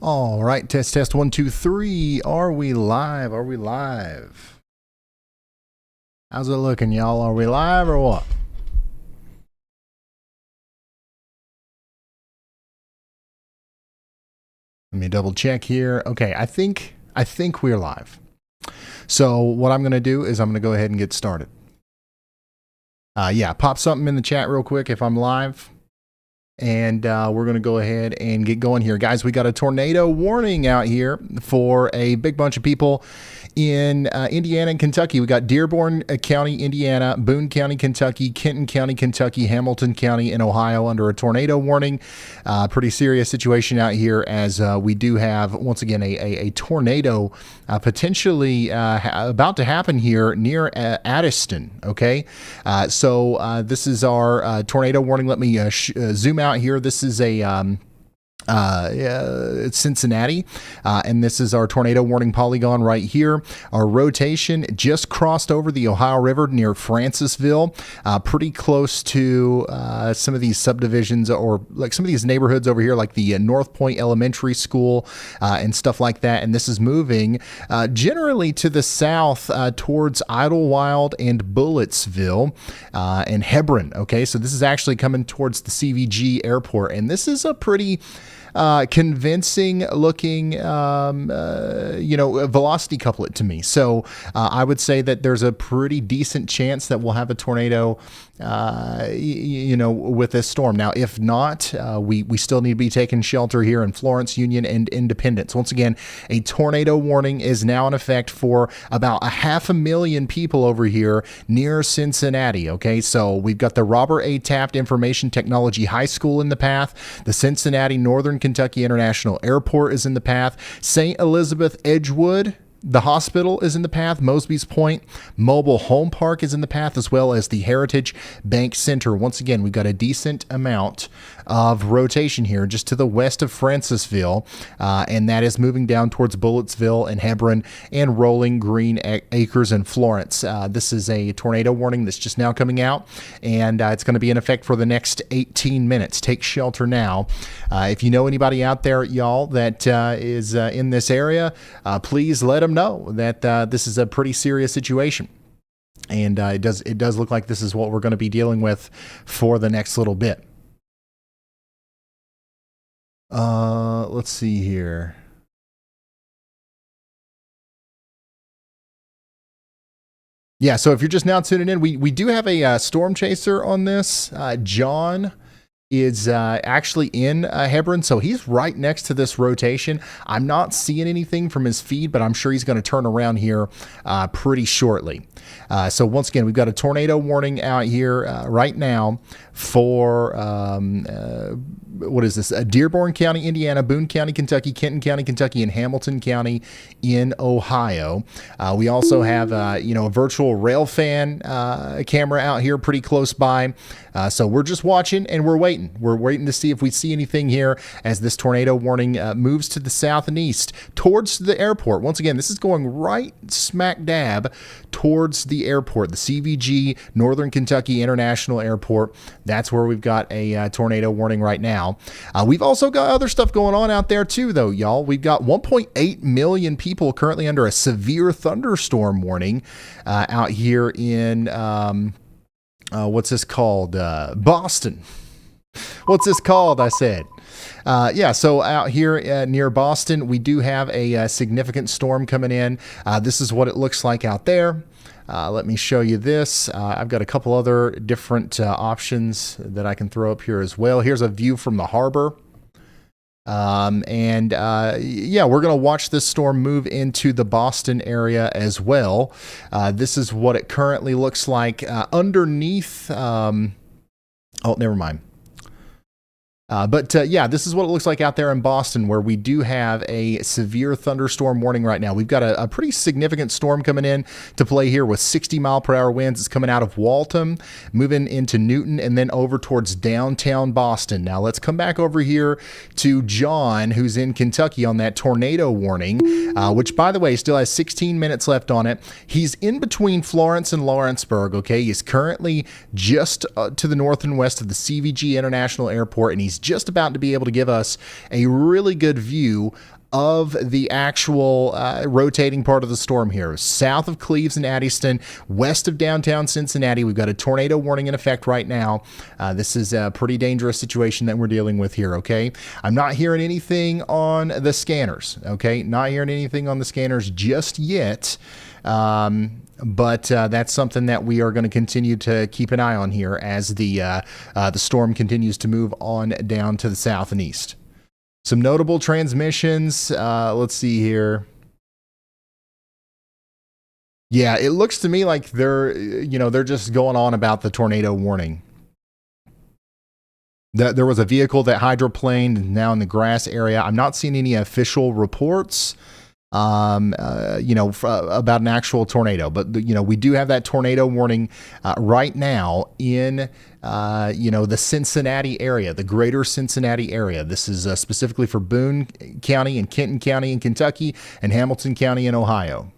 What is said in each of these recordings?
All right, test 1 2 3. Are we live? Are we live? How's it looking, y'all? Are we live or what? Let me double check here. Okay, I think we're live. So what I'm going to do is I'm going to go ahead and get started. Pop something in the chat real quick if I'm live. And we're going to go ahead and get going here. Guys, we got a tornado warning out here for a big bunch of people in Indiana and Kentucky. We got Dearborn County, Indiana, Boone County, Kentucky, Kenton County, Kentucky, Hamilton County, and Ohio under a tornado warning. Pretty serious situation out here as we do have, once again, a tornado potentially about to happen here near Addiston. Okay, so this is our tornado warning. Let me zoom out here. This is it's Cincinnati, and this is our tornado warning polygon right here. Our rotation just crossed over the Ohio River near Francisville, pretty close to some of these subdivisions or like some of these neighborhoods over here, like the North Point Elementary School and stuff like that. And this is moving generally to the south towards Idlewild and Bulletsville and Hebron. Okay, so this is actually coming towards the CVG airport, and this is a pretty convincing looking, velocity couplet to me. So I would say that there's a pretty decent chance that we'll have a tornado, with this storm. Now, if not, we still need to be taking shelter here in Florence, Union, and Independence. Once again, a tornado warning is now in effect for about 500,000 people over here near Cincinnati. Okay, so we've got the Robert A. Taft Information Technology High School in the path. The Cincinnati Northern Kentucky International Airport is in the path. St. Elizabeth Edgewood, the hospital, is in the path. Mosby's Point Mobile Home Park is in the path, as well as the Heritage Bank Center. Once again, we've got a decent amount of rotation here just to the west of Francisville, and that is moving down towards Bulletsville and Hebron and Rolling Green Acres and Florence. This is a tornado warning that's just now coming out, and it's going to be in effect for the next 18 minutes. Take shelter now. If you know anybody out there, y'all, that is in this area, please let them know that this is a pretty serious situation. And it does look like this is what we're going to be dealing with for the next little bit. Let's see here. Yeah, so if you're just now tuning in, we do have a storm chaser on this. John is actually in Hebron, so he's right next to this rotation. I'm not seeing anything from his feed, but I'm sure he's going to turn around here pretty shortly. So once again, we've got a tornado warning out here right now for what is this? Dearborn County, Indiana, Boone County, Kentucky, Kenton County, Kentucky, and Hamilton County in Ohio. We also have a virtual rail fan camera out here pretty close by. So we're just watching and we're waiting. We're waiting to see if we see anything here as this tornado warning moves to the south and east towards the airport. Once again, this is going right smack dab towards the airport, the CVG Northern Kentucky International Airport. That's where we've got a tornado warning right now. We've also got other stuff going on out there too, though, y'all. We've got 1.8 million people currently under a severe thunderstorm warning out here in what's this called? Boston. What's this called? I said. So out here near Boston, we do have a significant storm coming in. This is what it looks like out there. Let me show you this. I've got a couple other different options that I can throw up here as well. Here's a view from the harbor. We're going to watch this storm move into the Boston area as well. This is what it currently looks like underneath. Never mind. This is what it looks like out there in Boston, where we do have a severe thunderstorm warning right now. We've got a pretty significant storm coming in to play here with 60-mile-per-hour winds. It's coming out of Waltham, moving into Newton, and then over towards downtown Boston. Now, let's come back over here to John, who's in Kentucky on that tornado warning, which, by the way, still has 16 minutes left on it. He's in between Florence and Lawrenceburg, okay? He's currently just to the north and west of the CVG International Airport, and he's he's just about to be able to give us a really good view of the actual rotating part of the storm here. South of Cleves and Addiston, west of downtown Cincinnati, we've got a tornado warning in effect right now. This is a pretty dangerous situation that we're dealing with here, okay? I'm not hearing anything on the scanners, okay? Not hearing anything on the scanners just yet. But that's something that we are going to continue to keep an eye on here as the storm continues to move on down to the south and east. Some notable transmissions. Let's see here. Yeah, it looks to me like they're just going on about the tornado warning. There was a vehicle that hydroplaned now in the grass area. I'm not seeing any official reports, about an actual tornado, but we do have that tornado warning right now in the Cincinnati area, the greater Cincinnati area. This is specifically for Boone County and Kenton County in Kentucky and Hamilton County in Ohio.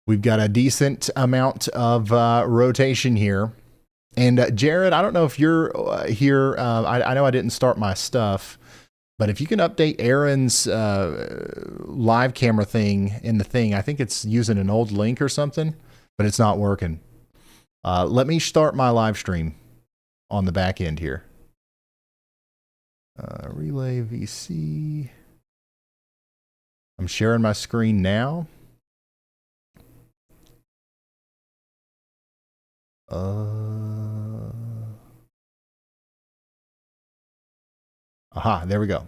We've got a decent amount of rotation here. And Jared, I don't know if you're here. I know I didn't start my stuff, but if you can update Aaron's live camera thing in the thing, I think it's using an old link or something, but it's not working. Let me start my live stream on the back end here. Relay VC. I'm sharing my screen now. Aha, there we go.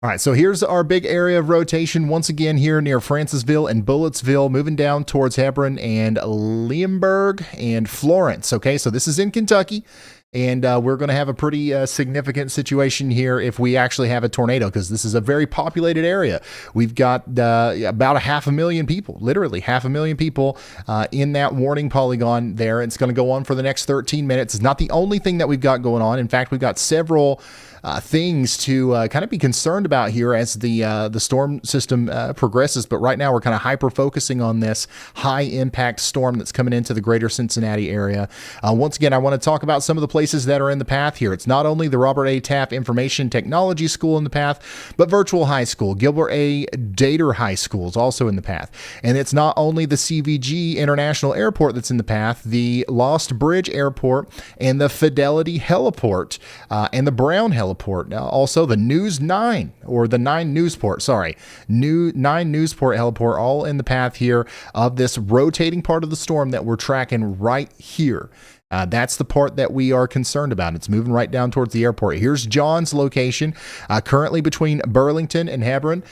All right, so here's our big area of rotation once again here near Francisville and Bulletsville, moving down towards Hebron and Leonberg and Florence. Okay, so this is in Kentucky, and we're going to have a pretty significant situation here if we actually have a tornado, because this is a very populated area. We've got about 500,000 people, literally 500,000 people in that warning polygon there. It's going to go on for the next 13 minutes. It's not the only thing that we've got going on. In fact, we've got several things to kind of be concerned about here as the storm system progresses. But right now we're kind of hyper focusing on this high impact storm that's coming into the greater Cincinnati area. Once again, I want to talk about some of the places that are in the path here. It's not only the Robert A. Taft Information Technology School in the path, but Virtual High School. Gilbert A. Dater High School is also in the path. And it's not only the CVG International Airport that's in the path, the Lost Bridge Airport and the Fidelity Heliport and the Brown Heliport. Also the News 9 or the 9 Newsport, sorry, 9 Newsport Heliport, all in the path here of this rotating part of the storm that we're tracking right here. That's the part that we are concerned about. It's moving right down towards the airport. Here's John's location, currently between Burlington and Hebron.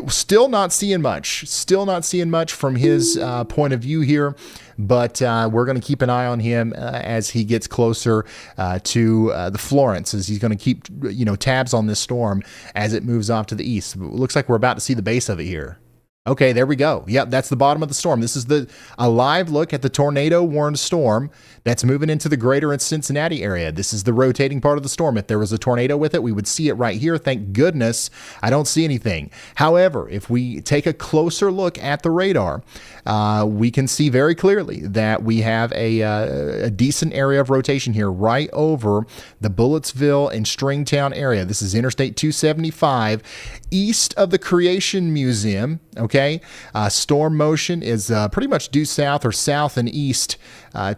Still not seeing much. Still not seeing much from his point of view here, but we're going to keep an eye on him as he gets closer to the Florence, as he's going to keep tabs on this storm as it moves off to the east. It looks like we're about to see the base of it here. Okay, there we go. Yep, that's the bottom of the storm. This is a live look at the tornado warned storm that's moving into the greater Cincinnati area. This is the rotating part of the storm. If there was a tornado with it, we would see it right here. Thank goodness I don't see anything. However, if we take a closer look at the radar, we can see very clearly that we have a decent area of rotation here right over the Bulletsville and Stringtown area. This is Interstate 275 east of the Creation Museum. Okay, storm motion is pretty much due south or south and east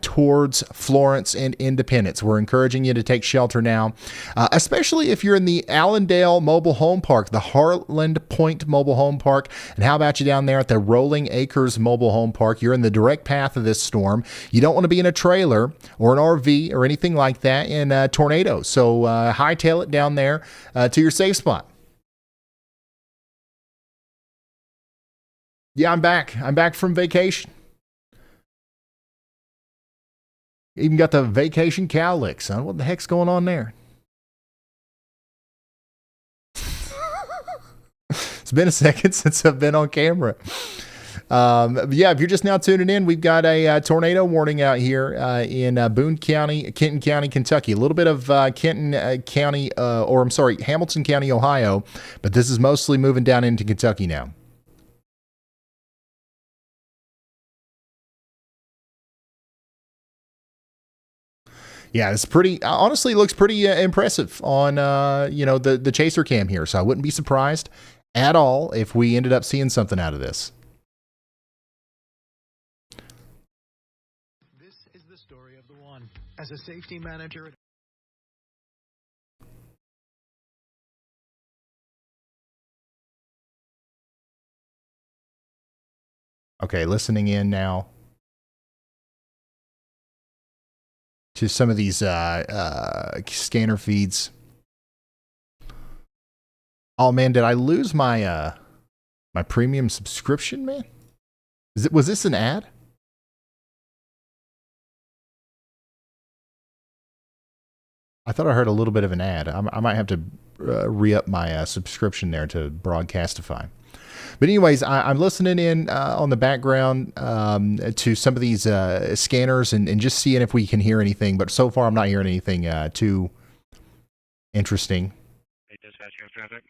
towards Florence and Independence. We're encouraging you to take shelter now, especially if you're in the Allendale Mobile Home Park, the Heartland Point Mobile Home Park. And how about you down there at the Rolling Acres Mobile Home Park? You're in the direct path of this storm. You don't want to be in a trailer or an RV or anything like that in a tornado. So hightail it down there to your safe spot. Yeah, I'm back. I'm back from vacation. Even got the vacation cow lick, son. What the heck's going on there? It's been a second since I've been on camera. Yeah, if you're just now tuning in, we've got a tornado warning out here in Boone County, Kenton County, Kentucky. A little bit of Hamilton County, Ohio, but this is mostly moving down into Kentucky now. Yeah, it's pretty, honestly, looks pretty impressive on, the chaser cam here. So I wouldn't be surprised at all if we ended up seeing something out of this. This is the story of the one. As a safety manager. Okay, listening in now to some of these scanner feeds. Oh man, did I lose my my premium subscription, man? Was this an ad? I thought I heard a little bit of an ad. I might have to re-up my subscription there to Broadcastify. But anyways, I'm listening in on the background to some of these scanners and just seeing if we can hear anything. But so far, I'm not hearing anything too interesting. Hey, dispatch, you have traffic.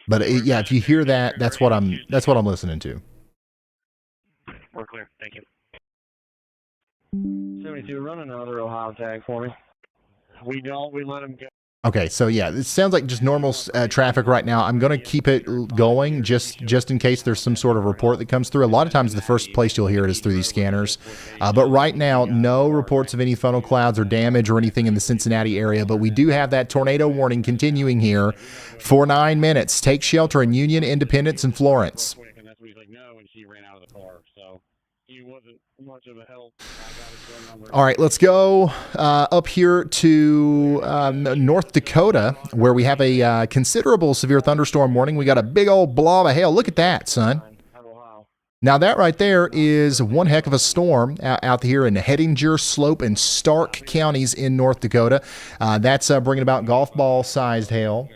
But yeah, if you hear that, that's what I'm listening to. We're clear. Thank you. 72, run another Ohio tag for me. We don't. We let him go. Okay, so yeah, it sounds like just normal traffic right now. I'm going to keep it going just in case there's some sort of report that comes through. A lot of times the first place you'll hear it is through these scanners. But right now, no reports of any funnel clouds or damage or anything in the Cincinnati area. But we do have that tornado warning continuing here for 9 minutes. Take shelter in Union, Independence, and Florence. And that's when he's like, no, and she ran out of the car. So he wasn't much of a help. All right, let's go up here to North Dakota, where we have a considerable severe thunderstorm warning. We got a big old blob of hail. Look at that, son. Now, that right there is one heck of a storm out here in Hettinger, Slope, and Stark counties in North Dakota. That's bringing about golf ball-sized hail.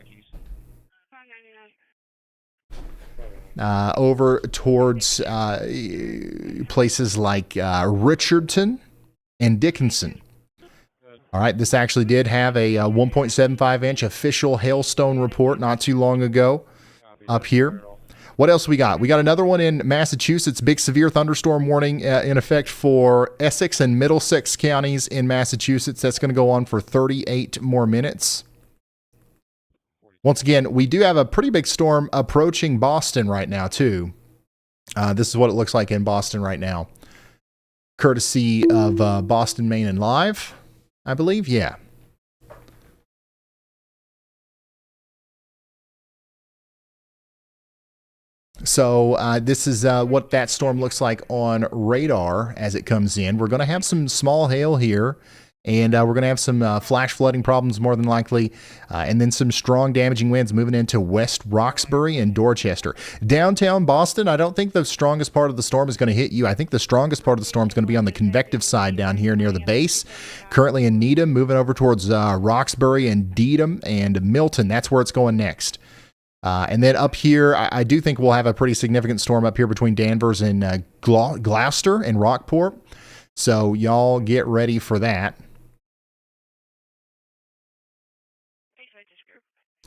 Over towards places like Richardson and Dickinson. All right, this actually did have a 1.75-inch official hailstone report not too long ago up here. What else we got? We got another one in Massachusetts, big severe thunderstorm warning in effect for Essex and Middlesex counties in Massachusetts. That's going to go on for 38 more minutes. Once again, we do have a pretty big storm approaching Boston right now, too. This is what it looks like in Boston right now. Courtesy of Boston, Maine, and Live, I believe. Yeah. So this is what that storm looks like on radar as it comes in. We're going to have some small hail here. And we're going to have some flash flooding problems more than likely, and then some strong damaging winds moving into West Roxbury and Dorchester. Downtown Boston, I don't think the strongest part of the storm is going to hit you. I think the strongest part of the storm is going to be on the convective side down here near the base. Currently in Needham, moving over towards Roxbury and Dedham and Milton. That's where it's going next. And then up here, I do think we'll have a pretty significant storm up here between Danvers and Gloucester and Rockport. So y'all get ready for that.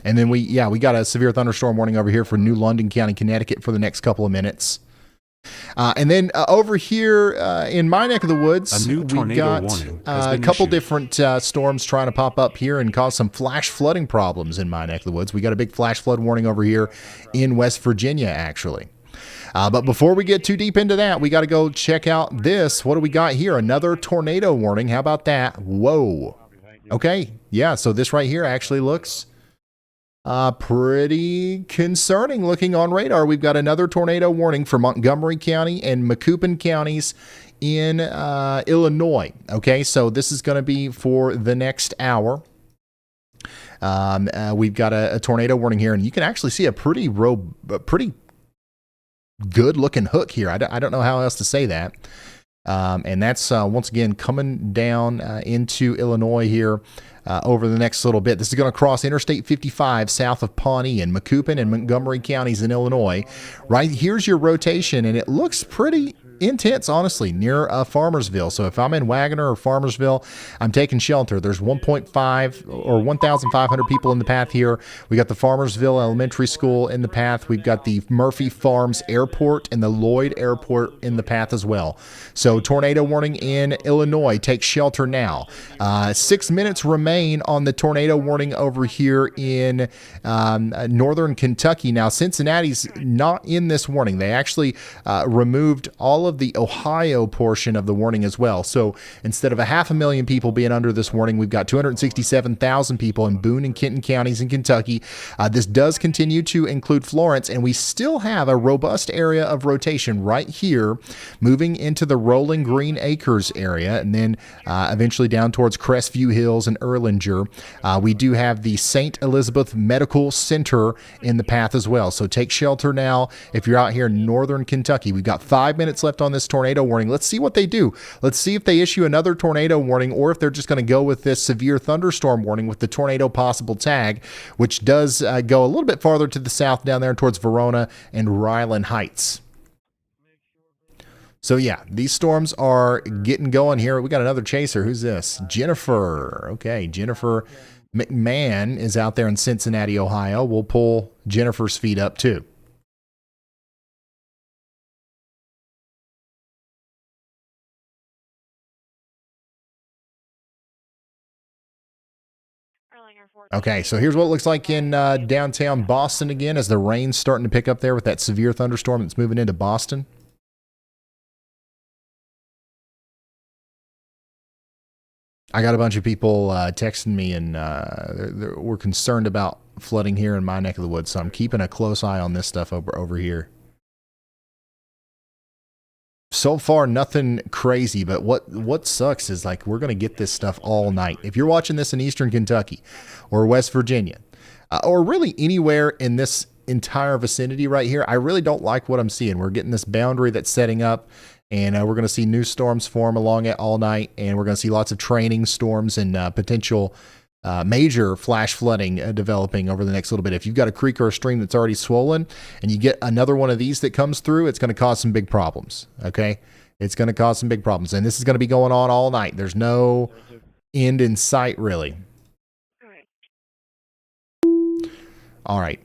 And then we got a severe thunderstorm warning over here for New London County, Connecticut for the next couple of minutes. And then over here in my neck of the woods, we got a couple different storms trying to pop up here and cause some flash flooding problems in my neck of the woods. We got a big flash flood warning over here in West Virginia, actually. But before we get too deep into that, we got to go check out this. What do we got here? Another tornado warning. How about that? Whoa. Okay. Yeah. So this right here actually looks pretty concerning looking on radar. We've got another tornado warning for Montgomery County and Macoupin counties in Illinois. Okay, so this is going to be for the next hour. We've got a tornado warning here, and you can actually see a pretty good looking hook here. I don't know how else to say that. And that's once again coming down into Illinois here over the next little bit. This is going to cross Interstate 55 south of Pawnee and Macoupin and Montgomery counties in Illinois. Right here's your rotation, and it looks pretty intense, honestly, near Farmersville. So if I'm in Wagner or Farmersville, I'm taking shelter. There's 1.5 or 1,500 people in the path here. We got the Farmersville Elementary School in the path. We've got the Murphy Farms Airport and the Lloyd Airport in the path as well. So tornado warning in Illinois. Take shelter now. 6 minutes remain on the tornado warning over here in northern Kentucky. Now, Cincinnati's not in this warning. They actually removed all of the Ohio portion of the warning as well. So instead of 500,000 people being under this warning, we've got 267,000 people in Boone and Kenton counties in Kentucky. This does continue to include Florence, and we still have a robust area of rotation right here, moving into the Rolling Green Acres area, and then eventually down towards Crestview Hills and Erlanger. We do have the St. Elizabeth Medical Center in the path as well. So take shelter now if you're out here in northern Kentucky. We've got 5 minutes left on this tornado warning. Let's see what they do. Let's see if they issue another tornado warning or if they're just going to go with this severe thunderstorm warning with the tornado possible tag, which does go a little bit farther to the south down there towards Verona and Ryland Heights. So yeah, these storms are getting going here. We got another chaser. Who's this? Jennifer. Okay, Jennifer McMahon is out there in Cincinnati, Ohio. We'll pull Jennifer's feet up too. Okay, so here's what it looks like in downtown Boston again as the rain's starting to pick up there with that severe thunderstorm that's moving into Boston. I got a bunch of people texting me, and we're concerned about flooding here in my neck of the woods, so I'm keeping a close eye on this stuff over here. So far, nothing crazy, but what sucks is like we're going to get this stuff all night. If you're watching this in eastern Kentucky or West Virginia or really anywhere in this entire vicinity right here, I really don't like what I'm seeing. We're getting this boundary that's setting up, and we're going to see new storms form along it all night, and we're going to see lots of training storms and potential major flash flooding developing over the next little bit. If you've got a creek or a stream that's already swollen and you get another one of these that comes through, it's going to cause some big problems. Okay. It's going to cause some big problems. And this is going to be going on all night. There's no end in sight, really. All right.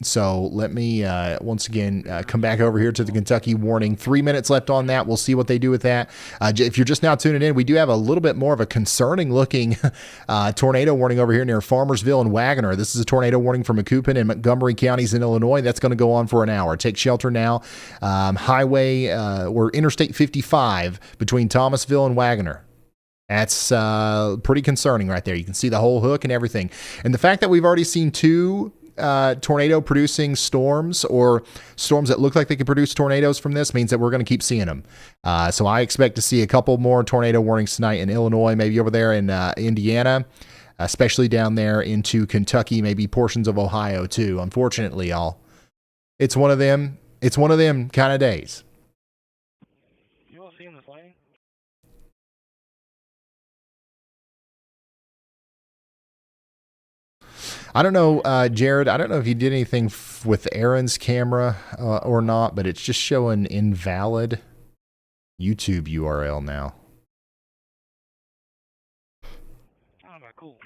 So let me once again come back over here to the Kentucky warning. 3 minutes left on that. We'll see what they do with that. If you're just now tuning in, we do have a little bit more of a concerning looking tornado warning over here near Farmersville and Wagner. This is a tornado warning for Macoupin and Montgomery counties in Illinois. That's going to go on for an hour. Take shelter now. Highway or Interstate 55 between Thomasville and Wagner. That's pretty concerning right there. You can see the whole hook and everything. And the fact that we've already seen two tornado producing storms or storms that look like they could produce tornadoes from this means that we're going to keep seeing them. So I expect to see a couple more tornado warnings tonight in Illinois, maybe over there in Indiana, especially down there into Kentucky, maybe portions of Ohio too. Unfortunately, it's one of them kind of days. You all seeing this lane? I don't know, Jared, I don't know if you did anything with Aaron's camera or not, but it's just showing invalid YouTube URL now. Oh, cool.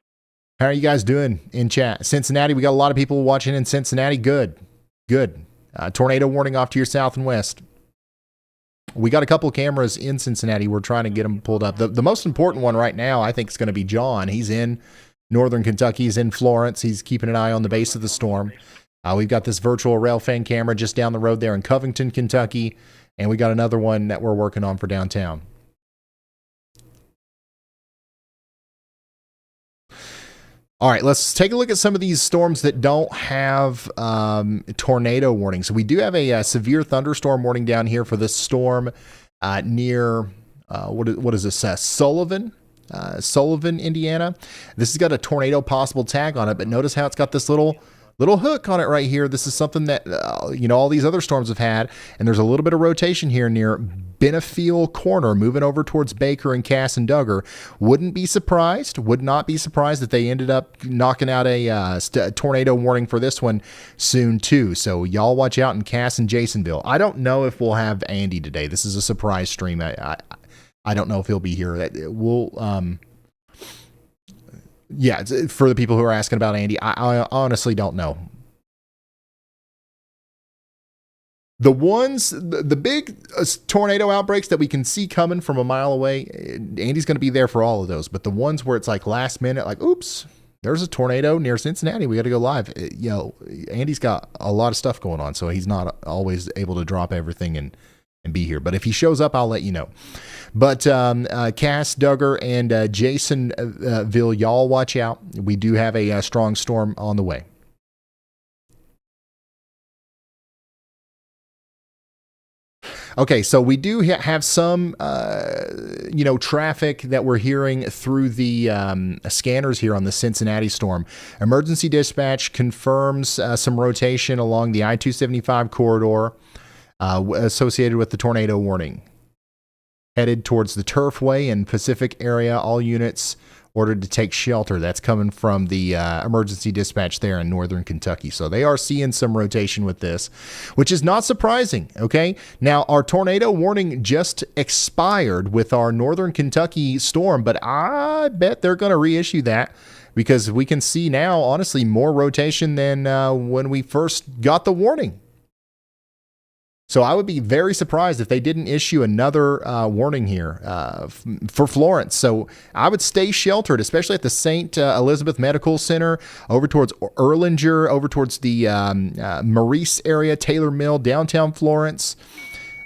How are you guys doing in chat? Cincinnati, we got a lot of people watching in Cincinnati. Good. Tornado warning off to your south and west. We got a couple of cameras in Cincinnati. We're trying to get them pulled up. The most important one right now, I think, is going to be John. He's in northern Kentucky. He's in Florence. He's keeping an eye on the base of the storm. We've got this virtual railfan camera just down the road there in Covington, Kentucky. And we got another one that we're working on for downtown. All right, let's take a look at some of these storms that don't have tornado warnings. So we do have a severe thunderstorm warning down here for this storm near, what is this, Sullivan, Indiana. This has got a tornado possible tag on it, but notice how it's got this little little hook on it right here. This is something that, all these other storms have had. And there's a little bit of rotation here near Pikeville Corner, moving over towards Baker and Cass and Duggar. Would not be surprised that they ended up knocking out a tornado warning for this one soon, too. So y'all watch out in Cass and Jasonville. I don't know if we'll have Andy today. This is a surprise stream. I don't know if he'll be here. We'll... Yeah, for the people who are asking about Andy, I honestly don't know. The big tornado outbreaks that we can see coming from a mile away, Andy's going to be there for all of those. But the ones where it's like last minute, like, oops, there's a tornado near Cincinnati, we got to go live. Andy's got a lot of stuff going on, so he's not always able to drop everything and be here. But if he shows up, I'll let you know. But Cass, Duggar, and Jasonville, y'all watch out. We do have a strong storm on the way. Okay, so we do have some, traffic that we're hearing through the scanners here on the Cincinnati storm. Emergency dispatch confirms some rotation along the I-275 corridor associated with the tornado warning. Headed towards the Turfway and Pacific area, all units ordered to take shelter. That's coming from the emergency dispatch there in northern Kentucky. So they are seeing some rotation with this, which is not surprising, okay? Now, our tornado warning just expired with our northern Kentucky storm, but I bet they're going to reissue that because we can see now, honestly, more rotation than when we first got the warning. So I would be very surprised if they didn't issue another warning here for Florence. So I would stay sheltered, especially at the St. Elizabeth Medical Center, over towards Erlanger, over towards the Maurice area, Taylor Mill, downtown Florence.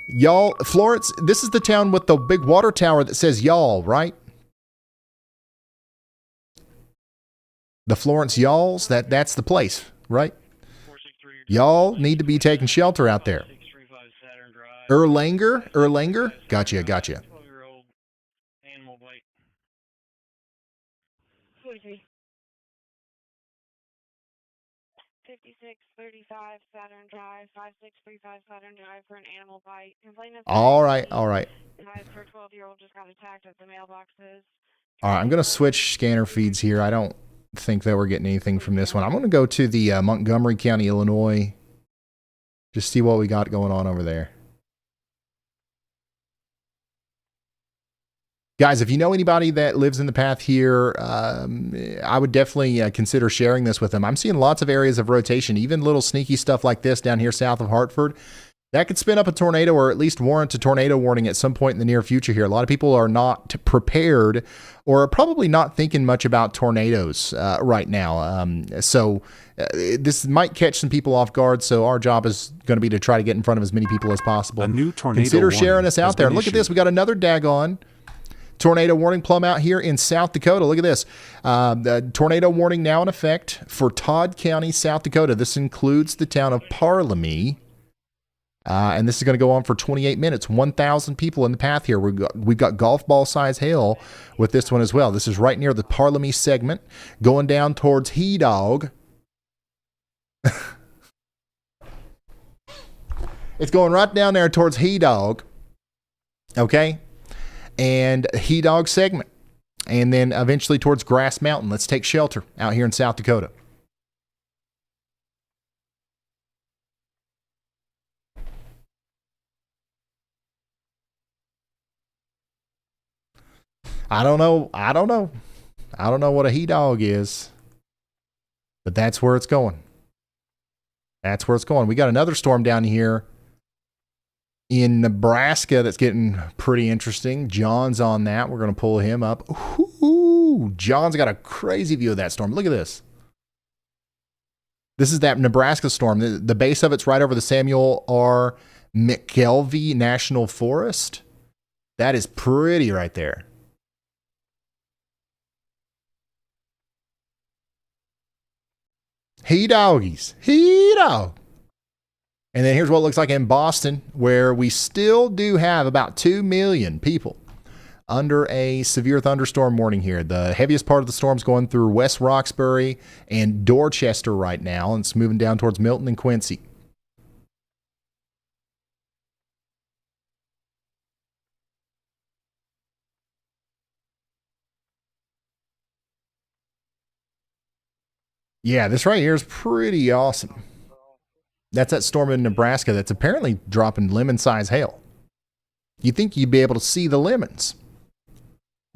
Y'all, Florence, this is the town with the big water tower that says y'all, right? The Florence Y'alls, that's the place, right? Y'all need to be taking shelter out there. Erlanger? Gotcha. 12-year-old animal bite. 5635 Saturn Drive, 5635 Saturn Drive for an animal bite. All right. For a 12-year-old just got attacked at the mailboxes. All right, I'm going to switch scanner feeds here. I don't think that we're getting anything from this one. I'm going to go to the Montgomery County, Illinois. Just see what we got going on over there. Guys, if you know anybody that lives in the path here, I would definitely consider sharing this with them. I'm seeing lots of areas of rotation, even little sneaky stuff like this down here south of Hartford. That could spin up a tornado or at least warrant a tornado warning at some point in the near future here. A lot of people are not prepared or are probably not thinking much about tornadoes right now. So this might catch some people off guard. So our job is going to be to try to get in front of as many people as possible. A new tornado Consider sharing us out there. And look issued. at this. We got another daggone tornado warning plumb out here in South Dakota. Look at this. The tornado warning now in effect for Todd County, South Dakota. This includes the town of Parlamy. And this is going to go on for 28 minutes. 1,000 people in the path here. We've got golf ball size hail with this one as well. This is right near the Parlamy segment, going down towards He Dog. It's going right down there towards He Dog. Okay? And He Dog segment. And then eventually towards Grass Mountain. Let's take shelter out here in South Dakota. I don't know what a He Dog is, but that's where it's going. We got another storm down here in Nebraska that's getting pretty interesting. John's on that. We're going to pull him up. Ooh, John's got a crazy view of that storm. Look at this. This is that Nebraska storm. The base of it's right over the Samuel R. McKelvey National Forest. That is pretty right there. He doggies. He dog. And then here's what it looks like in Boston, where we still do have about 2 million people under a severe thunderstorm warning here. The heaviest part of the storm's going through West Roxbury and Dorchester right now, and it's moving down towards Milton and Quincy. Yeah, this right here is pretty awesome. That's that storm in Nebraska that's apparently dropping lemon-sized hail. You'd think you'd be able to see the lemons.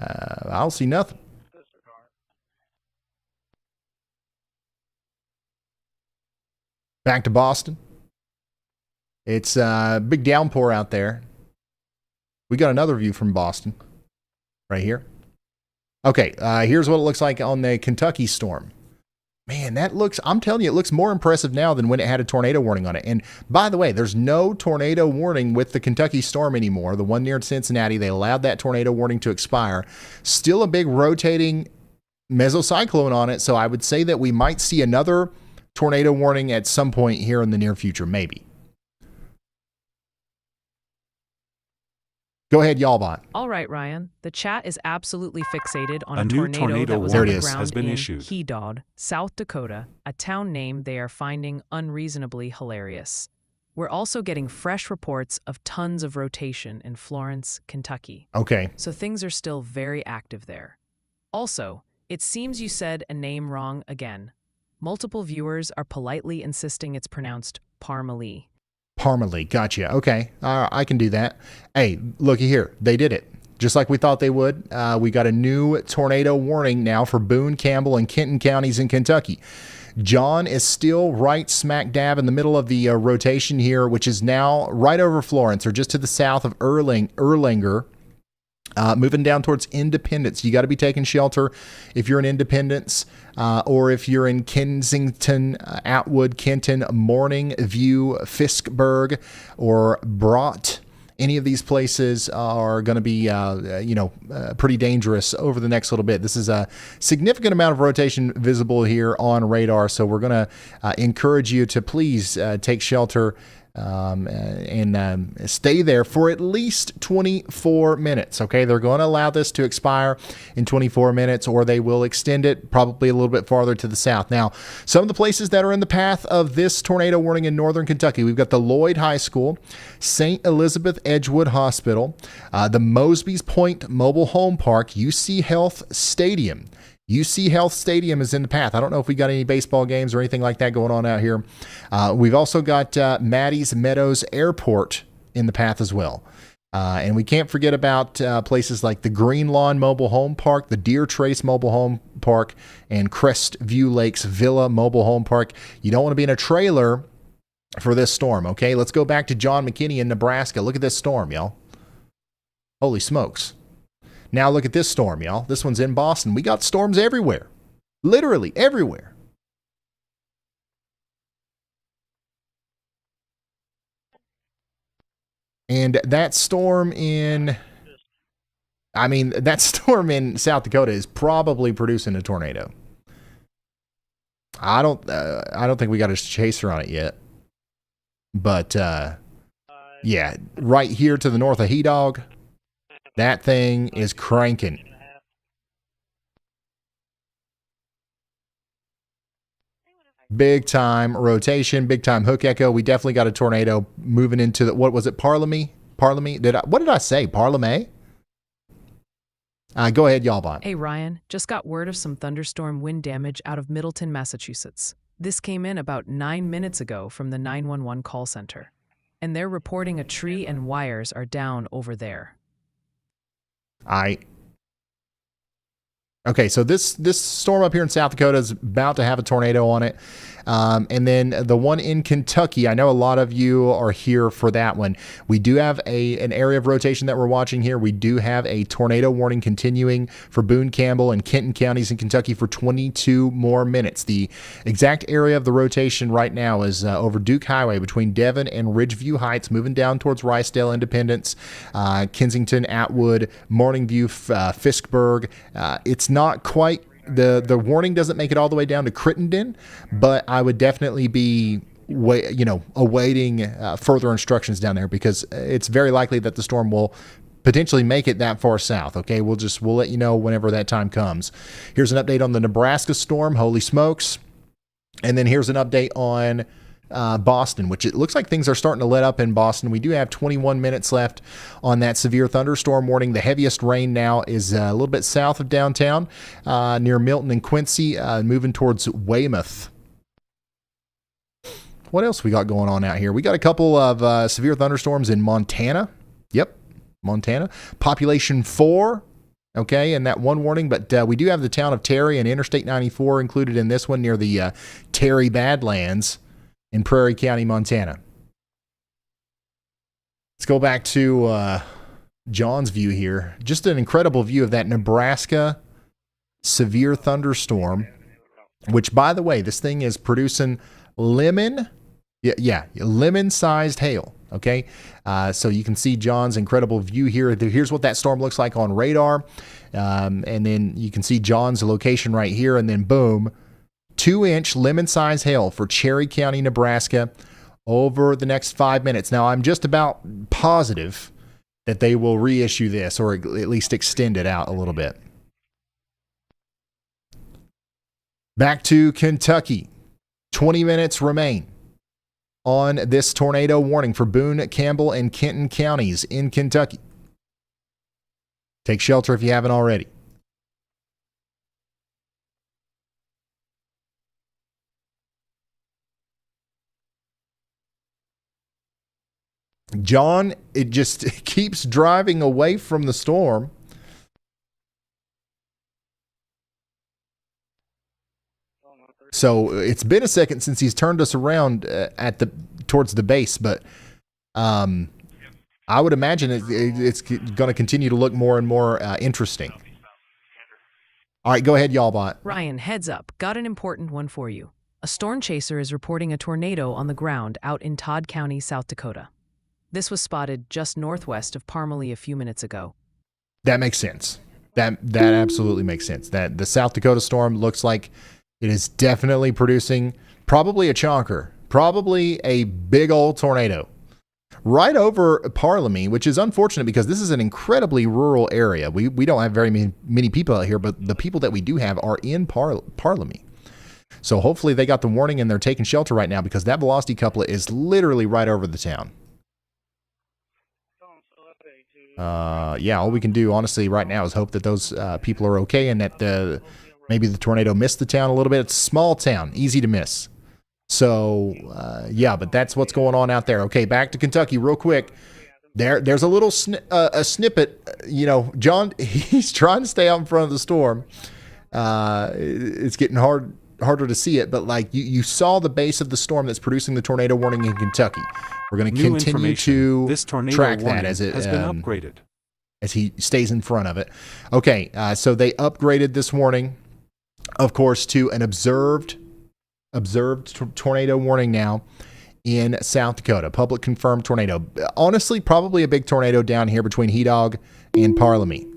I don't see nothing. Back to Boston. It's a big downpour out there. We got another view from Boston right here. Okay, here's what it looks like on the Kentucky storm. Man, I'm telling you, it looks more impressive now than when it had a tornado warning on it. And by the way, there's no tornado warning with the Kentucky storm anymore. The one near Cincinnati, they allowed that tornado warning to expire. Still a big rotating mesocyclone on it. So I would say that we might see another tornado warning at some point here in the near future, maybe. Go ahead, Y'allbot. All right, Ryan. The chat is absolutely fixated on A a new tornado tornado that was There on it the is. ground has been in issued. Kedawd, South Dakota, a town name they are finding unreasonably hilarious. We're also getting fresh reports of tons of rotation in Florence, Kentucky. Okay. So things are still very active there. Also, it seems you said a name wrong again. Multiple viewers are politely insisting it's pronounced Parmalee. Parmalee, gotcha. Okay, I can do that. Hey, looky here. They did it. Just like we thought they would. We got a new tornado warning now for Boone, Campbell, and Kenton counties in Kentucky. John is still right smack dab in the middle of the rotation here, which is now right over Florence, or just to the south of Erlanger. Moving down towards Independence. You got to be taking shelter if you're in Independence, or if you're in Kensington, Atwood, Kenton, Morning View, Fiskburg, or Brought. Any of these places are going to be, pretty dangerous over the next little bit. This is a significant amount of rotation visible here on radar, so we're going to encourage you to please take shelter and stay there for at least 24 minutes. Okay, they're going to allow this to expire in 24 minutes, or they will extend it probably a little bit farther to the south. Now, some of the places that are in the path of this tornado warning in northern Kentucky, we've got the Lloyd High School, St. Elizabeth Edgewood Hospital, the Mosby's Point Mobile Home Park, UC Health Stadium. UC Health Stadium is in the path. I don't know if we got any baseball games or anything like that going on out here. We've also got Maddie's Meadows Airport in the path as well. And we can't forget about places like the Green Lawn Mobile Home Park, the Deer Trace Mobile Home Park, and Crestview Lakes Villa Mobile Home Park. You don't want to be in a trailer for this storm, okay? Let's go back to John McKinney in Nebraska. Look at this storm, y'all. Holy smokes. Now look at this storm, y'all. This one's in Boston. We got storms everywhere. Literally everywhere. And that storm in South Dakota is probably producing a tornado. I don't think we got a chaser on it yet. But yeah, right here to the north of Hedog, that thing is cranking. Big time rotation, big time hook echo. We definitely got a tornado moving into the, what was it, Parliament? What did I say? Parliament? Go ahead, Y'allbot. Hey Ryan, just got word of some thunderstorm wind damage out of Middleton, Massachusetts. This came in about 9 minutes ago from the 911 call center. And they're reporting a tree and wires are down over there. Okay, so this storm up here in South Dakota is about to have a tornado on it. And then the one in Kentucky, I know a lot of you are here for that one. We do have an area of rotation that we're watching here. We do have a tornado warning continuing for Boone, Campbell, and Kenton counties in Kentucky for 22 more minutes. The exact area of the rotation right now is over Duke Highway between Devon and Ridgeview Heights, moving down towards Ricedale, Independence, Kensington, Atwood, Morning View, Fiskburg. It's not quite, the warning doesn't make it all the way down to Crittenden, but I would definitely be awaiting further instructions down there, because it's very likely that the storm will potentially make it that far south. Okay, we'll let you know whenever that time comes. Here's an update on the Nebraska storm. Holy smokes! And then here's an update on Boston, which it looks like things are starting to let up in Boston. We do have 21 minutes left on that severe thunderstorm warning. The heaviest rain now is a little bit south of downtown, near Milton and Quincy, moving towards Weymouth. What else we got going on out here? We got a couple of severe thunderstorms in Montana. Yep, Montana. Population 4. Okay, and that one warning, but we do have the town of Terry and Interstate 94 included in this one near the Terry Badlands in Prairie County, Montana. Let's go back to John's view here. Just an incredible view of that Nebraska severe thunderstorm, which, by the way, this thing is producing lemon-sized hail. Okay, so you can see John's incredible view here. Here's what that storm looks like on radar. And then you can see John's location right here. And then boom, 2-inch lemon-sized hail for Cherry County, Nebraska over the next 5 minutes. Now, I'm just about positive that they will reissue this or at least extend it out a little bit. Back to Kentucky. 20 minutes remain on this tornado warning for Boone, Campbell, and Kenton counties in Kentucky. Take shelter if you haven't already. John, it just keeps driving away from the storm. So it's been a second since he's turned us around towards the base, but I would imagine it's going to continue to look more and more interesting. All right, go ahead, y'all bot. Ryan, heads up. Got an important one for you. A storm chaser is reporting a tornado on the ground out in Todd County, South Dakota. This was spotted just northwest of Parmalee a few minutes ago. That makes sense. That absolutely makes sense. That the South Dakota storm looks like it is definitely producing probably a chonker, probably a big old tornado right over Parmalee, which is unfortunate because this is an incredibly rural area. We don't have very many people out here, but the people that we do have are in Parmalee. So hopefully they got the warning and they're taking shelter right now because that velocity couplet is literally right over the town. All we can do honestly right now is hope that those people are okay and that maybe the tornado missed the town a little bit. It's a small town, easy to miss. So, but that's what's going on out there. Okay, back to Kentucky real quick. There's a little a snippet. John, he's trying to stay out in front of the storm. It's getting harder to see it, but like you saw the base of the storm that's producing the tornado warning in Kentucky. We're going to continue to track that as it has been upgraded as he stays in front of it. Okay, so they upgraded this warning, of course, to an observed tornado warning now in South Dakota. Public confirmed tornado. Honestly, probably a big tornado down here between Hedog and Parmalee.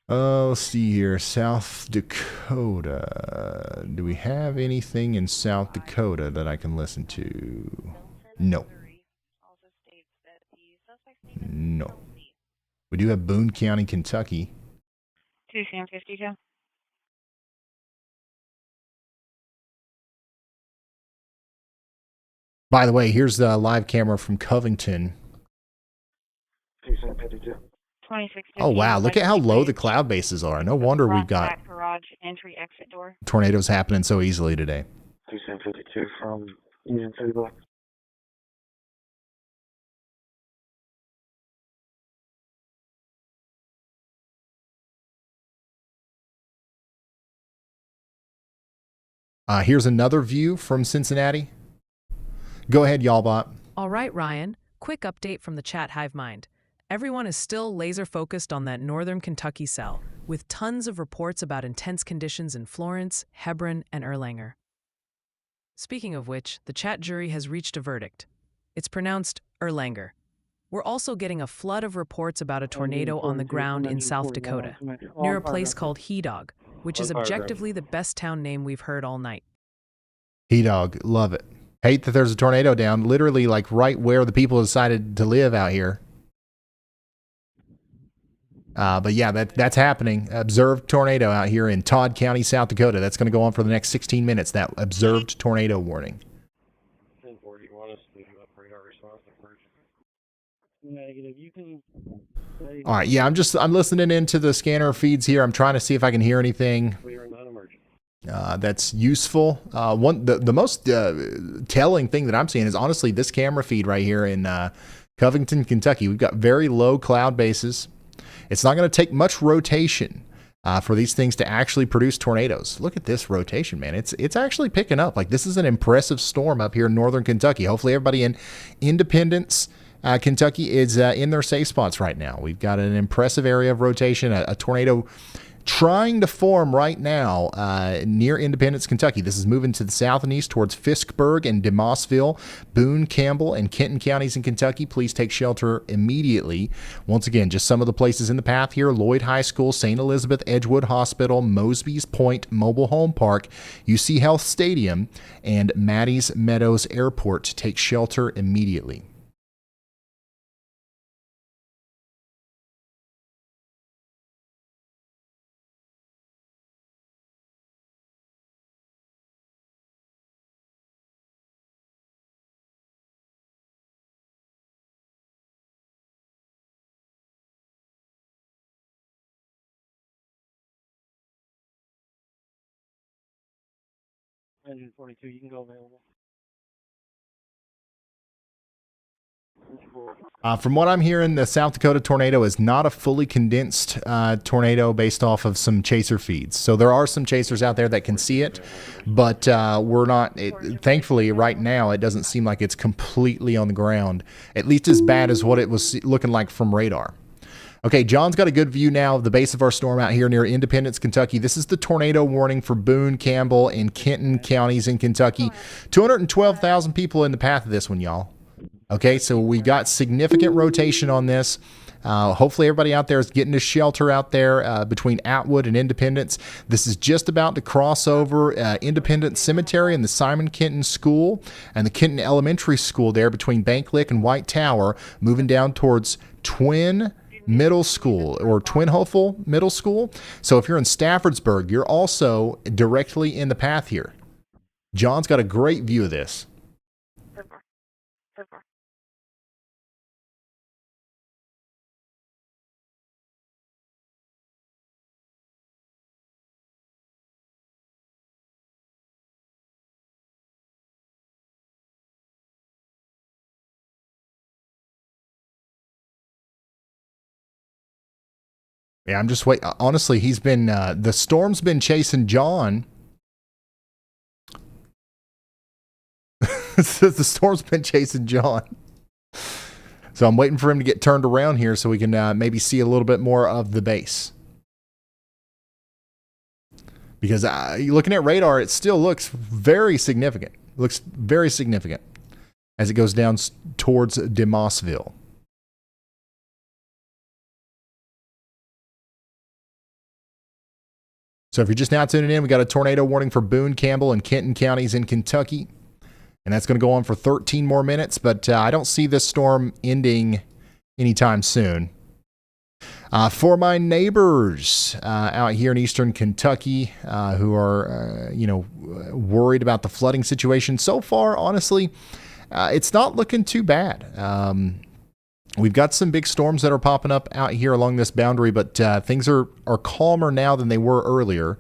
Let's see here. South Dakota. Do we have anything in South Dakota that I can listen to? No. No. We do have Boone County, Kentucky. 2 Sam 52. By the way, here's the live camera from Covington. 2 Sam 52. 26. Oh, wow. Look at how low the cloud bases are. No wonder we've got garage entry exit door. Tornadoes happening so easily today. 2 Sam 52 from Union City Block. Here's another view from Cincinnati. Go ahead, y'all bot. All right, Ryan. Quick update from the chat hive mind. Everyone is still laser focused on that northern Kentucky cell, with tons of reports about intense conditions in Florence, Hebron, and Erlanger. Speaking of which, the chat jury has reached a verdict. It's pronounced Erlanger. We're also getting a flood of reports about a tornado on the ground in South Dakota, near a place called Hedog, which is objectively the best town name we've heard all night. Dog, love it. Hate that there's a tornado down, literally like right where the people decided to live out here. But yeah, that's happening. Observed tornado out here in Todd County, South Dakota. That's going to go on for the next 16 minutes. That observed tornado warning. 1040, you want us to up radar response negative. You can. All right, yeah, I'm listening into the scanner feeds here. I'm trying to see if I can hear anything that's useful. The most telling thing that I'm seeing is honestly this camera feed right here in Covington, Kentucky. We've got very low cloud bases. It's not going to take much rotation for these things to actually produce tornadoes. Look at this rotation, man. It's actually picking up. Like, this is an impressive storm up here in northern Kentucky. Hopefully everybody in Independence, Kentucky is in their safe spots right now. We've got an impressive area of rotation, a tornado trying to form right now near Independence, Kentucky. This is moving to the south and east towards Fiskburg and DeMossville, Boone, Campbell, and Kenton counties in Kentucky. Please take shelter immediately. Once again, just some of the places in the path here: Lloyd High School, St. Elizabeth Edgewood Hospital, Mosby's Point Mobile Home Park, UC Health Stadium, and Maddie's Meadows Airport. Take shelter immediately. Engine 42, you can go available. From what I'm hearing, the South Dakota tornado is not a fully condensed tornado based off of some chaser feeds. So there are some chasers out there that can see it, but we're not. Thankfully, right now, it doesn't seem like it's completely on the ground, at least as bad as what it was looking like from radar. Okay, John's got a good view now of the base of our storm out here near Independence, Kentucky. This is the tornado warning for Boone, Campbell, and Kenton counties in Kentucky. 212,000 people in the path of this one, y'all. Okay, so we got significant rotation on this. Hopefully everybody out there is getting to shelter out there between Atwood and Independence. This is just about to cross over Independence Cemetery and the Simon Kenton School and the Kenton Elementary School there between Bank Lick and White Tower, moving down towards Twin Middle School or Twin Hopeful Middle School. So if you're in Staffordsburg, you're also directly in the path here. John's got a great view of this. Yeah, I'm just waiting. Honestly, he's been, the storm's been chasing John. The storm's been chasing John. So I'm waiting for him to get turned around here so we can maybe see a little bit more of the base. Because looking at radar, it still looks very significant. Looks very significant as it goes down towards DeMossville. So if you're just now tuning in, we got a tornado warning for Boone, Campbell, and Kenton counties in Kentucky. And that's going to go on for 13 more minutes, but I don't see this storm ending anytime soon. For my neighbors out here in eastern Kentucky who are, worried about the flooding situation, so far, honestly, it's not looking too bad. We've got some big storms that are popping up out here along this boundary, but things are calmer now than they were earlier.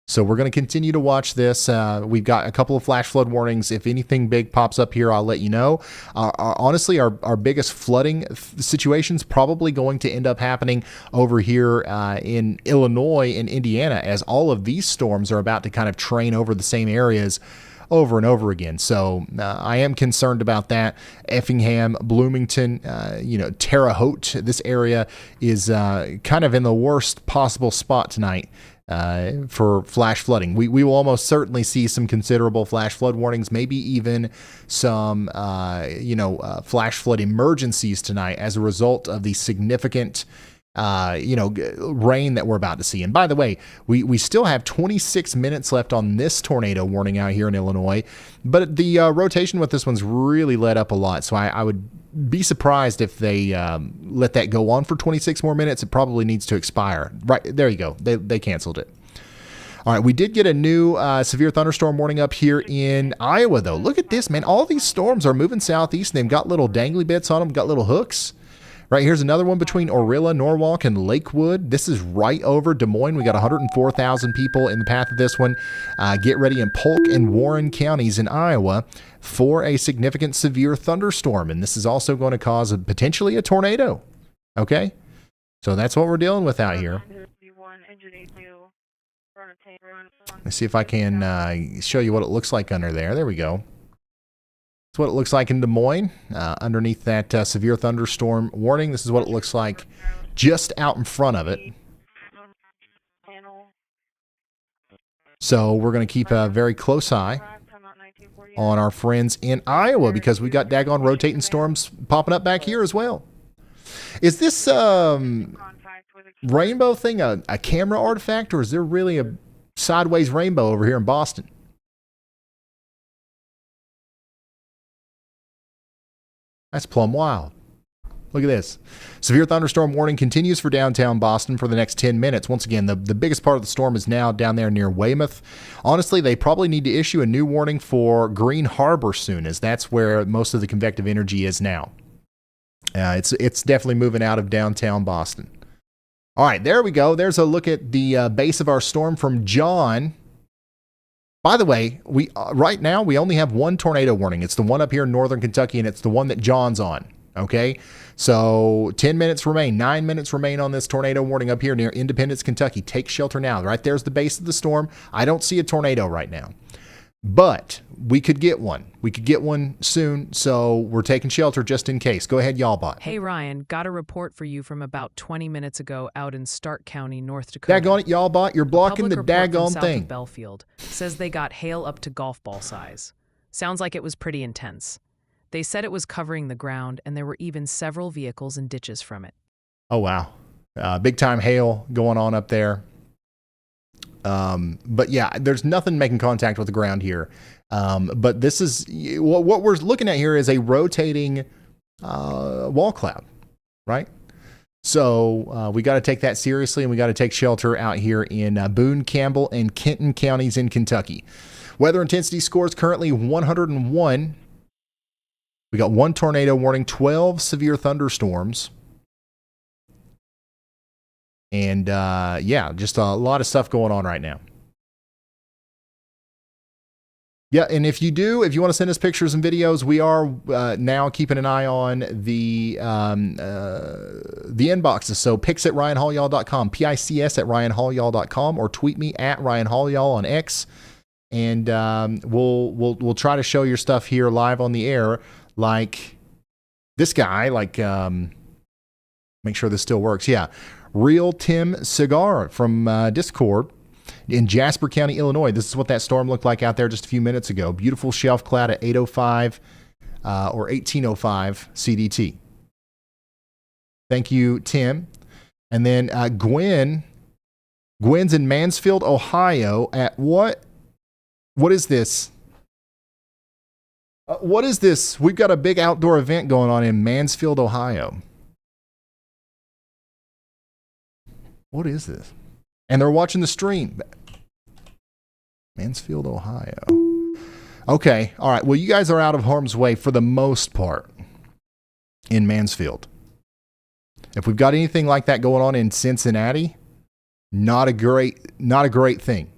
So we're going to continue to watch this. We've got a couple of flash flood warnings. If anything big pops up here, I'll let you know. Honestly, our biggest flooding situation's probably going to end up happening over here in Illinois and Indiana, as all of these storms are about to kind of train over the same areas over and over again. So I am concerned about that. Effingham, Bloomington, Terre Haute, this area is kind of in the worst possible spot tonight for flash flooding. We will almost certainly see some considerable flash flood warnings, maybe even some, flash flood emergencies tonight as a result of the significant rain that we're about to see. And by the way, we still have 26 minutes left on this tornado warning out here in Illinois, but the rotation with this one's really let up a lot. So I would be surprised if they let that go on for 26 more minutes. It probably needs to expire. Right, there you go. They canceled it. All right, we did get a new severe thunderstorm warning up here in Iowa, though. Look at this, man. All these storms are moving southeast, and they've got little dangly bits on them, got little hooks. Right, here's another one between Orilla, Norwalk, and Lakewood. This is right over Des Moines. We got 104,000 people in the path of this one. Get ready in Polk and Warren counties in Iowa for a significant severe thunderstorm. And this is also going to cause potentially a tornado. Okay? So that's what we're dealing with out here. Let's see if I can show you what it looks like under there. There we go. That's what it looks like in Des Moines, underneath that severe thunderstorm warning. This is what it looks like just out in front of it. So we're going to keep a very close eye on our friends in Iowa because we got daggone rotating storms popping up back here as well. Is this rainbow thing a camera artifact, or is there really a sideways rainbow over here in Boston? That's plumb wild. Look at this. Severe thunderstorm warning continues for downtown Boston for the next 10 minutes. Once again, the biggest part of the storm is now down there near Weymouth. Honestly, they probably need to issue a new warning for Green Harbor soon, as that's where most of the convective energy is now. It's definitely moving out of downtown Boston. All right, there we go. There's a look at the base of our storm from John. By the way, right now we only have one tornado warning. It's the one up here in northern Kentucky, and it's the one that John's on. Okay, so 10 minutes remain, 9 minutes remain on this tornado warning up here near Independence, Kentucky. Take shelter now. Right there's the base of the storm. I don't see a tornado right now, but we could get one. We could get one soon, so we're taking shelter just in case. Go ahead, y'all bot. Hey, Ryan, got a report for you from about 20 minutes ago out in Stark County, North Dakota. Daggone it, y'all bot. You're blocking the daggone thing. Belfield says they got hail up to golf ball size. Sounds like it was pretty intense. They said it was covering the ground, and there were even several vehicles and ditches from it. Oh, wow. Big time hail going on up there. But yeah, there's nothing making contact with the ground here. But this is what we're looking at here is a rotating wall cloud, right? So we got to take that seriously, and we got to take shelter out here in Boone, Campbell, and Kenton counties in Kentucky. Weather intensity scores currently 101. We got one tornado warning, 12 severe thunderstorms. And yeah, just a lot of stuff going on right now. Yeah, and if you want to send us pictures and videos, we are now keeping an eye on the inboxes. So pics at ryanhaulyall.com, PICS at ryanhaulyall.com, or tweet me at ryanhaulyall on X, and we'll try to show your stuff here live on the air, like this guy. Like make sure this still works. Yeah, Real Tim Cigar from Discord. In Jasper County, Illinois. This is what that storm looked like out there just a few minutes ago. Beautiful shelf cloud at 805 or 1805 CDT. Thank you, Tim. And then Gwen's in Mansfield, Ohio at what? What is this? What is this? We've got a big outdoor event going on in Mansfield, Ohio. What is this? And they're watching the stream. Mansfield, Ohio. Okay. All right. Well, you guys are out of harm's way for the most part in Mansfield. If we've got anything like that going on in Cincinnati, not a great thing.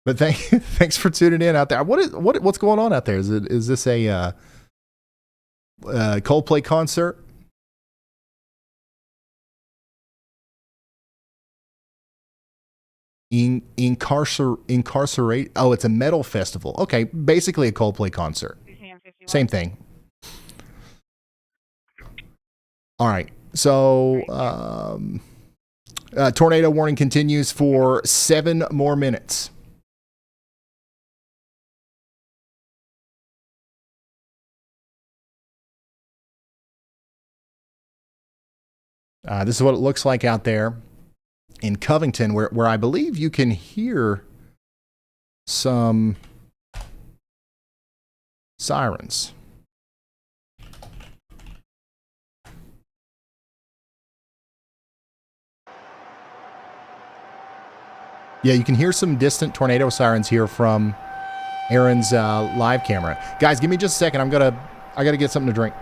But thanks for tuning in out there. What's going on out there? Is this a Coldplay concert? Incarcerate. Oh, it's a metal festival. Okay, basically a Coldplay concert. Same thing. All right. So, tornado warning continues for 7 more minutes. This is what it looks like out there in Covington, where I believe you can hear some sirens. Yeah, you can hear some distant tornado sirens here from Aaron's live camera. Guys, give me just a second. I gotta get something to drink.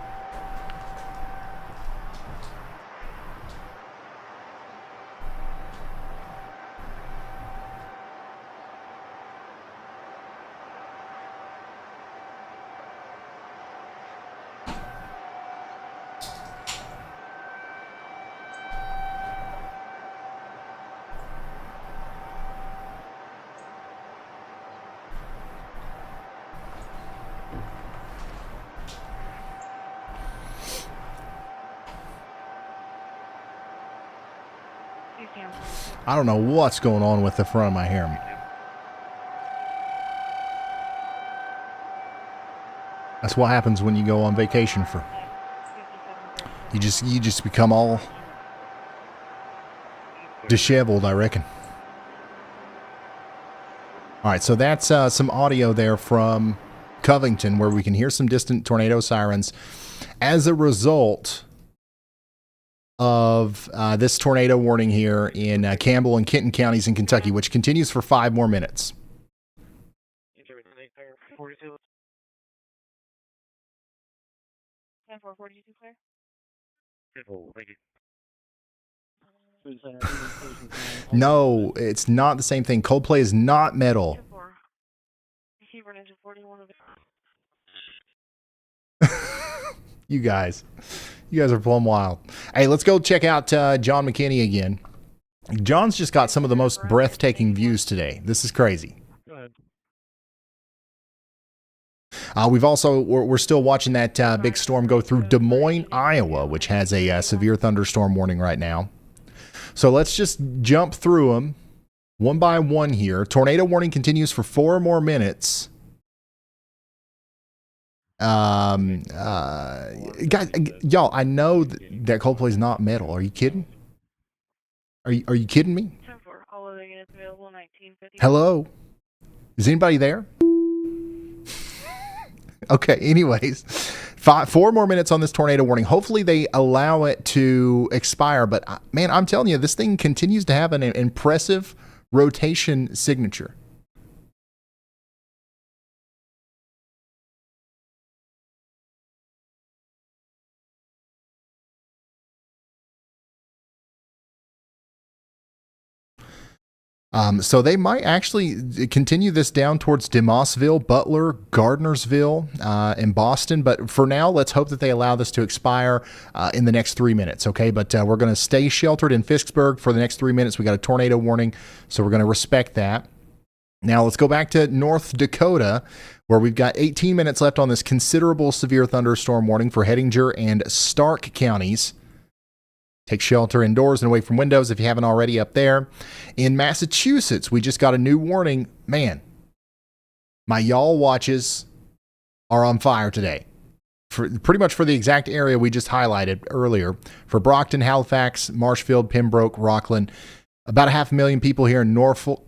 I don't know what's going on with the front of my hair. That's what happens when you go on vacation for. You just become all disheveled, I reckon. All right, so that's some audio there from Covington where we can hear some distant tornado sirens as a result of this tornado warning here in Campbell and Kenton counties in Kentucky, which continues for 5 more minutes. 10-4-42 clear. No, it's not the same thing. Coldplay is not metal. You guys are plumb wild. Hey, let's go check out John McKinney again. John's just got some of the most breathtaking views today. This is crazy. Go ahead. We're still watching that big storm go through Des Moines, Iowa, which has a severe thunderstorm warning right now. So let's just jump through them one by one here. Tornado warning continues for 4 more minutes. Guys, y'all, I know that Coldplay is not metal. Are you kidding? Are you kidding me? All other units available 1950. Hello? Is anybody there? Okay, anyways, 4 more minutes on this tornado warning. Hopefully they allow it to expire, but man, I'm telling you, this thing continues to have an impressive rotation signature. So they might actually continue this down towards DeMossville, Butler, Gardnersville, and Boston. But for now, let's hope that they allow this to expire in the next 3 minutes, okay? But we're going to stay sheltered in Ficksburg for the next 3 minutes. We got a tornado warning, so we're going to respect that. Now let's go back to North Dakota, where we've got 18 minutes left on this considerable severe thunderstorm warning for Hettinger and Stark counties. Take shelter indoors and away from windows if you haven't already up there. In Massachusetts, we just got a new warning. Man, my y'all watches are on fire today. Pretty much for the exact area we just highlighted earlier. For Brockton, Halifax, Marshfield, Pembroke, Rockland. About 500,000 people here in Norfolk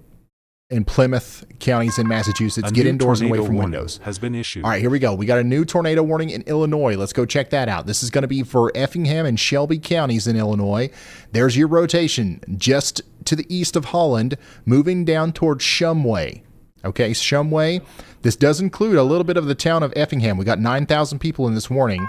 and Plymouth counties in Massachusetts. Get indoors and away from windows. Has been issued. All right, here we go. We got a new tornado warning in Illinois. Let's go check that out. This is going to be for Effingham and Shelby counties in Illinois. There's your rotation just to the east of Holland, moving down towards Shumway. Okay, Shumway. This does include a little bit of the town of Effingham. We got 9,000 people in this warning.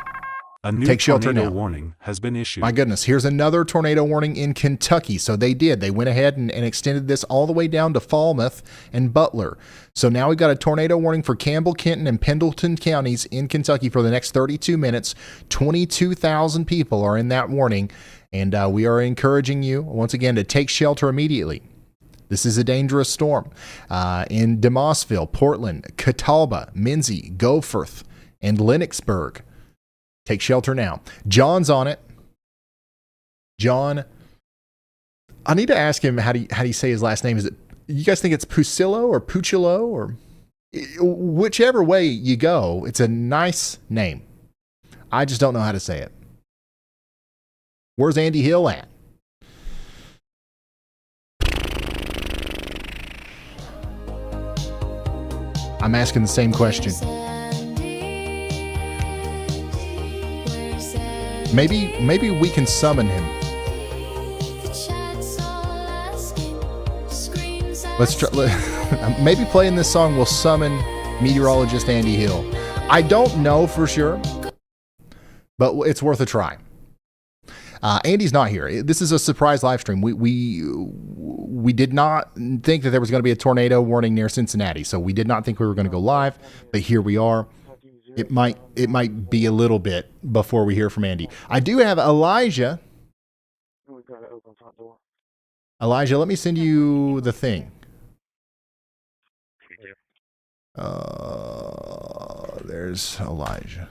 A new Take shelter tornado now. warning has been issued. My goodness, here's another tornado warning in Kentucky. So they went ahead and extended this all the way down to Falmouth and Butler. So now we've got a tornado warning for Campbell, Kenton, and Pendleton counties in Kentucky for the next 32 minutes. 22,000 people are in that warning. And we are encouraging you, once again, to take shelter immediately. This is a dangerous storm. In DeMossville, Portland, Catawba, Minzy, Goforth, and Lennoxburg. Take shelter now. John's on it. John, I need to ask him how do you say his last name? Is it, you guys think it's Pucillo or Pucillo or whichever way you go? It's a nice name. I just don't know how to say it. Where's Andy Hill at? I'm asking the same question. Maybe we can summon him. Let's try. Maybe playing this song will summon meteorologist Andy Hill. I don't know for sure, but it's worth a try. Andy's not here. This is a surprise live stream. We did not think that there was going to be a tornado warning near Cincinnati, so we did not think we were going to go live. But here we are. It might be a little bit before we hear from Andy. I do have Elijah. We've got to open front door. Elijah, let me send you the thing. There's Elijah.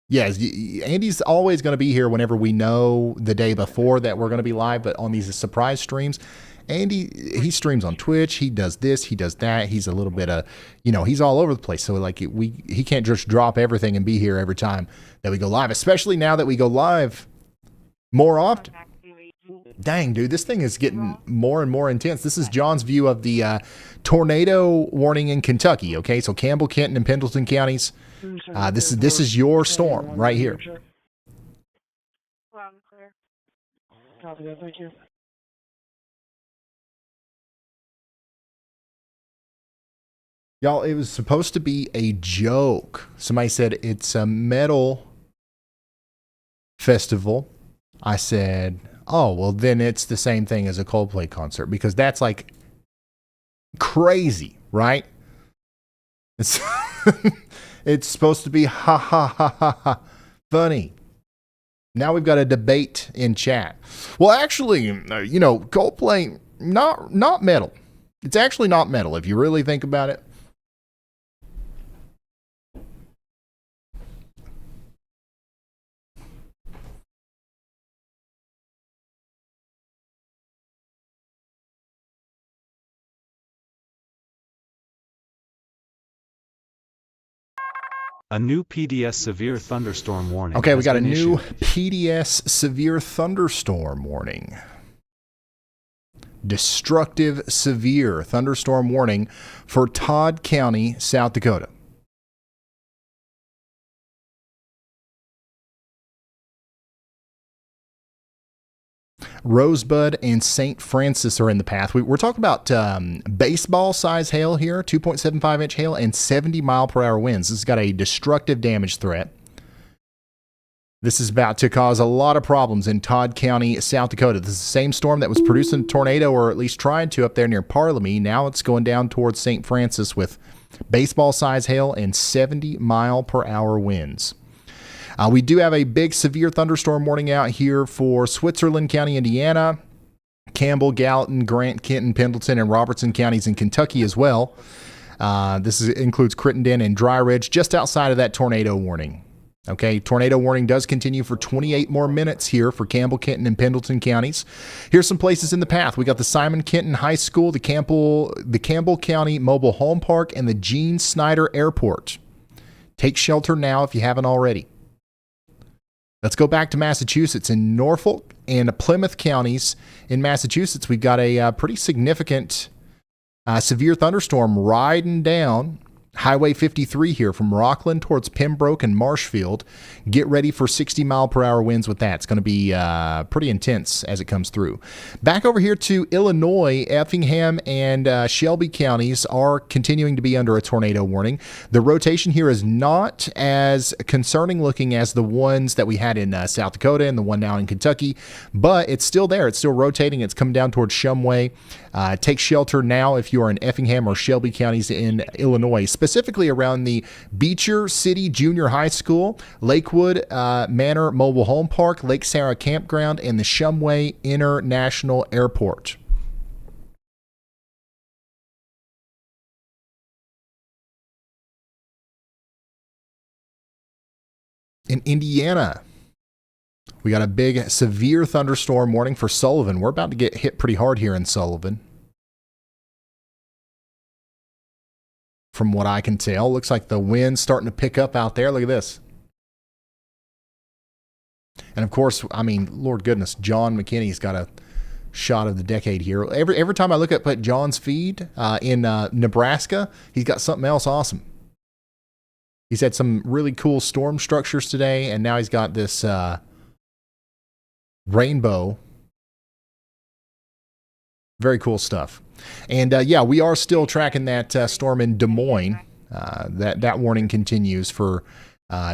Yes, Andy's always going to be here whenever we know the day before that we're going to be live, but on these surprise streams, Andy, he streams on Twitch. He does this, he does that. He's a little bit of, he's all over the place. So like he can't just drop everything and be here every time that we go live, especially now that we go live more often. Dang, dude, this thing is getting more and more intense. This is John's view of the tornado warning in Kentucky. Okay, so Campbell, Kenton, and Pendleton counties. This is your storm right here. Loud and clear. Copy that, thank you. Y'all, it was supposed to be a joke. Somebody said it's a metal festival. I said, oh, well, then it's the same thing as a Coldplay concert, because that's like crazy, right? It's it's supposed to be ha ha ha ha ha funny. Now we've got a debate in chat. Well, actually, Coldplay, not metal. It's actually not metal if you really think about it. A new PDS severe thunderstorm warning. Okay, we got a been new issued. PDS severe thunderstorm warning. Destructive severe thunderstorm warning for Todd County, South Dakota. Rosebud and St. Francis are in the path. We're talking about baseball size hail here, 2.75 inch hail and 70 mile per hour winds. This has got a destructive damage threat. This is about to cause a lot of problems in Todd County, South Dakota. This is the same storm that was producing a tornado, or at least trying to, up there near Parlamy. Now it's going down towards St. Francis with baseball size hail and 70 mile per hour winds. We do have a big severe thunderstorm warning out here for Switzerland County, Indiana, Campbell, Gallatin, Grant, Kenton, Pendleton, and Robertson counties in Kentucky as well. This includes Crittenden and Dry Ridge, just outside of that tornado warning. Okay, tornado warning does continue for 28 more minutes here for Campbell, Kenton, and Pendleton counties. Here's some places in the path. We got the Simon Kenton High School, the Campbell County Mobile Home Park, and the Gene Snyder Airport. Take shelter now if you haven't already. Let's go back to Massachusetts. In Norfolk and Plymouth counties in Massachusetts, we've got a pretty significant severe thunderstorm riding down Highway 53 here from Rockland towards Pembroke and Marshfield. Get ready for 60 mile per hour winds with that. It's going to be pretty intense as it comes through. Back over here to Illinois, Effingham and Shelby counties are continuing to be under a tornado warning. The rotation here is not as concerning looking as the ones that we had in South Dakota and the one now in Kentucky, but it's still there. It's still rotating. It's come down towards Shumway. Take shelter now if you are in Effingham or Shelby counties in Illinois, specifically around the Beecher City Junior High School, Lakewood Manor Mobile Home Park, Lake Sarah Campground, and the Shumway International Airport. In Indiana, we got a big severe thunderstorm warning for Sullivan. We're about to get hit pretty hard here in Sullivan. From what I can tell, looks like the wind's starting to pick up out there. Look at this. And of course, I mean, Lord goodness, John McKinney's got a shot of the decade here. Every time I look at John's feed in Nebraska, he's got something else awesome. He's had some really cool storm structures today, and now he's got this rainbow. Very cool stuff. And yeah, we are still tracking that storm in Des Moines. That warning continues for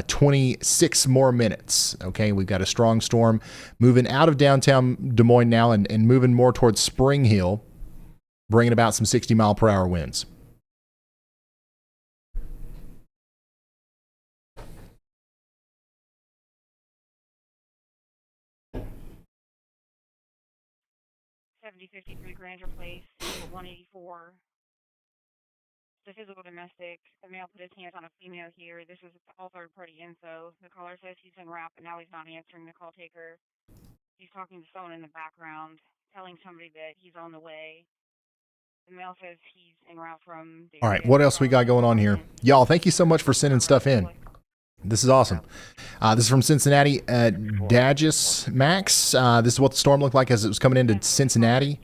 26 more minutes. Okay, we've got a strong storm moving out of downtown Des Moines now and moving more towards Spring Hill, bringing about some 60-mile-per-hour winds. $70.53 Granger Place, 184. The physical domestic, the male put his hands on a female here. This is all third-party info. The caller says he's en route, but now he's not answering the call taker. He's talking to someone in the background, telling somebody that he's on the way. The male says he's en route from... All right, what else we got going on here? Y'all, thank you so much for sending stuff in. This is awesome. This is from Cincinnati. Dagis Max. This is what the storm looked like as it was coming into Cincinnati.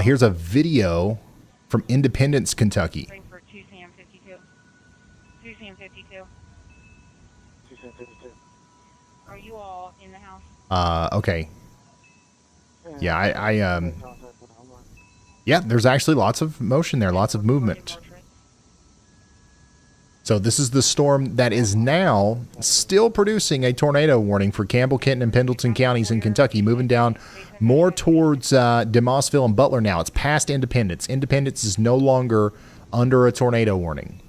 Here's a video from Independence, Kentucky. For 2 Sam 52. 2 Sam 52. 2 Sam 52. Are you all in the house? Okay. Yeah, yeah, there's actually lots of motion there, lots of movement. So this is the storm that is now still producing a tornado warning for Campbell, Kenton, and Pendleton counties in Kentucky, moving down more towards DeMossville and Butler now. It's past Independence. Independence is no longer under a tornado warning.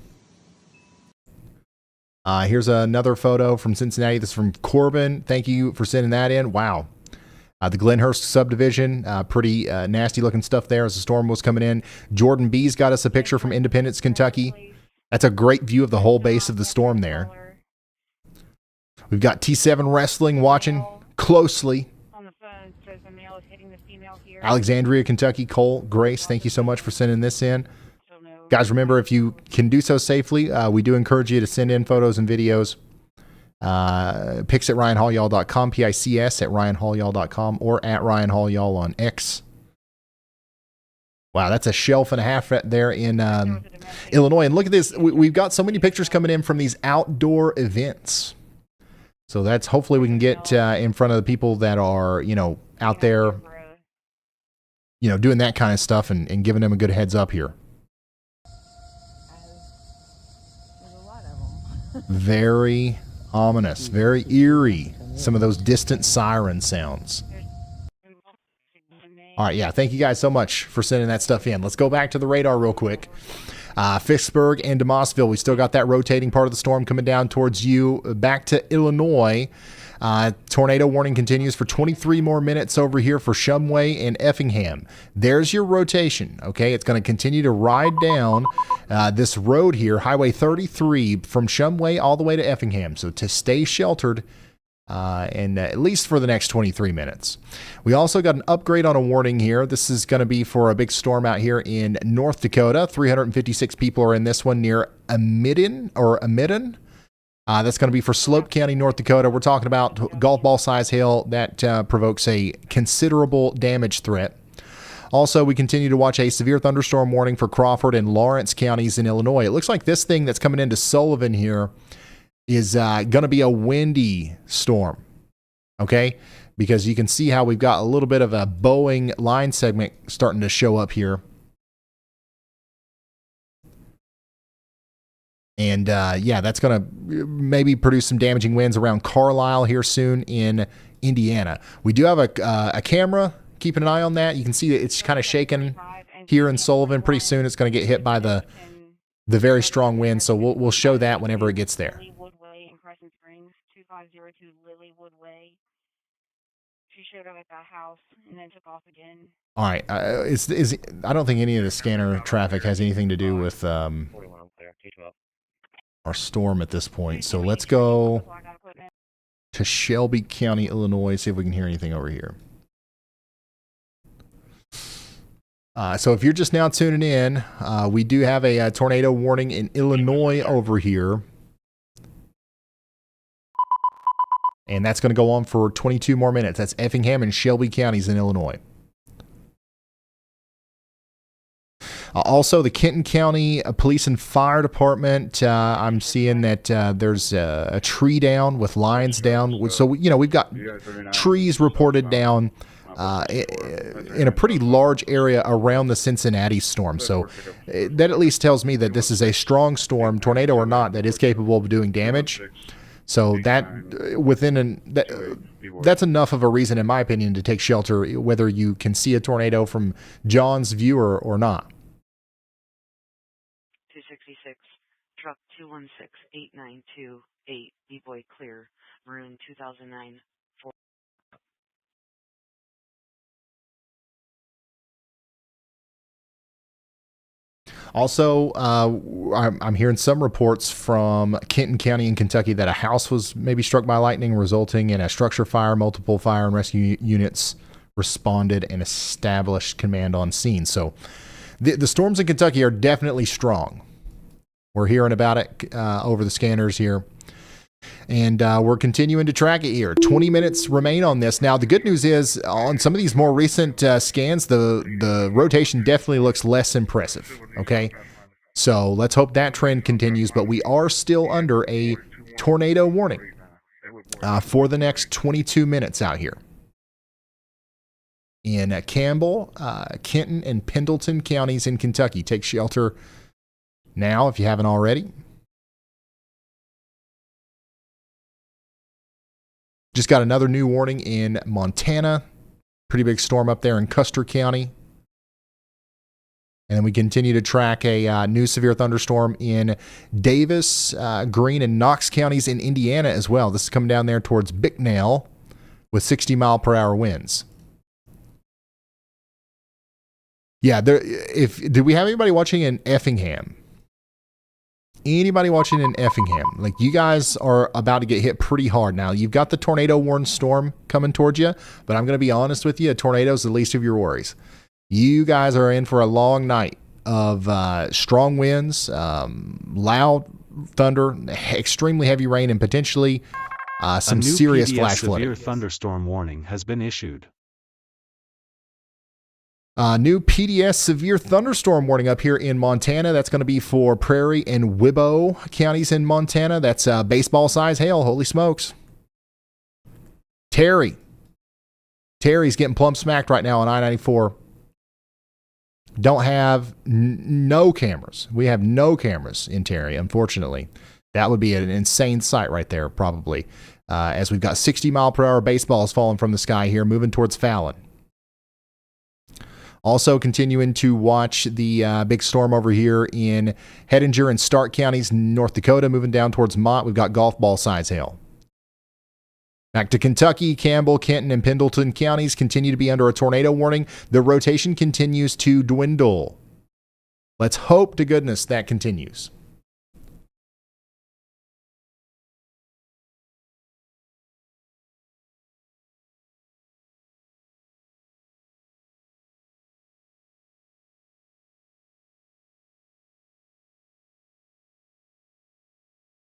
Here's another photo from Cincinnati. This is from Corbin. Thank you for sending that in. Wow. The Glenhurst subdivision, pretty nasty looking stuff there as the storm was coming in. Jordan B's got us a picture from Independence, Kentucky. That's a great view of the whole base of the storm there. We've got T7 Wrestling watching closely. Alexandria, Kentucky. Cole, Grace, thank you so much for sending this in. Guys, remember, if you can do so safely, we do encourage you to send in photos and videos. Pics at RyanHallYall.com, PICS at RyanHallYall.com, or at RyanHallYall on X. Wow, that's a shelf and a half there in Illinois. And look at this. We've got so many pictures coming in from these outdoor events. So that's hopefully we can get in front of the people that are, out there, doing that kind of stuff and giving them a good heads up here. Very ominous, very eerie. Some of those distant siren sounds. All right, yeah, thank you guys so much for sending that stuff in. Let's go back to the radar real quick. Fitchburg and DeMossville, we still got that rotating part of the storm coming down towards you. Back to Illinois. Tornado warning continues for 23 more minutes over here for Shumway and Effingham. There's your rotation, okay? It's going to continue to ride down this road here, Highway 33, from Shumway all the way to Effingham. So to stay sheltered, and at least for the next 23 minutes. We also got an upgrade on a warning here. This is going to be for a big storm out here in North Dakota. 356 people are in this one near Amidon. That's going to be for Slope County, North Dakota. We're talking about golf ball size hail that provokes a considerable damage threat. Also, we continue to watch a severe thunderstorm warning for Crawford and Lawrence counties in Illinois. It looks like this thing that's coming into Sullivan here is going to be a windy storm, okay? Because you can see how we've got a little bit of a bowing line segment starting to show up here. And, yeah, that's going to maybe produce some damaging winds around Carlisle here soon in Indiana. We do have a camera keeping an eye on that. You can see that it's kind of shaking here in Sullivan. Pretty soon it's going to get hit by the very strong wind, so we'll show that whenever it gets there. 2502 Lilywood Way. She showed up at the house and then took off again. All right. I don't think any of the scanner traffic has anything to do with our storm at this point. So let's go to Shelby County, Illinois, see if we can hear anything over here. So if you're just now tuning in, we do have a tornado warning in Illinois over here. And that's going to go on for 22 more minutes. That's Effingham and Shelby counties in Illinois. Also, the Kenton County Police and Fire Department, I'm seeing that there's a tree down with lines down. So, we've got trees reported down in a pretty large area around the Cincinnati storm. So that at least tells me that this is a strong storm, tornado or not, that is capable of doing damage. So that's enough of a reason, in my opinion, to take shelter, whether you can see a tornado from John's view or not. 266, truck 216-8928, D-Boy clear, maroon 2009. Also, I'm hearing some reports from Kenton County in Kentucky that a house was maybe struck by lightning, resulting in a structure fire. Multiple fire and rescue units responded and established command on scene. So the storms in Kentucky are definitely strong. We're hearing about it over the scanners here. And we're continuing to track it here. 20 minutes remain on this. Now, the good news is on some of these more recent scans, the rotation definitely looks less impressive. Okay, so let's hope that trend continues. But we are still under a tornado warning for the next 22 minutes out here in Campbell, Kenton, and Pendleton counties in Kentucky. Take shelter now if you haven't already. Just got another new warning in Montana. Pretty big storm up there in Custer County. And then we continue to track a new severe thunderstorm in Davis, Greene, and Knox counties in Indiana as well. This is coming down there towards Bicknell with 60-mile-per-hour winds. Yeah, did we have anybody watching in Effingham? Anybody watching in Effingham? Like, you guys are about to get hit pretty hard. Now, you've got the tornado warned storm coming towards you, but I'm going to be honest with you, a tornado is the least of your worries. You guys are in for a long night of strong winds, loud thunder, extremely heavy rain, and potentially some serious flash flooding. A new severe thunderstorm warning has been issued. New PDS severe thunderstorm warning up here in Montana. That's going to be for Prairie and Wibbo counties in Montana. That's baseball size hail. Holy smokes. Terry's getting plumb smacked right now on I-94. Don't have no cameras. We have no cameras in Terry, unfortunately. That would be an insane sight right there, probably. As we've got 60-mile-per-hour baseballs falling from the sky here, moving towards Fallon. Also continuing to watch the big storm over here in Hettinger and Stark counties, North Dakota, moving down towards Mott. We've got golf ball size hail. Back to Kentucky, Campbell, Kenton, and Pendleton counties continue to be under a tornado warning. The rotation continues to dwindle. Let's hope to goodness that continues.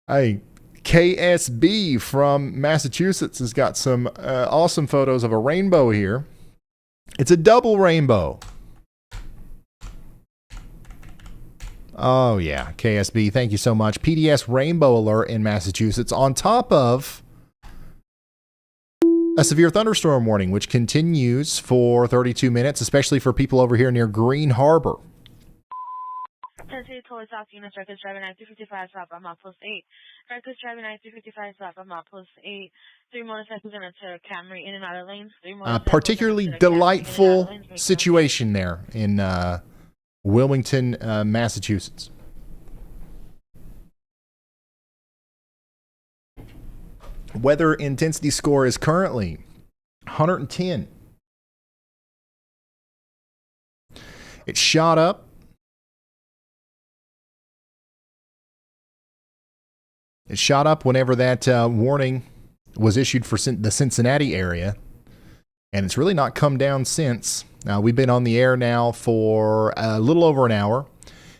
Hey, KSB from Massachusetts has got some awesome photos of a rainbow here. It's a double rainbow. Oh, yeah. KSB, thank you so much. PDS rainbow alert in Massachusetts on top of a severe thunderstorm warning, which continues for 32 minutes, especially for people over here near Green Harbor. Tennessee towards South Units, records driving 9255 south, I'm out post 8. Records driving 9255 south, I'm out post 8. 3 motorcycles in a Camry in and out of lanes. Particularly delightful situation there in Wilmington, Massachusetts. Weather intensity score is currently 110. It shot up. It shot up whenever that warning was issued for the Cincinnati area, and it's really not come down since. We've been on the air now for a little over an hour,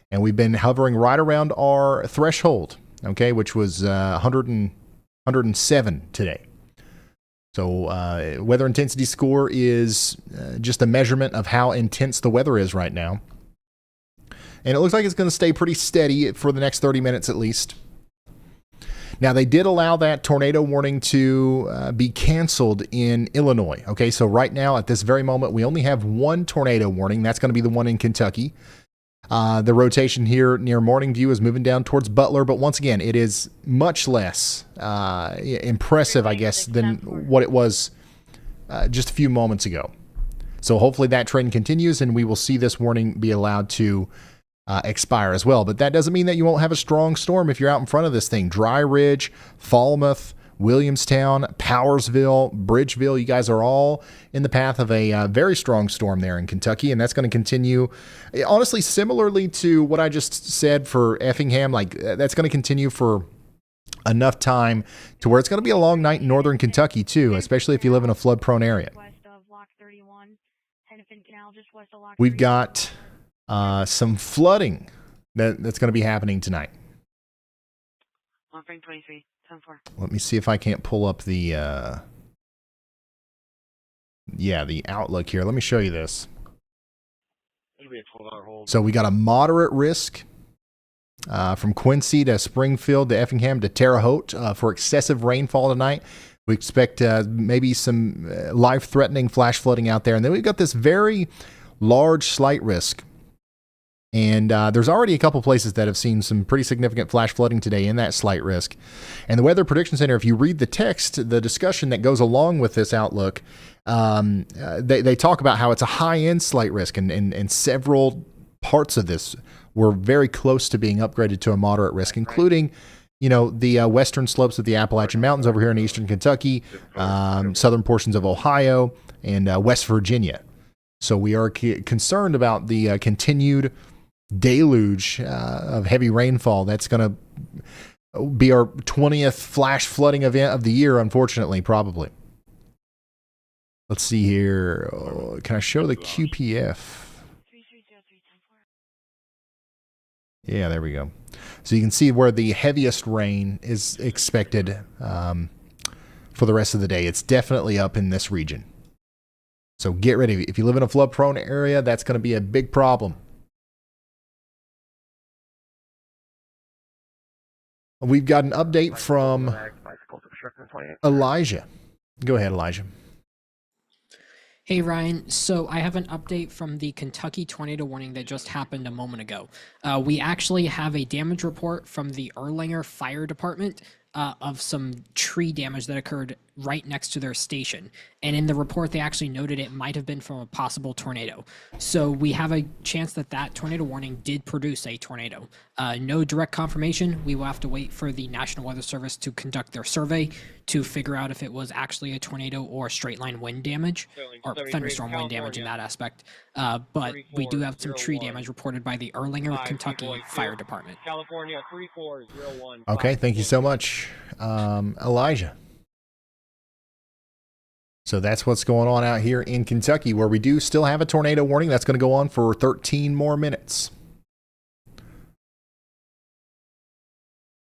and we've been hovering right around our threshold, okay, which was 107 today. So weather intensity score is just a measurement of how intense the weather is right now. And it looks like it's going to stay pretty steady for the next 30 minutes at least. Now, they did allow that tornado warning to be canceled in Illinois. Okay, so right now, at this very moment, we only have one tornado warning. That's going to be the one in Kentucky. The rotation here near Morning View is moving down towards Butler, but once again, it is much less impressive, I guess, than what it was just a few moments ago. So hopefully that trend continues, and we will see this warning be allowed to expire as well. But that doesn't mean that you won't have a strong storm if you're out in front of this thing. Dry Ridge, Falmouth, Williamstown, Powersville, Bridgeville, you guys are all in the path of a very strong storm there in Kentucky, and that's going to continue, honestly, similarly to what I just said for Effingham. Like, that's going to continue for enough time to where it's going to be a long night in northern Kentucky, too, especially if you live in a flood-prone area. We've got some flooding that's going to be happening tonight. One frame 23, 10-4. Let me see if I can't pull up the the outlook here. Let me show you this. It'll be a 12-hour hold. So we got a moderate risk from Quincy to Springfield to Effingham to Terre Haute for excessive rainfall tonight. We expect maybe some life-threatening flash flooding out there. And then we've got this very large slight risk. And there's already a couple places that have seen some pretty significant flash flooding today in that slight risk. And the Weather Prediction Center, if you read the text, the discussion that goes along with this outlook, they talk about how it's a high-end slight risk, and several parts of this were very close to being upgraded to a moderate risk, including, the western slopes of the Appalachian Mountains over here in eastern Kentucky, southern portions of Ohio, and West Virginia. So we are concerned about the continued deluge of heavy rainfall. That's going to be our 20th flash flooding event of the year, unfortunately, probably. Let's see here. Can I show the QPF? Yeah, there we go. So you can see where the heaviest rain is expected for the rest of the day. It's definitely up in this region. So get ready. If you live in a flood-prone area, that's going to be a big problem. We've got an update from Elijah. Go ahead, Elijah. Hey, Ryan. So I have an update from the Kentucky tornado warning that just happened a moment ago. We actually have a damage report from the Erlanger Fire Department of some tree damage that occurred right next to their station. And in the report, they actually noted it might have been from a possible tornado. So we have a chance that that tornado warning did produce a tornado. No direct confirmation. We will have to wait for the National Weather Service to conduct their survey to figure out if it was actually a tornado or straight line wind damage, or thunderstorm wind damage in that aspect. But we do have some tree damage reported by the Erlanger, Kentucky Fire Department. California 3401. Okay, thank you so much, Elijah. So that's what's going on out here in Kentucky, where we do still have a tornado warning. That's going to go on for 13 more minutes.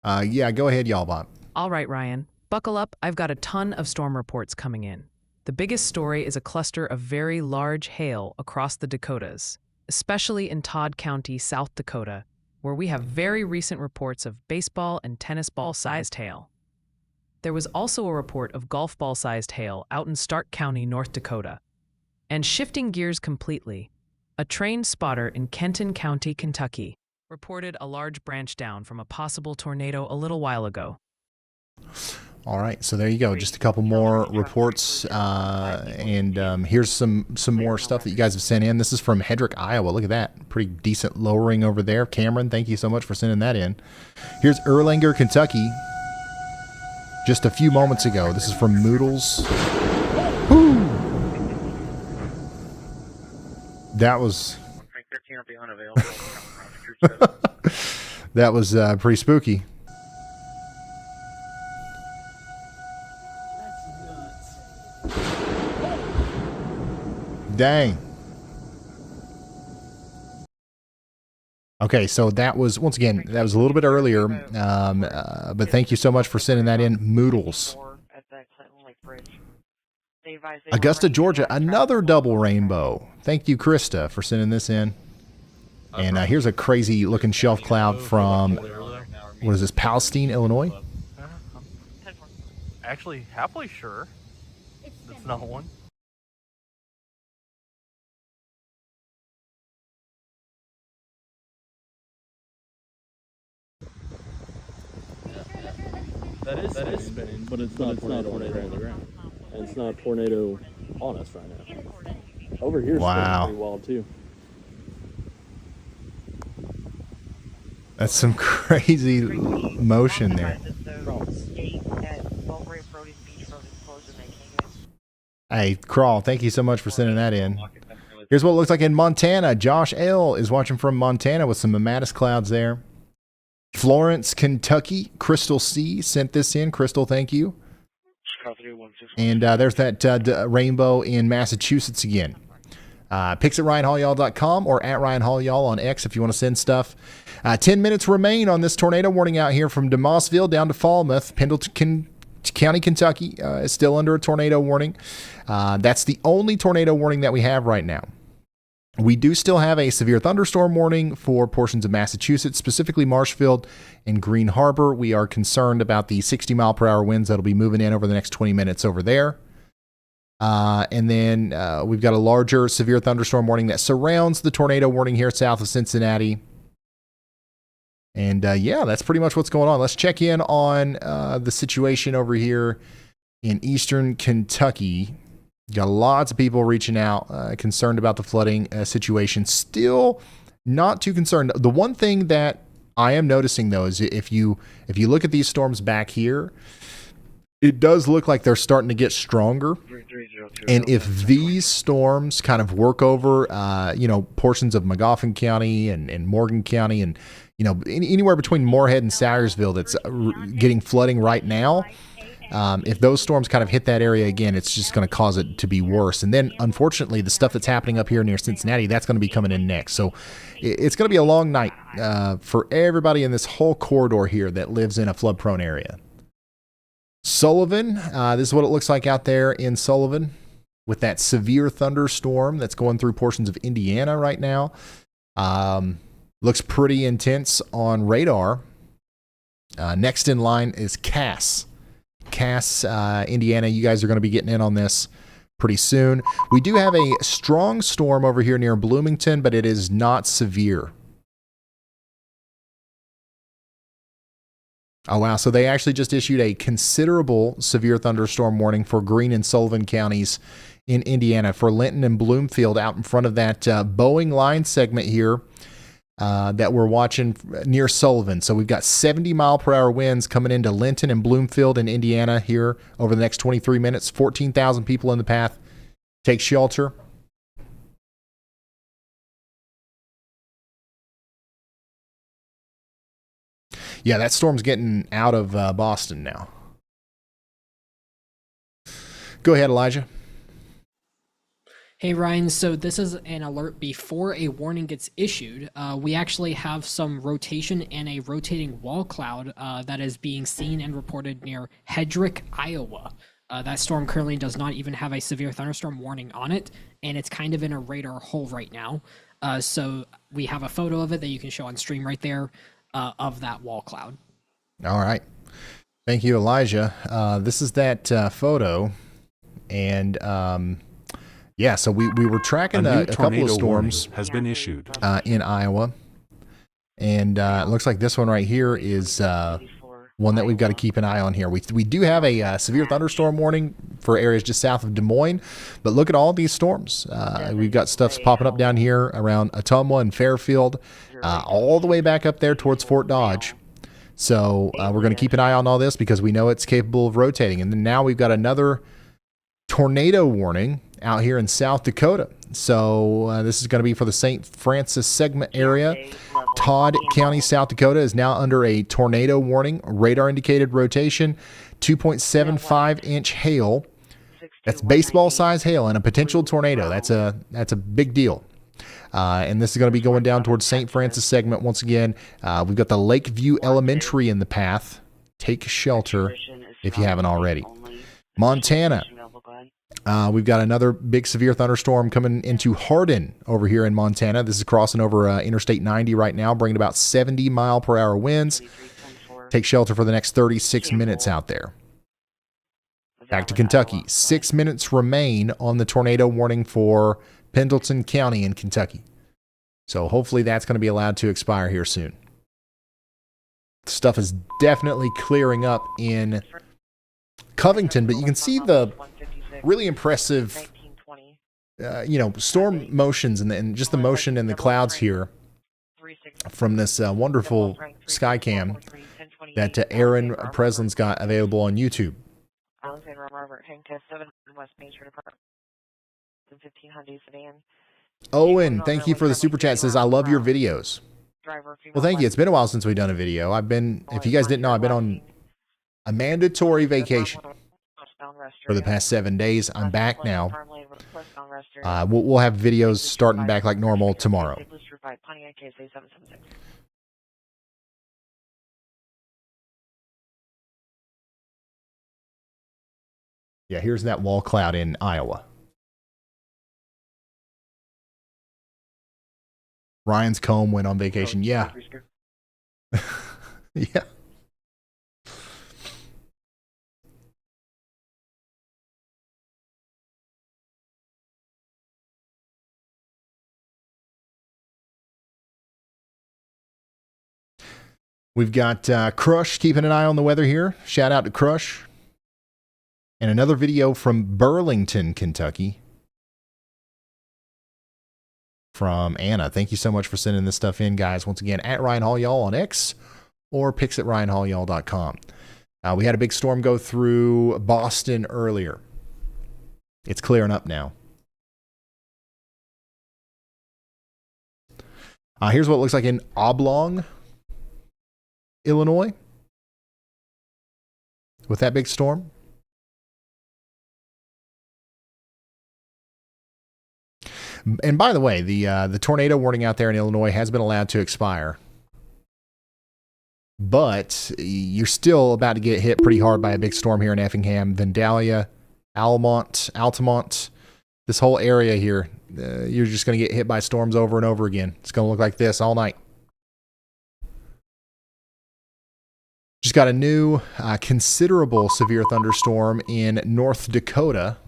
Go ahead, y'all, Bob. All right, Ryan. Buckle up. I've got a ton of storm reports coming in. The biggest story is a cluster of very large hail across the Dakotas, especially in Todd County, South Dakota, where we have very recent reports of baseball and tennis ball-sized hail. There was also a report of golf ball-sized hail out in Stark County, North Dakota. And shifting gears completely, a trained spotter in Kenton County, Kentucky, reported a large branch down from a possible tornado a little while ago. All right, so there you go. Just a couple more reports, and here's some more stuff that you guys have sent in. This is from Hedrick, Iowa. Look at that. Pretty decent lowering over there. Cameron, thank you so much for sending that in. Here's Erlanger, Kentucky. Just a few moments ago. This is from Moodles. Woo! That was... that was pretty spooky. Dang. Okay, so that was, once again, that was a little bit earlier, but thank you so much for sending that in, Moodles. They advise they Augusta, won't Georgia, recognize another traffic double flow. rainbow. Thank you, Krista, for sending this in. And here's a crazy looking shelf cloud from, what is this, Palestine, Illinois? Actually, happily sure. That's not one. That is spinning, but it's not a tornado on the ground. And it's not a tornado on us right now. Over here, Wow. pretty wild too. That's some crazy motion there. Hey, Crawl, thank you so much for sending that in. Here's what it looks like in Montana. Josh L. is watching from Montana with some mammatus clouds there. Florence, Kentucky. Crystal C. sent this in. Crystal, thank you. And there's that rainbow in Massachusetts again. Pics at RyanHallYall.com or at RyanHallYall on X if you want to send stuff. 10 minutes remain on this tornado warning out here from DeMossville down to Falmouth. Pendleton County, Kentucky is still under a tornado warning. That's the only tornado warning that we have right now. We do still have a severe thunderstorm warning for portions of Massachusetts, specifically Marshfield and Green Harbor. We are concerned about the 60-mile-per-hour winds that'll be moving in over the next 20 minutes over there. And then we've got a larger severe thunderstorm warning that surrounds the tornado warning here south of Cincinnati. And yeah, that's pretty much what's going on. Let's check in on the situation over here in eastern Kentucky. Got lots of people reaching out, concerned about the flooding situation. Still not too concerned. The one thing that I am noticing, though, is if you look at these storms back here, it does look like they're starting to get stronger. And if these storms kind of work over, portions of Magoffin County and Morgan County and, anywhere between Moorhead and Sayersville that's getting flooding right now, if those storms kind of hit that area again, it's just going to cause it to be worse. And then, unfortunately, the stuff that's happening up here near Cincinnati, that's going to be coming in next. So it's going to be a long night for everybody in this whole corridor here that lives in a flood-prone area. Sullivan, this is what it looks like out there in Sullivan with that severe thunderstorm that's going through portions of Indiana right now. Looks pretty intense on radar. Next in line is Cass, Indiana. You guys are going to be getting in on this pretty soon. We do have a strong storm over here near Bloomington, but it is not severe. Oh, wow. So they actually just issued a considerable severe thunderstorm warning for Greene and Sullivan counties in Indiana for Linton and Bloomfield out in front of that Boeing line segment here that we're watching near Sullivan. So we've got 70-mile-per-hour winds coming into Linton and Bloomfield in Indiana here over the next 23 minutes. 14,000 people in the path. Take shelter. Yeah, that storm's getting out of Boston now. Go ahead, Elijah. Hey, Ryan. So this is an alert before a warning gets issued. We actually have some rotation and a rotating wall cloud that is being seen and reported near Hedrick, Iowa. That storm currently does not even have a severe thunderstorm warning on it, and it's kind of in a radar hole right now. So we have a photo of it that you can show on stream right there. Of that wall cloud. All right. Thank you, Elijah. This is that photo. And yeah, so we were tracking a couple of storms has been issued in Iowa. And it looks like this one right here is one that we've got to keep an eye on here. We do have a severe thunderstorm warning for areas just south of Des Moines, but look at all these storms. We've got stuff popping up down here around Ottumwa and Fairfield, all the way back up there towards Fort Dodge. So we're going to keep an eye on all this because we know it's capable of rotating. And then now we've got another tornado warning out here in South Dakota. So this is going to be for the St. Francis segment area. Todd County, South Dakota is now under a tornado warning, radar indicated rotation, 2.75-inch hail. That's baseball size hail and a potential tornado. That's a big deal. And this is going to be going down towards St. Francis segment once again. We've got the Lakeview Elementary in the path. Take shelter if you haven't already. Montana. We've got another big severe thunderstorm coming into Hardin over here in Montana. This is crossing over Interstate 90 right now, bringing about 70-mile-per-hour winds. Take shelter for the next 36 minutes out there. Back to Kentucky. 6 minutes remain on the tornado warning for Pendleton County in Kentucky. So hopefully that's going to be allowed to expire here soon. Stuff is definitely clearing up in Covington, but you can see the really impressive, storm motions and just the motion in the clouds here from this wonderful sky cam that Aaron Preslin's got available on YouTube. Alexander Robert Henke, 7 West Main Street Apartment, 15 Hyundai sedan. Owen, thank you for the super chat. Says, I love your videos. Well, thank you. It's been a while since we've done a video. If you guys didn't know, I've been on a mandatory vacation for the past 7 days. I'm back now. We'll have videos starting back like normal tomorrow. Yeah, here's that wall cloud in Iowa. Ryan's comb went on vacation. Yeah. Yeah. We've got Crush keeping an eye on the weather here. Shout out to Crush. And another video from Burlington, Kentucky. From Anna. Thank you so much for sending this stuff in, guys. Once again, at Ryan Hall Y'all on X or pics at RyanHallYall.com. We had a big storm go through Boston earlier. It's clearing up now. Here's what it looks like in Oblong, Illinois, with that big storm. And by the way, the tornado warning out there in Illinois has been allowed to expire. But you're still about to get hit pretty hard by a big storm here in Effingham, Vandalia, Altamont. This whole area here, you're just going to get hit by storms over and over again. It's going to look like this all night. Just got a new considerable severe thunderstorm in North Dakota.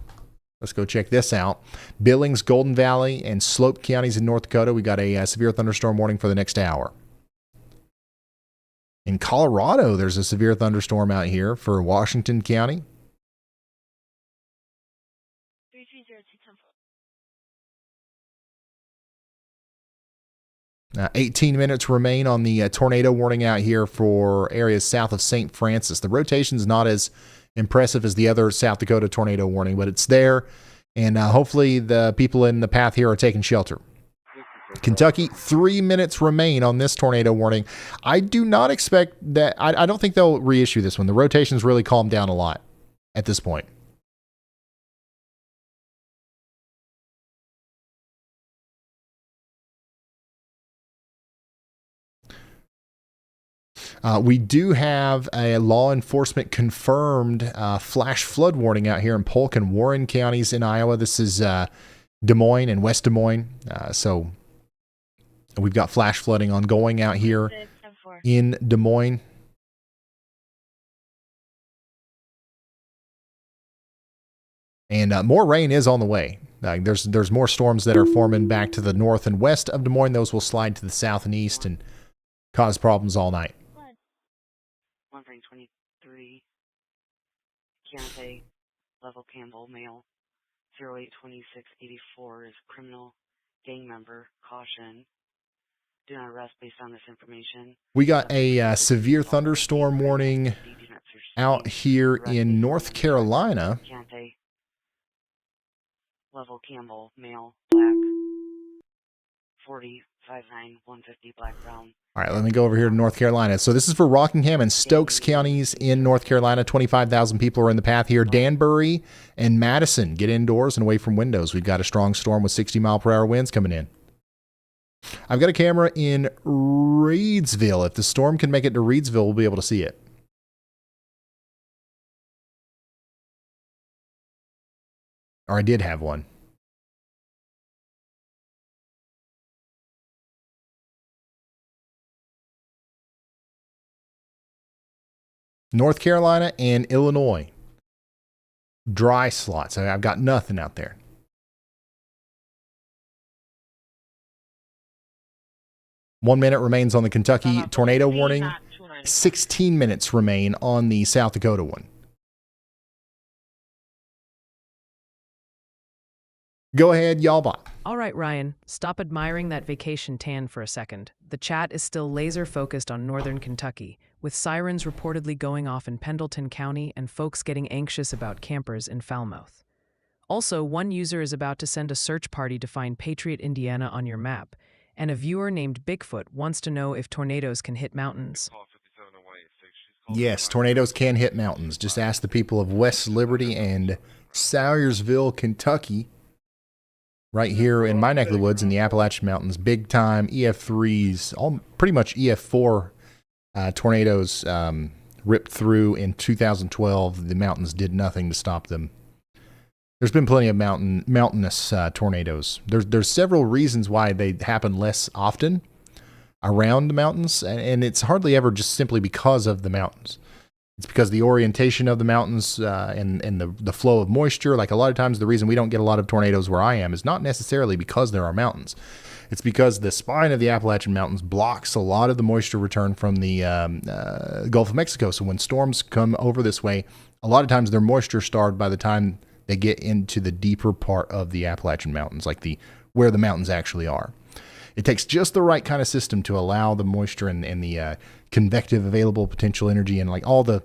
Let's go check this out. Billings, Golden Valley, and Slope counties in North Dakota. We got a severe thunderstorm warning for the next hour. In Colorado, there's a severe thunderstorm out here for Washington County. 18 minutes remain on the tornado warning out here for areas south of St. Francis. The rotation's not as impressive as the other South Dakota tornado warning, but it's there, and hopefully the people in the path here are taking shelter. Kentucky, 3 minutes remain on this tornado warning. I do not expect that. I don't think they'll reissue this one. The rotation's really calmed down a lot at this point. We do have a law enforcement confirmed flash flood warning out here in Polk and Warren counties in Iowa. This is Des Moines and West Des Moines. So we've got flash flooding ongoing out here in Des Moines. And more rain is on the way. There's more storms that are forming back to the north and west of Des Moines. Those will slide to the south and east and cause problems all night. 123, Keontae, Level Campbell, male, 082684 is criminal, gang member, caution. Do not arrest based on this information. We got a severe thunderstorm warning out here in North Carolina. Keontae, Level Campbell, male, black, 40, 5'9", 150, black, brown. All right, let me go over here to North Carolina. So this is for Rockingham and Stokes counties in North Carolina. 25,000 people are in the path here. Danbury and Madison, get indoors and away from windows. We've got a strong storm with 60-mile-per-hour winds coming in. I've got a camera in Reedsville. If the storm can make it to Reedsville, we'll be able to see it. Or I did have one. North Carolina and Illinois. Dry slots. I've got nothing out there. One minute remains on the Kentucky tornado warning. 16 minutes remain on the South Dakota one. Go ahead, y'all bot. All right, Ryan, stop admiring that vacation tan for a second. The chat is still laser focused on northern Kentucky, with sirens reportedly going off in Pendleton County and folks getting anxious about campers in Falmouth. Also, one user is about to send a search party to find Patriot, Indiana on your map, and a viewer named Bigfoot wants to know if tornadoes can hit mountains. Yes, tornadoes can hit mountains. Just ask the people of West Liberty and Sayersville, Kentucky. Right here in my neck of the woods in the Appalachian Mountains, big time EF3s, all pretty much EF4 tornadoes ripped through in 2012. The mountains did nothing to stop them. There's been plenty of mountainous tornadoes. There's several reasons why they happen less often around the mountains, and it's hardly ever just simply because of the mountains. It's because the orientation of the mountains and the flow of moisture. Like a lot of times, the reason we don't get a lot of tornadoes where I am is not necessarily because there are mountains. It's because the spine of the Appalachian Mountains blocks a lot of the moisture return from the Gulf of Mexico. So when storms come over this way, a lot of times they're moisture starved by the time they get into the deeper part of the Appalachian Mountains, like where the mountains actually are. It takes just the right kind of system to allow the moisture and the convective available potential energy and like all the,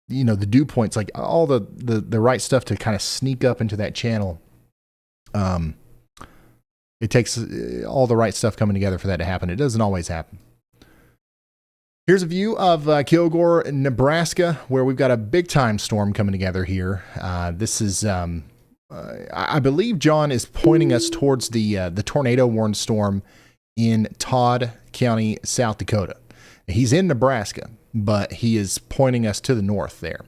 the dew points, like all the right stuff to kind of sneak up into that channel. It takes all the right stuff coming together for that to happen. It doesn't always happen. Here's a view of Kilgore, Nebraska, where we've got a big time storm coming together here. This is, I believe John is pointing us towards the tornado warned storm in Todd County, South Dakota. He's in Nebraska, but he is pointing us to the north there.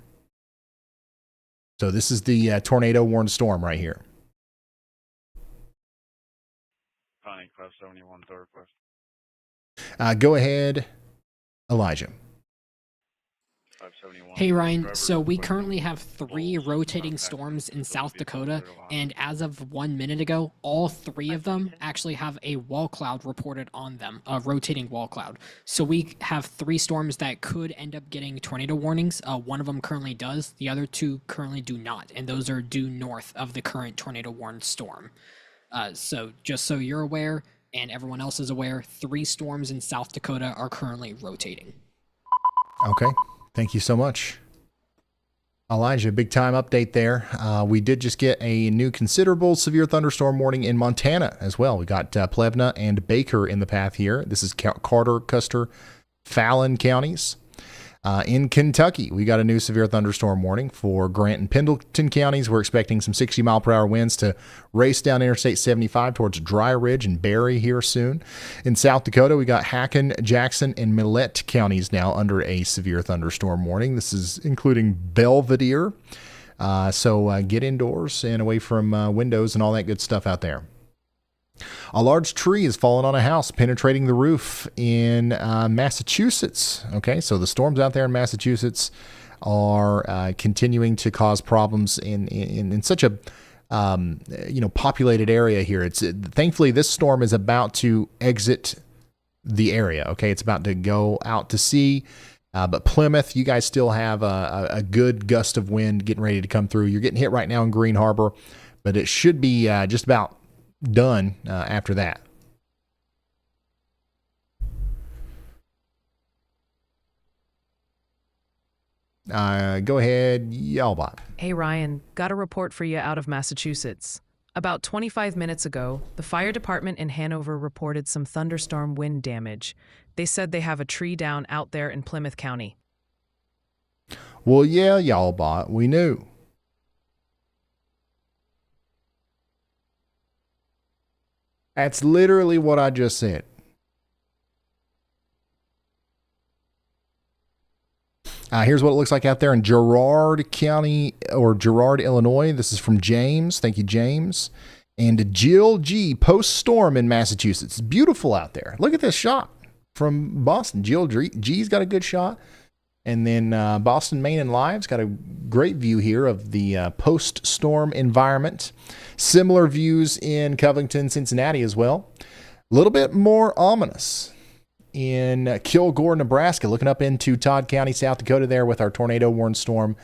So this is the tornado warned storm right here. Connie, Class 71, third request. Go ahead, Elijah. Hey Ryan, so we currently have 3 rotating storms in South Dakota, and as of 1 minute ago, all 3 of them actually have a wall cloud reported on them, a rotating wall cloud. So we have 3 storms that could end up getting tornado warnings. One of them currently does, the other 2 currently do not, and those are due north of the current tornado warned storm. So just so you're aware, and everyone else is aware, 3 storms in South Dakota are currently rotating. Okay. Thank you so much. Elijah, big time update there. We did just get a new considerable severe thunderstorm warning in Montana as well. We got Plevna and Baker in the path here. This is Carter, Custer, Fallon counties. In Kentucky, we got a new severe thunderstorm warning for Grant and Pendleton counties. We're expecting some 60-mile-per-hour winds to race down Interstate 75 towards Dry Ridge and Barry here soon. In South Dakota, we got Hacken, Jackson, and Millette counties now under a severe thunderstorm warning. This is including Belvedere. So get indoors and away from windows and all that good stuff out there. A large tree has fallen on a house, penetrating the roof in Massachusetts. Okay, so the storms out there in Massachusetts are continuing to cause problems in such a populated area here. It's thankfully this storm is about to exit the area. Okay, it's about to go out to sea. But Plymouth, you guys still have a good gust of wind getting ready to come through. You're getting hit right now in Green Harbor, but it should be just about done after that. Go ahead, Yalbot. Hey Ryan, got a report for you out of Massachusetts. About 25 minutes ago, the fire department in Hanover reported some thunderstorm wind damage. They said they have a tree down out there in Plymouth County. Well, yeah, Yalbot, we knew. That's literally what I just said. Here's what it looks like out there in Girard County or Girard, Illinois. This is from James. Thank you, James. And Jill G, post-storm in Massachusetts. It's beautiful out there. Look at this shot from Boston. Jill G's got a good shot. And then Boston, Maine, and Live's got a great view here of the post-storm environment. Similar views in Covington, Cincinnati as well. A little bit more ominous in Kilgore, Nebraska, looking up into Todd County, South Dakota there with our tornado-warned storm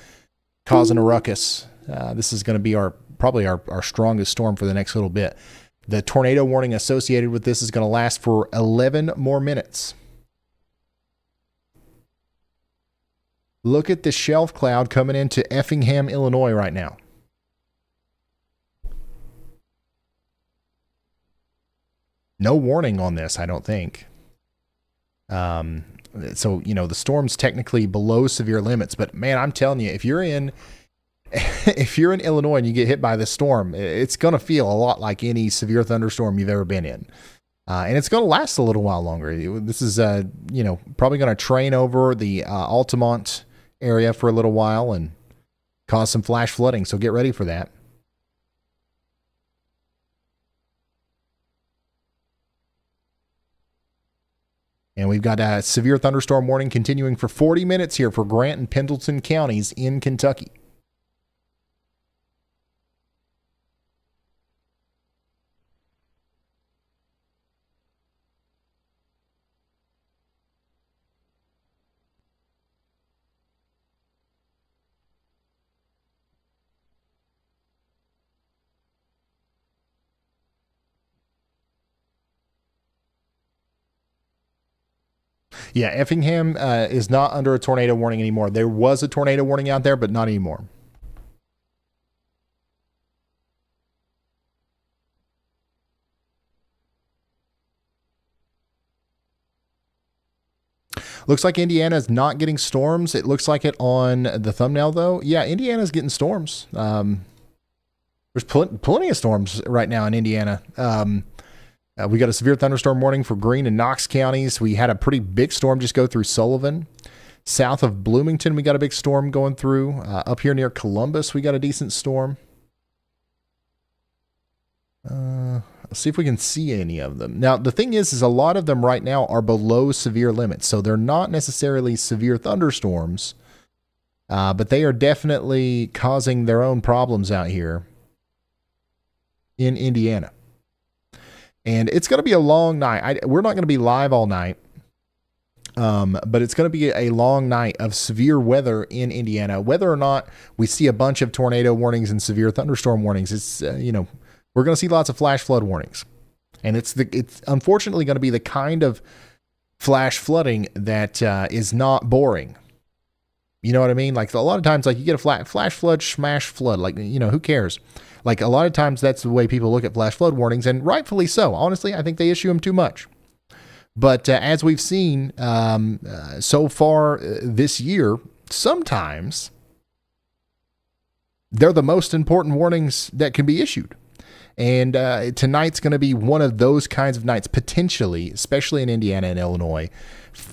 causing a ruckus. This is going to be probably our strongest storm for the next little bit. The tornado warning associated with this is going to last for 11 more minutes. Look at the shelf cloud coming into Effingham, Illinois right now. No warning on this, I don't think. So, the storm's technically below severe limits, but man, I'm telling you, if you're in Illinois and you get hit by this storm, it's going to feel a lot like any severe thunderstorm you've ever been in. And it's going to last a little while longer. This is, probably going to train over the Altamont area for a little while and cause some flash flooding. So get ready for that. And we've got a severe thunderstorm warning continuing for 40 minutes here for Grant and Pendleton counties in Kentucky. Yeah, Effingham is not under a tornado warning anymore. There was a tornado warning out there, but not anymore. Looks like Indiana's not getting storms. It looks like it on the thumbnail, though. Yeah, Indiana's getting storms. There's plenty of storms right now in Indiana. We got a severe thunderstorm warning for Greene and Knox counties. We had a pretty big storm just go through Sullivan. South of Bloomington, we got a big storm going through. Up here near Columbus, we got a decent storm. Let's see if we can see any of them. Now, the thing is a lot of them right now are below severe limits, so they're not necessarily severe thunderstorms, but they are definitely causing their own problems out here in Indiana. And it's going to be a long night. We're not going to be live all night, but it's going to be a long night of severe weather in Indiana. Whether or not we see a bunch of tornado warnings and severe thunderstorm warnings, it's we're going to see lots of flash flood warnings, and it's unfortunately going to be the kind of flash flooding that is not boring. You know what I mean? Like a lot of times, like you get a flash flood, smash flood. Like who cares? Like a lot of times that's the way people look at flash flood warnings, and rightfully so. Honestly, I think they issue them too much. But as we've seen so far this year, sometimes they're the most important warnings that can be issued. And tonight's going to be one of those kinds of nights, potentially, especially in Indiana and Illinois.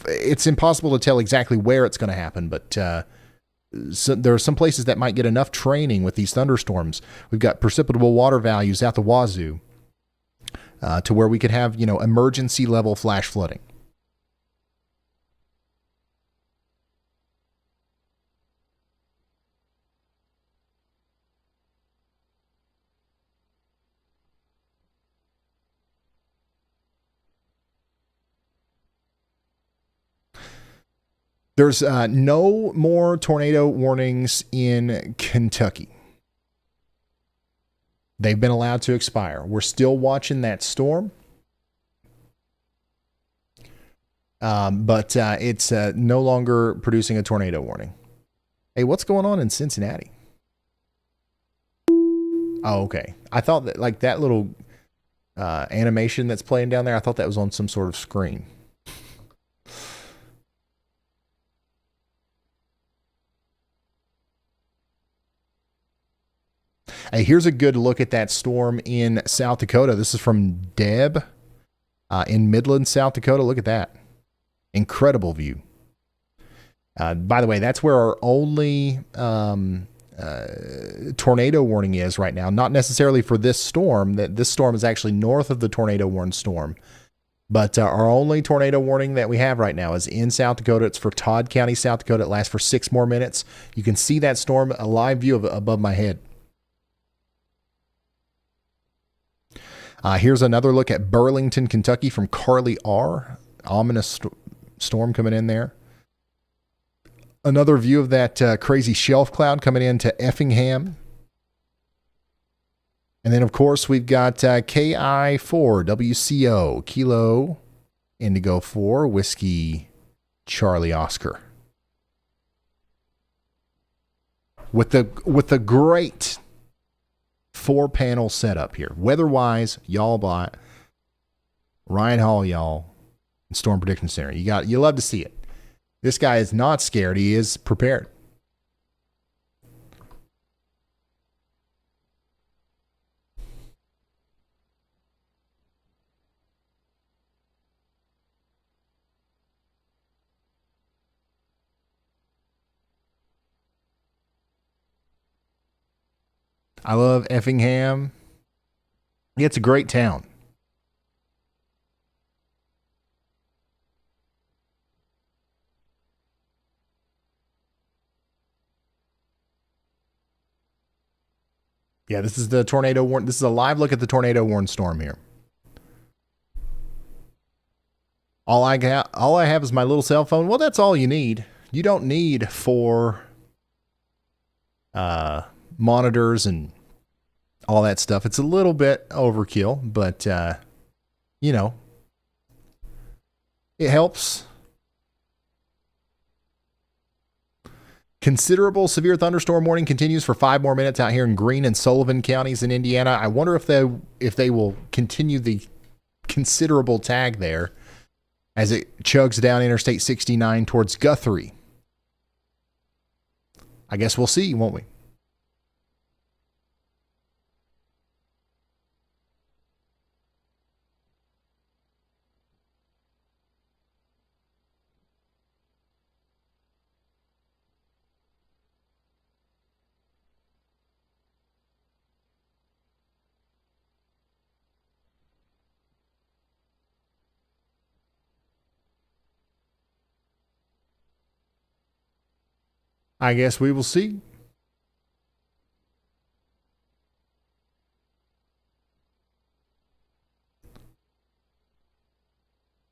It's impossible to tell exactly where it's going to happen, but so there are some places that might get enough training with these thunderstorms. We've got precipitable water values out the wazoo to where we could have, emergency level flash flooding. There's no more tornado warnings in Kentucky. They've been allowed to expire. We're still watching that storm. But it's no longer producing a tornado warning. Hey, what's going on in Cincinnati? Oh, okay. I thought that like that little animation that's playing down there, I thought that was on some sort of screen. Hey, here's a good look at that storm in South Dakota. This is from Deb in Midland, South Dakota. Look at that. Incredible view. By the way, that's where our only tornado warning is right now. Not necessarily for this storm. That this storm is actually north of the tornado warned storm. But our only tornado warning that we have right now is in South Dakota. It's for Todd County, South Dakota. It lasts for 6 more minutes. You can see that storm, a live view of it above my head. Here's another look at Burlington, Kentucky from Carly R. Ominous storm coming in there. Another view of that crazy shelf cloud coming into Effingham. And then, of course, we've got KI4 WCO, Kilo Indigo 4, Whiskey Charlie Oscar. With the great 4-panel setup here. Weather-wise, y'all bought Ryan Hall, y'all, and Storm Prediction Center. You love to see it. This guy is not scared. He is prepared. I love Effingham. It's a great town. Yeah, this is the tornado warn. This is a live look at the tornado warned storm here. All I have is my little cell phone. Well, that's all you need. You don't need 4 monitors and all that stuff. It's a little bit overkill, but you know, it helps. Considerable severe thunderstorm warning continues for 5 more minutes out here in Greene and Sullivan counties in Indiana. I wonder if they will continue the considerable tag there as it chugs down Interstate 69 towards Guthrie. I guess we'll see, won't we? I guess we will see.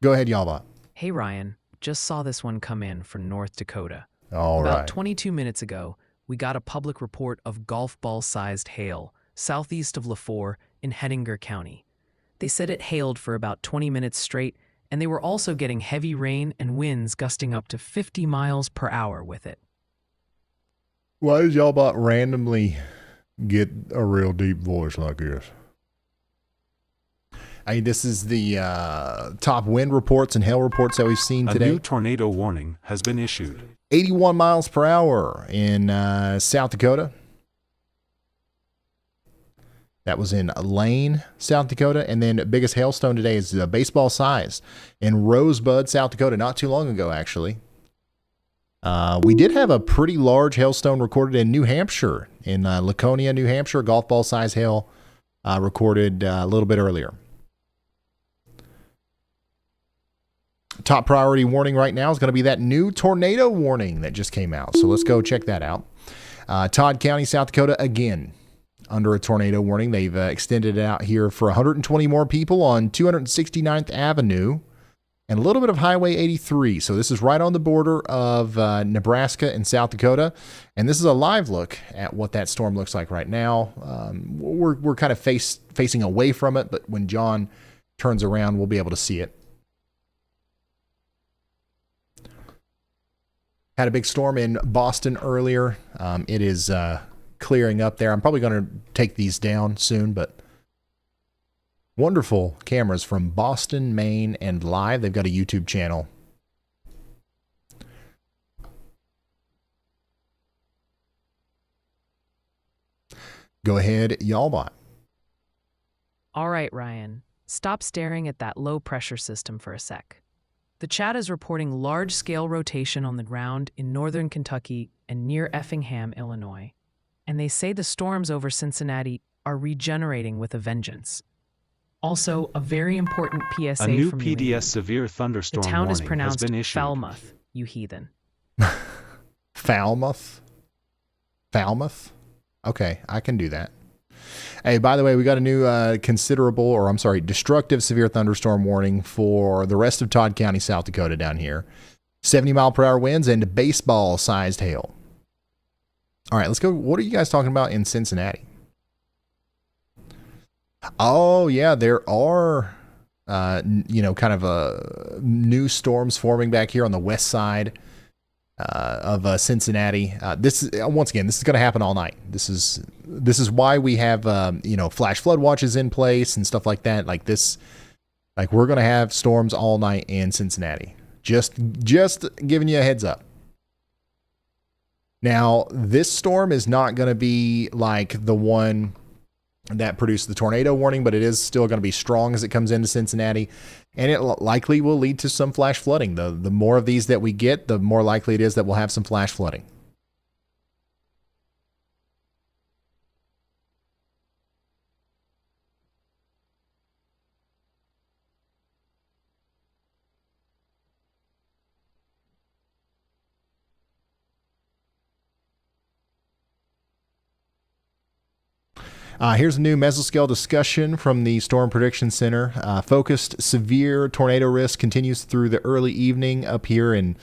Go ahead, Yalbot. Hey, Ryan. Just saw this one come in from North Dakota. All About right. 22 minutes ago, we got a public report of golf ball-sized hail southeast of LaFour in Hettinger County. They said it hailed for about 20 minutes straight, and they were also getting heavy rain and winds gusting up to 50 miles per hour with it. Why does Yalbot randomly get a real deep voice like this? This is the top wind reports and hail reports that we've seen today. A new tornado warning has been issued. 81 miles per hour in South Dakota. That was in Lane, South Dakota. And then biggest hailstone today is baseball size in Rosebud, South Dakota, not too long ago, actually. We did have a pretty large hailstone recorded in New Hampshire, in Laconia, New Hampshire. Golf ball size hail recorded a little bit earlier. Top priority warning right now is going to be that new tornado warning that just came out. So let's go check that out. Todd County, South Dakota, again, under a tornado warning. They've extended it out here for 120 more people on 269th Avenue and a little bit of Highway 83. So this is right on the border of Nebraska and South Dakota. And this is a live look at what that storm looks like right now. We're kind of facing away from it, but when John turns around, we'll be able to see it. Had a big storm in Boston earlier. It is clearing up there. I'm probably going to take these down soon, but wonderful cameras from Boston, Maine, and live. They've got a YouTube channel. Go ahead, Yalbot. All right, Ryan. Stop staring at that low-pressure system for a sec. The chat is reporting large-scale rotation on the ground in northern Kentucky and near Effingham, Illinois. And they say the storms over Cincinnati are regenerating with a vengeance. Also, a very important PSA A new from New PDS England. severe The thunderstorm town is warning has pronounced been issued. Falmouth, you heathen. Falmouth? Falmouth? Okay, I can do that. Hey, by the way, we got a new destructive severe thunderstorm warning for the rest of Todd County, South Dakota down here. 70-mile-per-hour winds and baseball-sized hail. All right, let's go. What are you guys talking about in Cincinnati? Oh, yeah, there are, new storms forming back here on the west side of Cincinnati. This is going to happen all night. This is why we have flash flood watches in place and stuff like that. Like we're going to have storms all night in Cincinnati. Just giving you a heads up. Now, this storm is not going to be like the one that produced the tornado warning, but it is still going to be strong as it comes into Cincinnati, and it likely will lead to some flash flooding. The more of these that we get, the more likely it is that we'll have some flash flooding. Here's a new mesoscale discussion from the Storm Prediction Center. Focused severe tornado risk continues through the early evening up here in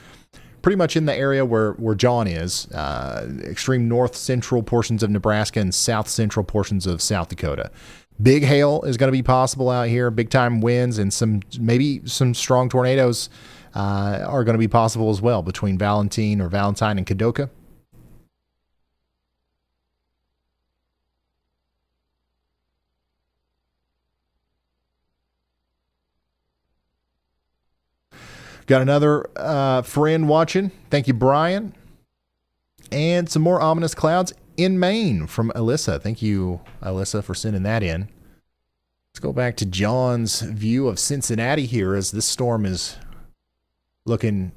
pretty much in the area where John is. Extreme north central portions of Nebraska and south central portions of South Dakota. Big hail is going to be possible out here. Big time winds and maybe some strong tornadoes are going to be possible as well between Valentine and Kadoka. Got another friend watching. Thank you, Brian. And some more ominous clouds in Maine from Alyssa. Thank you, Alyssa, for sending that in. Let's go back to John's view of Cincinnati here as this storm is looking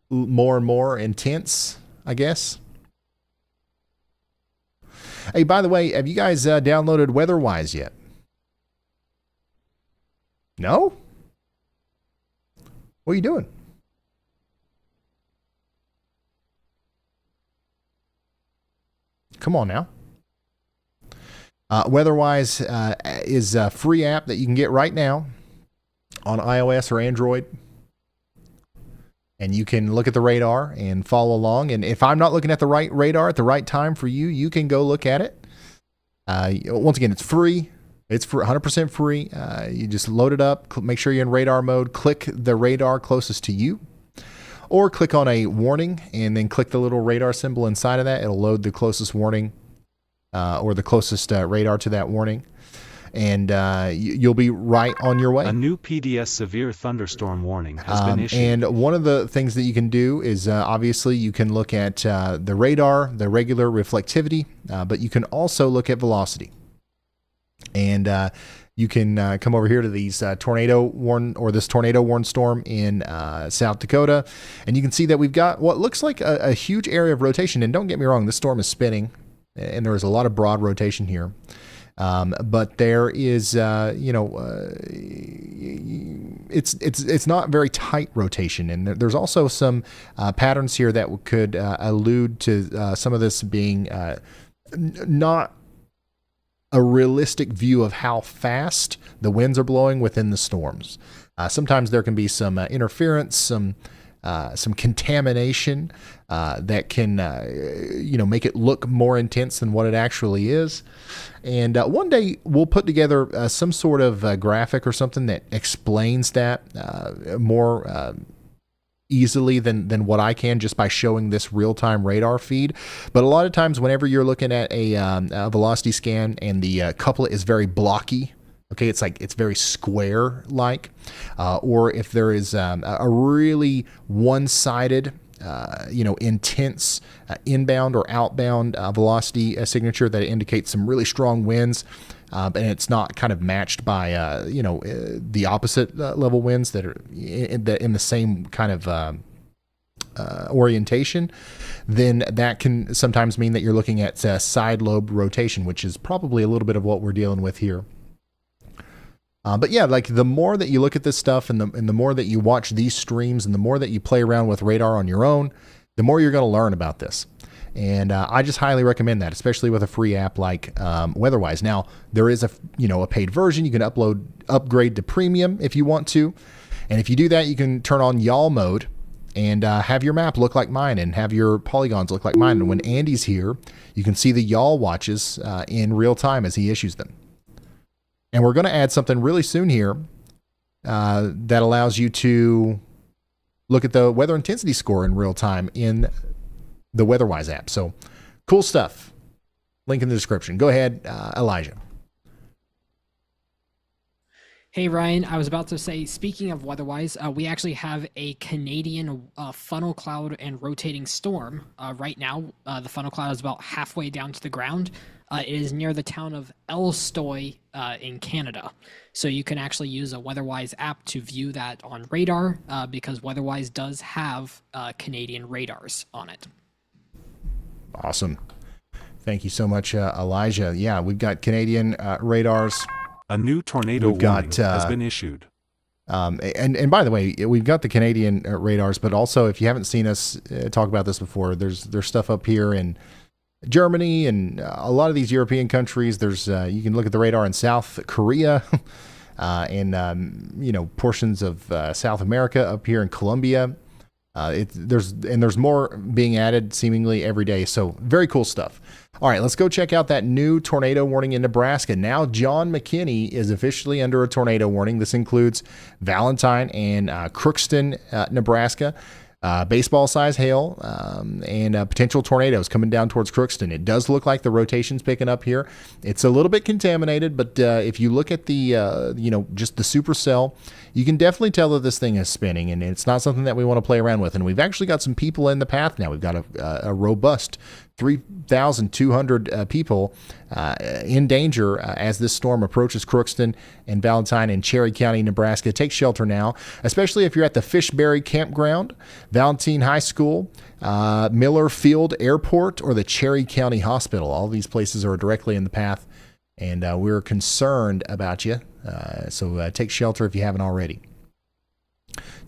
more and more intense, I guess. Hey, by the way, have you guys downloaded WeatherWise yet? No? What are you doing? Come on now. WeatherWise is a free app that you can get right now on iOS or Android. And you can look at the radar and follow along. And if I'm not looking at the right radar at the right time for you, you can go look at it. Once again, it's free. It's for 100% free. You just load it up, make sure you're in radar mode, click the radar closest to you, or click on a warning and then click the little radar symbol inside of that. It'll load the closest warning or the closest radar to that warning, and you'll be right on your way. A new PDS severe thunderstorm warning has been issued. And one of the things that you can do is obviously you can look at the radar, the regular reflectivity, but you can also look at velocity. And you can come over here to these tornado warn storm in South Dakota, and you can see that we've got what looks like a huge area of rotation. And don't get me wrong, this storm is spinning, and there is a lot of broad rotation here. But there is, it's not very tight rotation, and there's also some patterns here that could allude to some of this being not a realistic view of how fast the winds are blowing within the storms. Sometimes there can be some interference, some contamination that can, make it look more intense than what it actually is. And one day we'll put together some sort of graphic or something that explains that more easily than what I can just by showing this real-time radar feed. But a lot of times whenever you're looking at a velocity scan and the couplet is very blocky, okay, it's very square-like, or if there is a really one-sided intense inbound or outbound velocity signature that indicates some really strong winds. And it's not kind of matched by, the opposite level winds that are in the same kind of orientation, then that can sometimes mean that you're looking at side lobe rotation, which is probably a little bit of what we're dealing with here. But yeah, like the more that you look at this stuff and the more that you watch these streams and the more that you play around with radar on your own, the more you're going to learn about this. And I just highly recommend that, especially with a free app like WeatherWise. Now, there is a paid version. You can upgrade to premium if you want to. And if you do that, you can turn on y'all mode and have your map look like mine and have your polygons look like mine. And when Andy's here, you can see the y'all watches in real time as he issues them. And we're going to add something really soon here that allows you to look at the weather intensity score in real time in the WeatherWise app. So cool stuff. Link in the description. Go ahead, Elijah. Hey, Ryan, I was about to say, speaking of WeatherWise, we actually have a Canadian funnel cloud and rotating storm right now. The funnel cloud is about halfway down to the ground. It is near the town of Elstoy in Canada. So you can actually use a WeatherWise app to view that on radar because WeatherWise does have Canadian radars on it. Awesome. Thank you so much, Elijah. Yeah, we've got Canadian radars. A new tornado warning has been issued. And by the way, we've got the Canadian radars, but also if you haven't seen us talk about this before, there's stuff up here in Germany and a lot of these European countries. There's you can look at the radar in South Korea and portions of South America up here in Colombia. There's more being added seemingly every day. So very cool stuff. All right, let's go check out that new tornado warning in Nebraska. Now John McKinney is officially under a tornado warning. This includes Valentine and Crookston, Nebraska. Baseball size hail and potential tornadoes coming down towards Crookston. It does look like the rotation's picking up here. It's a little bit contaminated, but if you look at the just the supercell, you can definitely tell that this thing is spinning, and it's not something that we want to play around with. And we've actually got some people in the path now. We've got a robust 3,200 people in danger as this storm approaches Crookston and Valentine in Cherry County, Nebraska. Take shelter now, especially if you're at the Fishberry Campground, Valentine High School, Miller Field Airport, or the Cherry County Hospital. All these places are directly in the path, and we're concerned about you. So take shelter if you haven't already.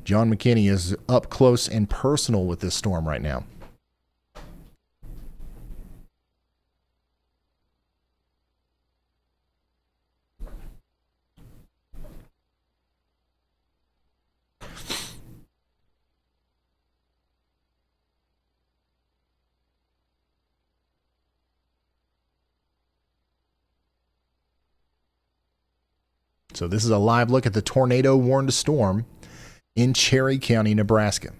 John McKinney is up close and personal with this storm right now. So this is a live look at the tornado warned storm in Cherry County, Nebraska.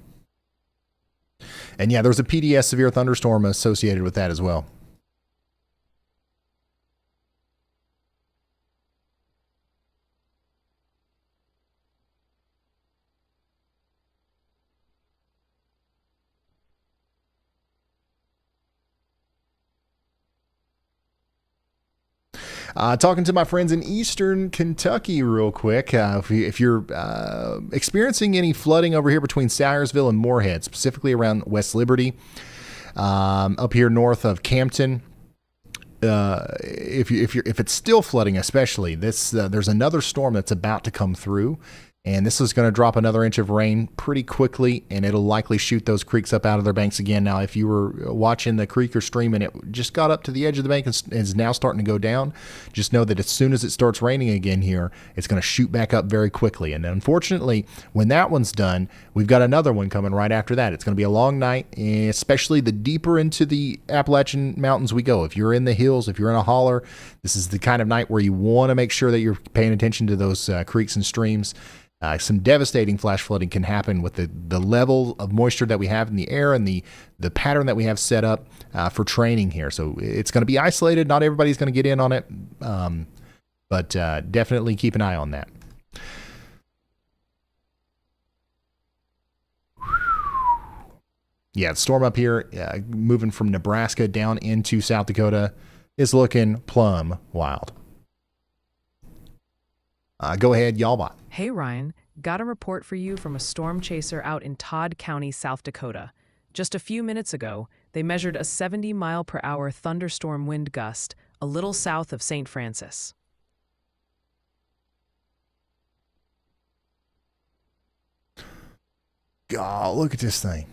And yeah, there's a PDS severe thunderstorm associated with that as well. Talking to my friends in Eastern Kentucky real quick. If you're experiencing any flooding over here between Sayersville and Moorhead, specifically around West Liberty, up here north of Campton, if it's still flooding, especially there's another storm that's about to come through. And this is going to drop another inch of rain pretty quickly, and it'll likely shoot those creeks up out of their banks again. Now, if you were watching the creek or stream and it just got up to the edge of the bank and is now starting to go down, just know that as soon as it starts raining again here, it's going to shoot back up very quickly. And unfortunately, when that one's done, we've got another one coming right after that. It's going to be a long night, especially the deeper into the Appalachian Mountains we go. If you're in the hills, if you're in a holler, this is the kind of night where you want to make sure that you're paying attention to those creeks and streams. Some devastating flash flooding can happen with the level of moisture that we have in the air and the pattern that we have set up for training here. So it's going to be isolated. Not everybody's going to get in on it, but definitely keep an eye on that. Yeah, the storm up here, moving from Nebraska down into South Dakota, is looking plumb wild. Go ahead, Y'allbot. Hey, Ryan. Got a report for you from a storm chaser out in Todd County, South Dakota. Just a few minutes ago, they measured a 70-mile-per-hour thunderstorm wind gust a little south of St. Francis. God, look at this thing.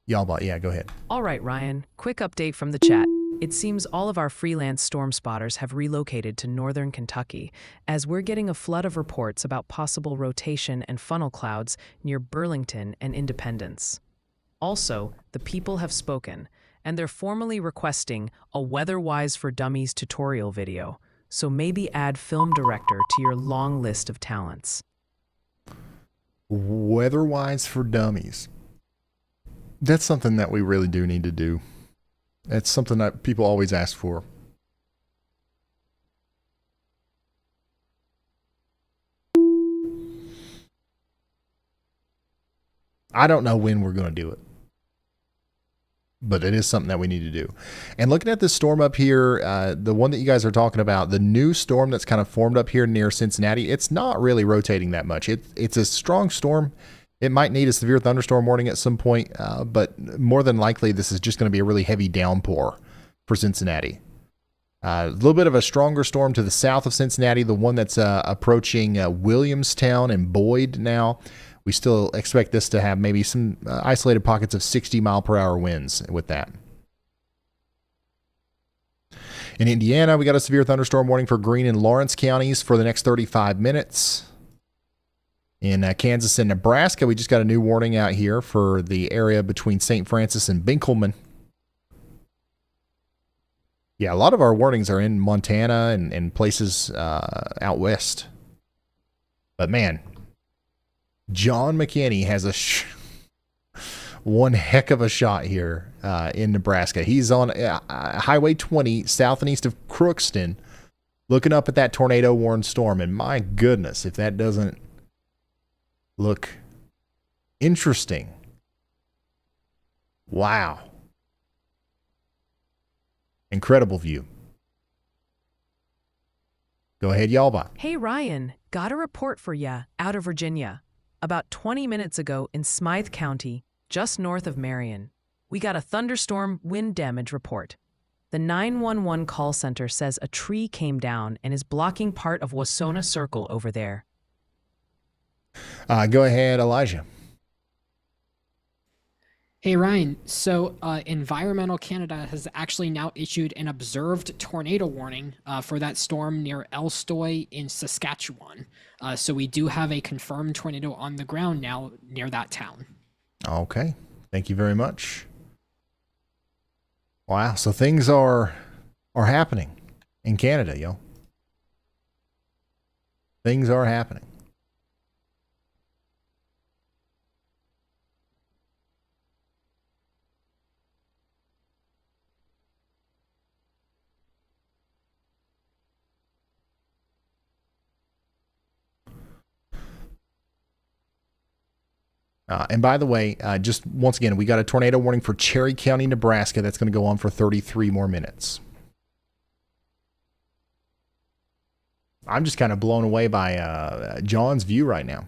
Y'allbot, yeah, go ahead. All right, Ryan. Quick update from the chat. It seems all of our freelance storm spotters have relocated to northern Kentucky, as we're getting a flood of reports about possible rotation and funnel clouds near Burlington and Independence. Also, the people have spoken, and they're formally requesting a Weather-Wise for Dummies tutorial video, so maybe add film director to your long list of talents. Weather-Wise for Dummies. That's something that we really do need to do. That's something that people always ask for. I don't know when we're going to do it, but it is something that we need to do. And looking at this storm up here, the one that you guys are talking about, the new storm that's kind of formed up here near Cincinnati, it's not really rotating that much. It's a strong storm. It might need a severe thunderstorm warning at some point, but more than likely, this is just going to be a really heavy downpour for Cincinnati. A little bit of a stronger storm to the south of Cincinnati, the one that's approaching Williamstown and Boyd now. We still expect this to have maybe some isolated pockets of 60-mile-per-hour winds with that. In Indiana, we got a severe thunderstorm warning for Greene and Lawrence counties for the next 35 minutes. In Kansas and Nebraska, we just got a new warning out here for the area between St. Francis and Binkelman. Yeah, a lot of our warnings are in Montana and places out west. But man, John McKinney has one heck of a shot here in Nebraska. He's on Highway 20 south and east of Crookston, looking up at that tornado-warned storm. And my goodness, if that doesn't look interesting. Wow. Incredible view. Go ahead, Y'allbot. Hey, Ryan. Got a report for ya out of Virginia. About 20 minutes ago in Smythe County, just north of Marion, we got a thunderstorm wind damage report. The 911 call center says a tree came down and is blocking part of Wasona Circle over there. Go ahead, Elijah. Hey, Ryan. So Environmental Canada has actually now issued an observed tornado warning for that storm near Elstoy in Saskatchewan. So we do have a confirmed tornado on the ground now near that town. Okay. Thank you very much. Wow. So things are happening in Canada, yo. Things are happening. And by the way, just once again, we got a tornado warning for Cherry County, Nebraska. That's going to go on for 33 more minutes. I'm just kind of blown away by John's view right now.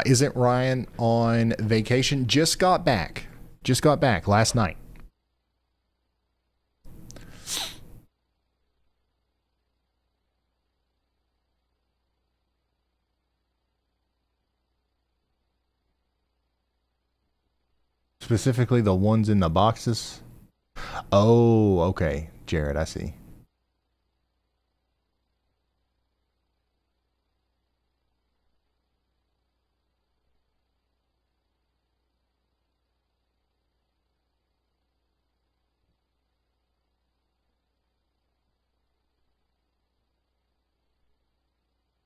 Isn't Ryan on vacation? Just got back. Just got back last night. Specifically the ones in the boxes. Oh, okay. Jared, I see.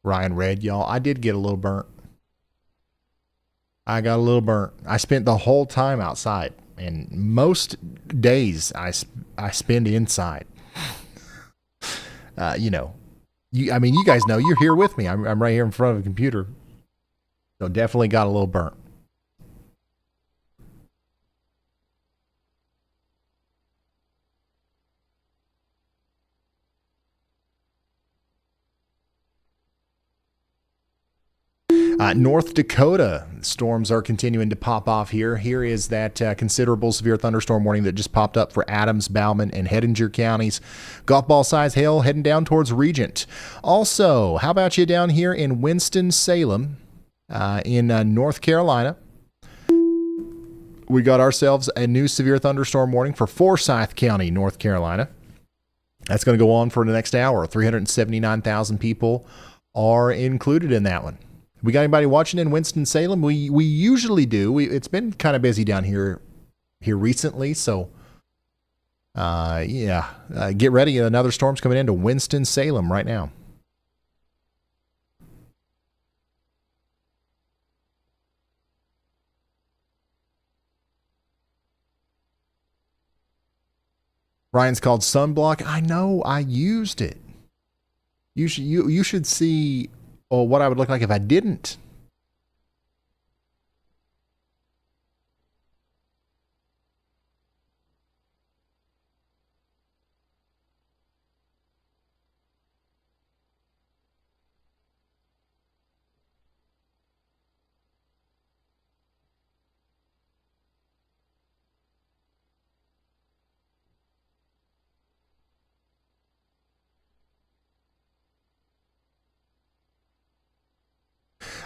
Ryan read, y'all. I did get a little burnt. I got a little burnt. I spent the whole time outside. and most days I spend inside. You know, I mean, you guys know, you're here with me. I'm right here in front of a computer. So definitely got a little burnt. North Dakota storms are continuing to pop off here. Here is that considerable severe thunderstorm warning that just popped up for Adams, Bowman, and Hettinger counties. Golf ball size hail heading down towards Regent. Also, how about you down here in Winston-Salem in North Carolina? We got ourselves a new severe thunderstorm warning for Forsyth County, North Carolina. That's going to go on for the next hour. 379,000 people are included in that one. We got anybody watching in Winston-Salem? We usually do. It's been kind of busy down here recently, so get ready. Another storm's coming into Winston-Salem right now. Ryan's called sunblock. I know. I used it. You should see what I would look like if I didn't.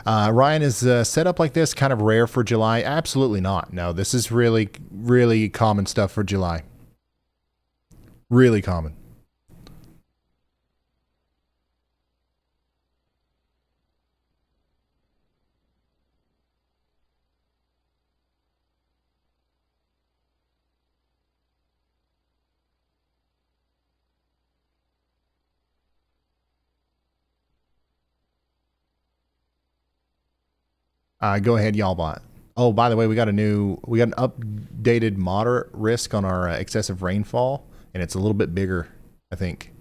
Ryan, is set up like this kind of rare for July? Absolutely not. No, this is really, really common stuff for July. Really common. Go ahead, y'all bot. Oh, by the way, we got an updated moderate risk on our excessive rainfall, and it's a little bit bigger, I think.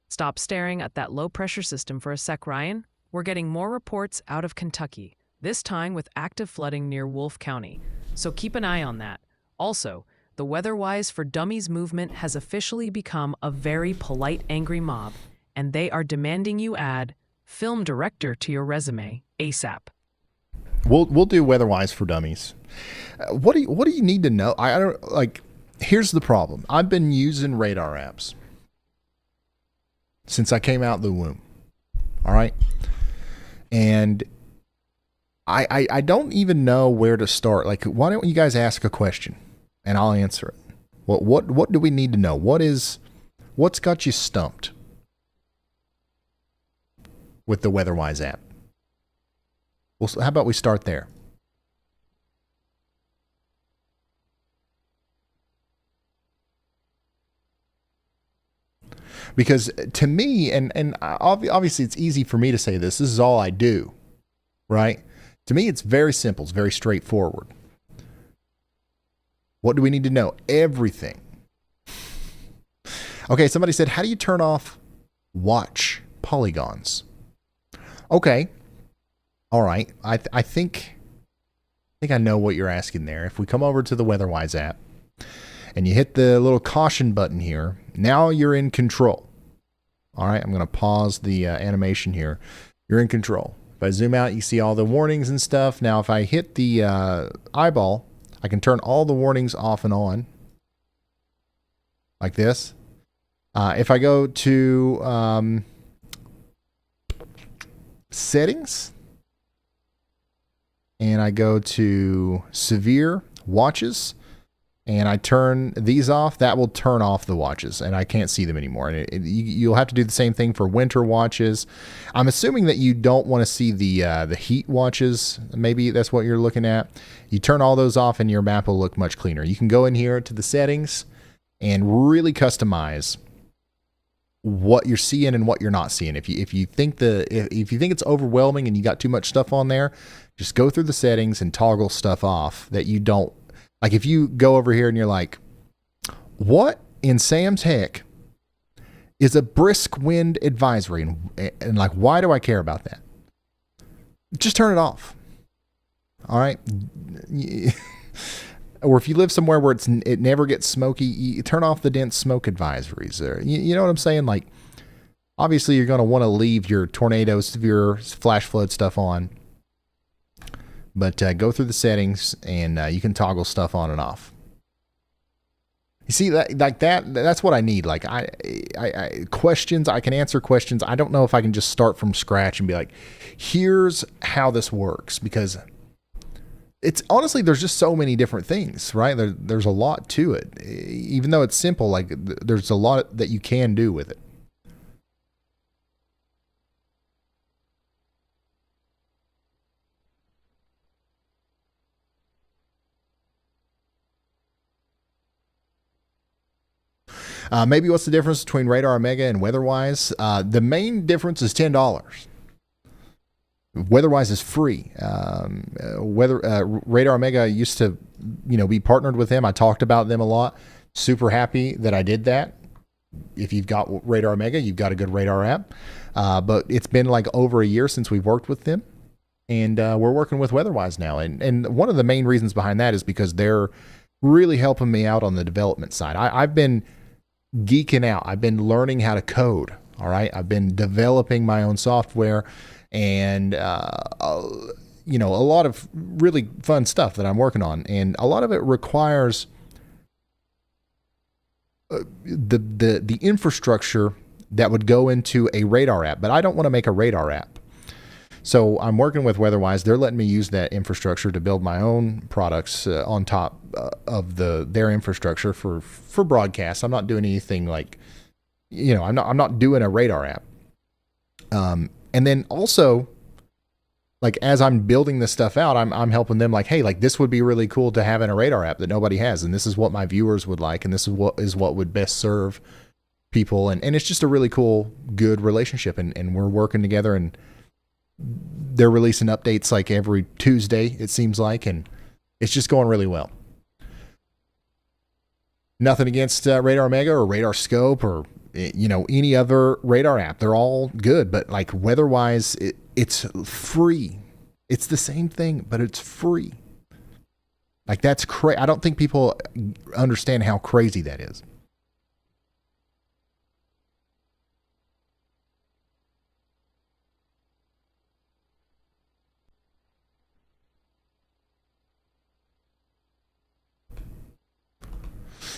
Stop staring at that low-pressure system for a sec, Ryan. We're getting more reports out of Kentucky, this time with active flooding near Wolfe County. So keep an eye on that. Also, the Weatherwise for Dummies movement has officially become a very polite, angry mob, and they are demanding you add film director to your resume ASAP. We'll do Weatherwise for Dummies. What do you need to know? I don't like. Here's the problem. I've been using radar apps since I came out of the womb. All right, and I don't even know where to start. Like, why don't you guys ask a question and I'll answer it? What do we need to know? What's got you stumped with the Weatherwise app? Well, how about we start there? Because to me, and obviously it's easy for me to say this is all I do, right? To me, it's very simple. It's very straightforward. What do we need to know? Everything. Okay, somebody said, how do you turn off watch polygons? Okay. All right, I think I know what you're asking there. If we come over to the Weatherwise app and you hit the little caution button here, now you're in control. All right, I'm going to pause the animation here. You're in control. If I zoom out, you see all the warnings and stuff. Now, if I hit the eyeball, I can turn all the warnings off and on like this. If I go to settings, and I go to severe watches and I turn these off, that will turn off the watches and I can't see them anymore. And you'll have to do the same thing for winter watches. I'm assuming that you don't want to see the heat watches. Maybe that's what you're looking at. You turn all those off and your map will look much cleaner. You can go in here to the settings and really customize what you're seeing and what you're not seeing. If you think it's overwhelming and you got too much stuff on there, just go through the settings and toggle stuff off that you don't Like if you go over here and you're like, what in Sam's heck is a brisk wind advisory? And like, why do I care about that? Just turn it off. All right. Or if you live somewhere where it never gets smoky, you turn off the dense smoke advisories. You know what I'm saying? Like, obviously you're going to want to leave your tornado, severe flash flood stuff on, but go through the settings and you can toggle stuff on and off. You see that, like that's what I need. Like I questions, I can answer questions. I don't know if I can just start from scratch and be like, here's how this works, because it's honestly, there's just so many different things, right? There's a lot to it. Even though it's simple, like there's a lot that you can do with it. Maybe what's the difference between Radar Omega and WeatherWise? The main difference is $10. WeatherWise is free. Radar Omega used to, be partnered with them. I talked about them a lot. Super happy that I did that. If you've got Radar Omega, you've got a good radar app. But it's been like over a year since we've worked with them. And we're working with WeatherWise now. And one of the main reasons behind that is because they're really helping me out on the development side. I've been geeking out. I've been learning how to code. All right. I've been developing my own software and, a lot of really fun stuff that I'm working on. And a lot of it requires the infrastructure that would go into a radar app, but I don't want to make a radar app. So I'm working with WeatherWise. They're letting me use that infrastructure to build my own products on top of their infrastructure for broadcast. I'm not doing anything like, I'm not doing a radar app. And then also, like as I'm building this stuff out, I'm helping them like, hey, like this would be really cool to have in a radar app that nobody has, and this is what my viewers would like, and this is what would best serve people, and it's just a really cool, good relationship, and we're working together, and they're releasing updates like every Tuesday, it seems like, and it's just going really well. Nothing against Radar Omega or Radar Scope or any other radar app. They're all good, but like WeatherWise, it's free. It's the same thing, but it's free. Like that's crazy. I don't think people understand how crazy that is.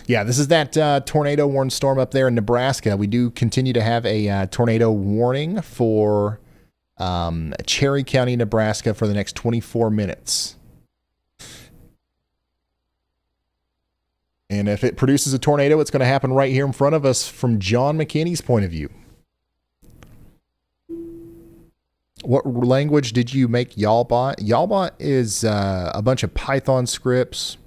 Yeah, this is that tornado warned storm up there in Nebraska. We do continue to have a tornado warning for Cherry County, Nebraska for the next 24 minutes. And if it produces a tornado, it's going to happen right here in front of us from John McKinney's point of view. What language did you make YALBot? YALBot is a bunch of Python scripts.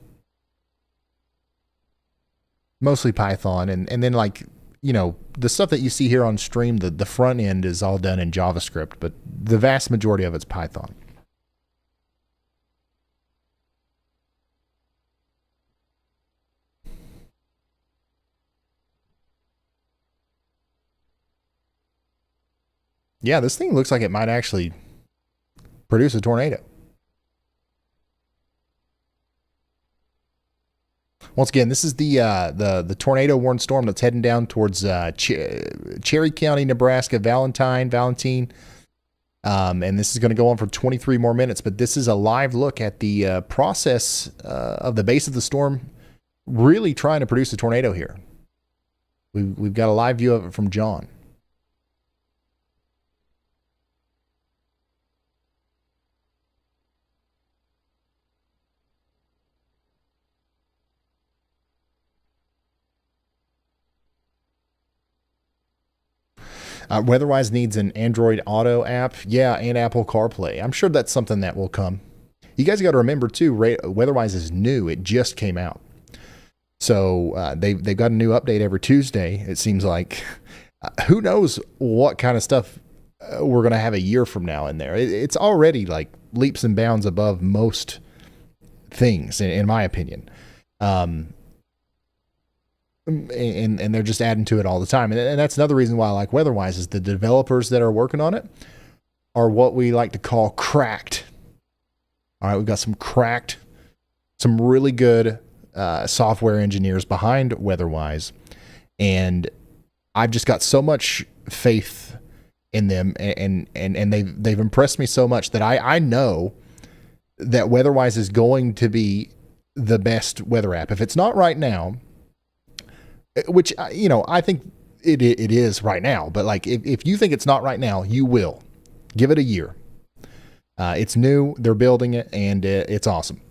Mostly Python, and then like, the stuff that you see here on stream, the front end is all done in JavaScript, but the vast majority of it's Python. Yeah, this thing looks like it might actually produce a tornado. Once again, this is the tornado warned storm that's heading down towards Cherry County, Nebraska, Valentine, and this is going to go on for 23 more minutes. But this is a live look at the process of the base of the storm, really trying to produce a tornado here. We've got a live view of it from John. WeatherWise needs an Android Auto app. Yeah, and Apple CarPlay. I'm sure that's something that will come. You guys got to remember, too, WeatherWise is new. It just came out. So they've got a new update every Tuesday, it seems like. Who knows what kind of stuff we're going to have a year from now in there. It's already like leaps and bounds above most things, in my opinion. And they're just adding to it all the time. And that's another reason why I like WeatherWise is the developers that are working on it are what we like to call cracked. All right, we've got some really good software engineers behind WeatherWise, and I've just got so much faith in them, and they've impressed me so much that I know that WeatherWise is going to be the best weather app. If it's not right now, which I think it is right now, but like if you think it's not right now, you will. Give it a year. It's new, they're building it, and it's awesome.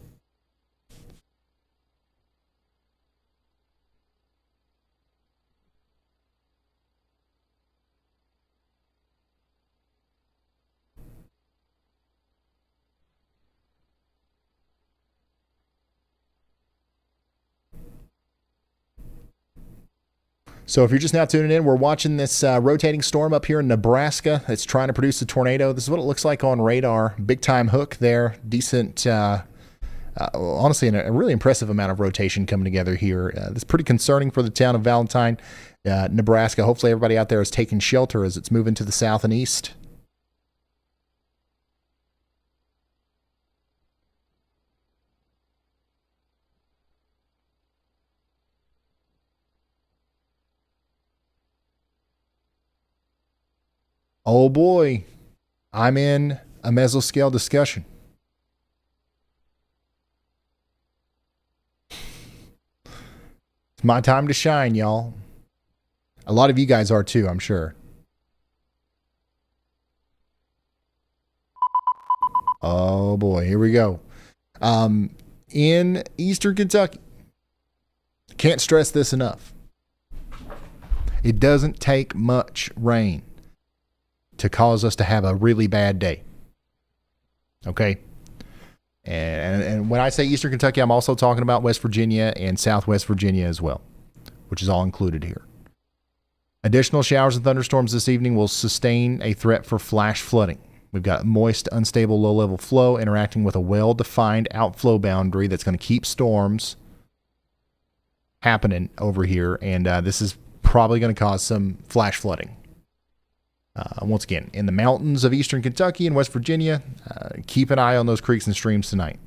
So if you're just now tuning in, we're watching this rotating storm up here in Nebraska. It's trying to produce a tornado. This is what it looks like on radar. Big time hook there. Decent, honestly, a really impressive amount of rotation coming together here. It's pretty concerning for the town of Valentine, Nebraska. Hopefully everybody out there is taking shelter as it's moving to the south and east. Oh boy, I'm in a mesoscale discussion. It's my time to shine, y'all. A lot of you guys are too, I'm sure. Oh boy, here we go. In Eastern Kentucky, can't stress this enough. It doesn't take much rain to cause us to have a really bad day. Okay? And when I say Eastern Kentucky, I'm also talking about West Virginia and Southwest Virginia as well, which is all included here. Additional showers and thunderstorms this evening will sustain a threat for flash flooding. We've got moist, unstable, low-level flow interacting with a well-defined outflow boundary that's going to keep storms happening over here, and this is probably going to cause some flash flooding. Once again, in the mountains of Eastern Kentucky and West Virginia, keep an eye on those creeks and streams tonight.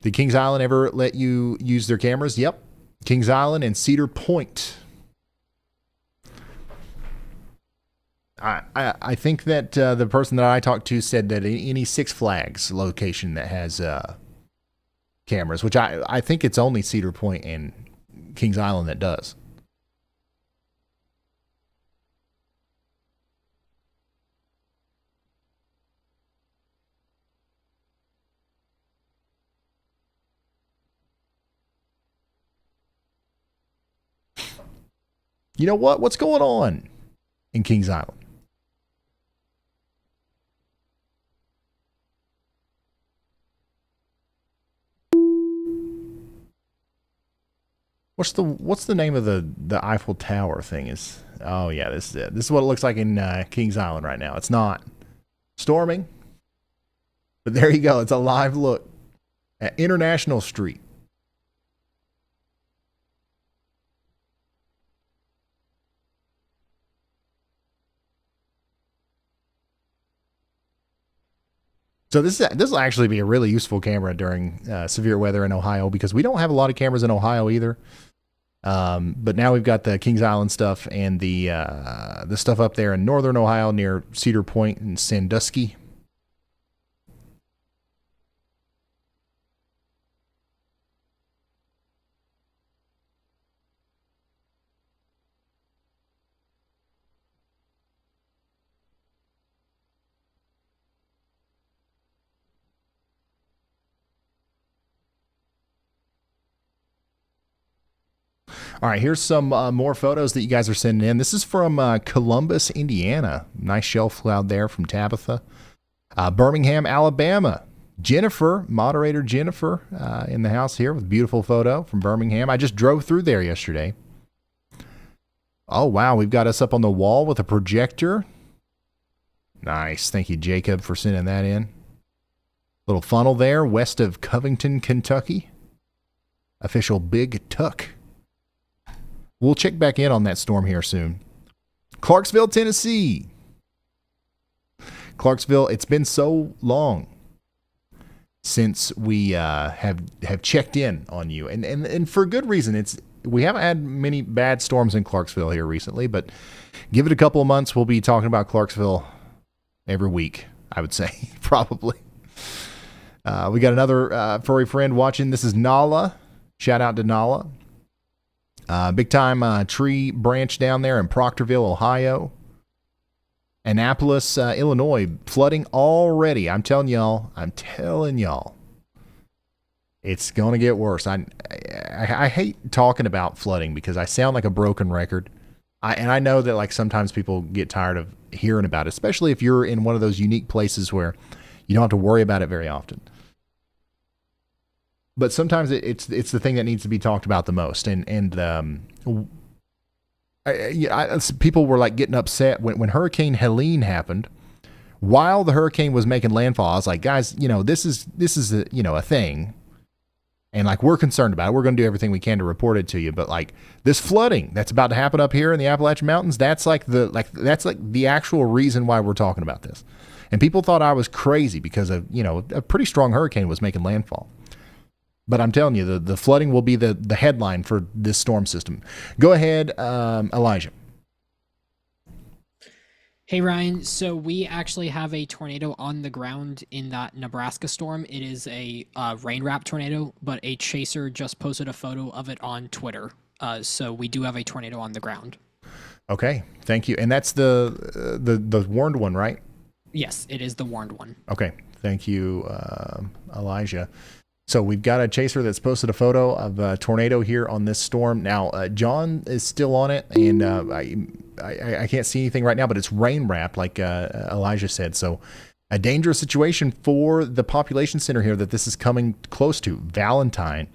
Did Kings Island ever let you use their cameras? Yep. Kings Island and Cedar Point. I think that the person that I talked to said that any Six Flags location that has cameras, which I think it's only Cedar Point and Kings Island that does. You know what? What's going on in Kings Island? What's the name of the Eiffel Tower thing? Oh yeah, this is it. This is what it looks like in Kings Island right now. It's not storming, but there you go. It's a live look at International Street. So this will actually be a really useful camera during severe weather in Ohio, because we don't have a lot of cameras in Ohio either. But now we've got the Kings Island stuff and the stuff up there in northern Ohio near Cedar Point and Sandusky. All right, here's some more photos that you guys are sending in. This is from Columbus, Indiana. Nice shelf cloud there from Tabitha. Birmingham, Alabama. Jennifer, moderator Jennifer, in the house here with a beautiful photo from Birmingham. I just drove through there yesterday. Oh, wow. We've got us up on the wall with a projector. Nice. Thank you, Jacob, for sending that in. Little funnel there west of Covington, Kentucky. official Big Tuck. We'll check back in on that storm here soon. Clarksville, Tennessee. Clarksville, it's been so long since we have checked in on you, and for good reason. We haven't had many bad storms in Clarksville here recently, but give it a couple of months, we'll be talking about Clarksville every week, I would say, probably. We got another furry friend watching. This is Nala. Shout out to Nala. Big time tree branch down there in Proctorville, Ohio. Annapolis, Illinois, flooding already. I'm telling y'all, it's going to get worse. I hate talking about flooding because I sound like a broken record. And I know that like sometimes people get tired of hearing about it, especially if you're in one of those unique places where you don't have to worry about it very often. But sometimes it's the thing that needs to be talked about the most. People were like getting upset when Hurricane Helene happened. While the hurricane was making landfall, I was like, guys, this is a thing. And like, we're concerned about it. We're going to do everything we can to report it to you. But like this flooding that's about to happen up here in the Appalachian Mountains, that's like the actual reason why we're talking about this. And people thought I was crazy because of, a pretty strong hurricane was making landfall. But I'm telling you, the flooding will be the headline for this storm system. Go ahead, Elijah. Hey, Ryan. So we actually have a tornado on the ground in that Nebraska storm. It is a rain wrap tornado, but a chaser just posted a photo of it on Twitter. So we do have a tornado on the ground. Okay, thank you. And that's the warned one, right? Yes, it is the warned one. Okay, thank you, Elijah. So we've got a chaser that's posted a photo of a tornado here on this storm. Now, John is still on it, and I can't see anything right now, but it's rain wrapped, like Elijah said. So a dangerous situation for the population center here that this is coming close to, Valentine.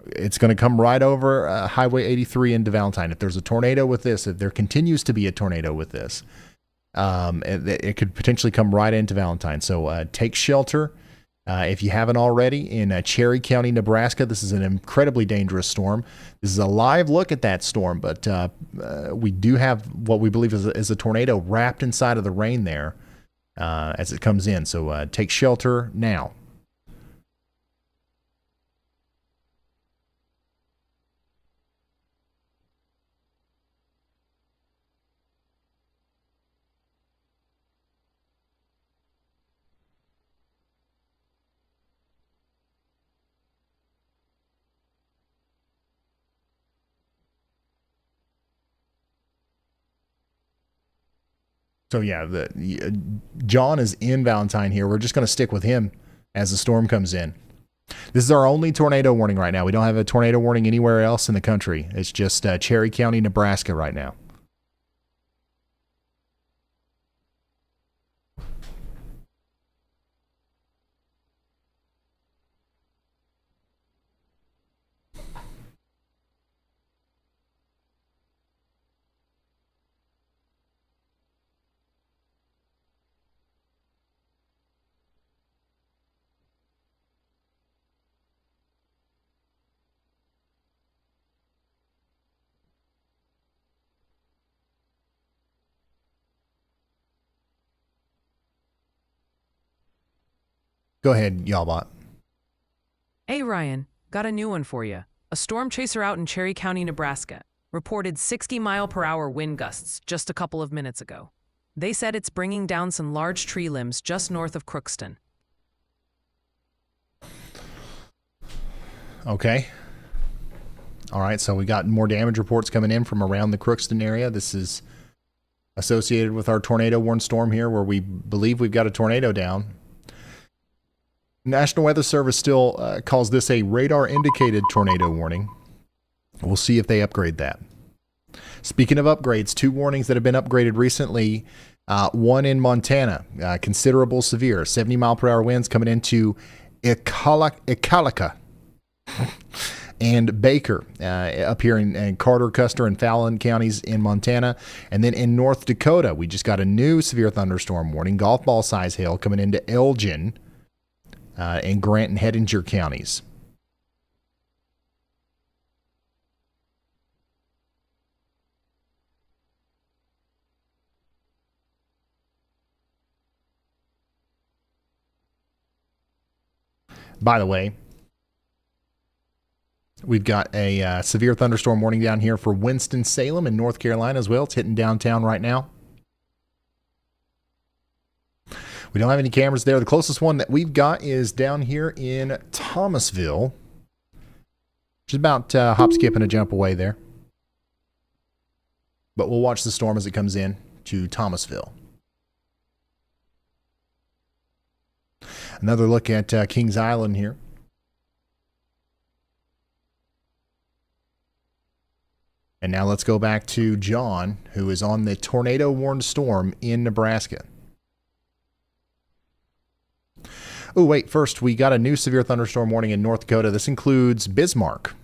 It's going to come right over Highway 83 into Valentine. If there's a tornado with this, if there continues to be a tornado with this, it could potentially come right into Valentine. So take shelter. If you haven't already, in Cherry County, Nebraska. This is an incredibly dangerous storm. This is a live look at that storm, but we do have what we believe is a tornado wrapped inside of the rain there as it comes in. So take shelter now. So yeah, John is in Valentine here. We're just going to stick with him as the storm comes in. This is our only tornado warning right now. We don't have a tornado warning anywhere else in the country. It's just Cherry County, Nebraska right now. Go ahead, Y'allbot. Hey, Ryan. Got a new one for you. A storm chaser out in Cherry County, Nebraska, reported 60-mile-per-hour wind gusts just a couple of minutes ago. They said it's bringing down some large tree limbs just north of Crookston. Okay. All right, so we got more damage reports coming in from around the Crookston area. This is associated with our tornado warned storm here, where we believe we've got a tornado down. National Weather Service still calls this a radar-indicated tornado warning. We'll see if they upgrade that. Speaking of upgrades, two warnings that have been upgraded recently. One in Montana, considerable severe, 70-mile-per-hour winds coming into Icalica and Baker up here in Carter, Custer, and Fallon counties in Montana. And then in North Dakota, we just got a new severe thunderstorm warning, golf ball size hail coming into Elgin, in Grant and Hettinger counties. By the way, we've got a severe thunderstorm warning down here for Winston-Salem in North Carolina as well. It's hitting downtown right now. We don't have any cameras there. The closest one that we've got is down here in Thomasville, which is about hop, skip, and a jump away there. But we'll watch the storm as it comes in to Thomasville. Another look at Kings Island here. And now let's go back to John, who is on the tornado-warned storm in Nebraska. Oh, wait, first, we got a new severe thunderstorm warning in North Dakota. This includes Bismarck.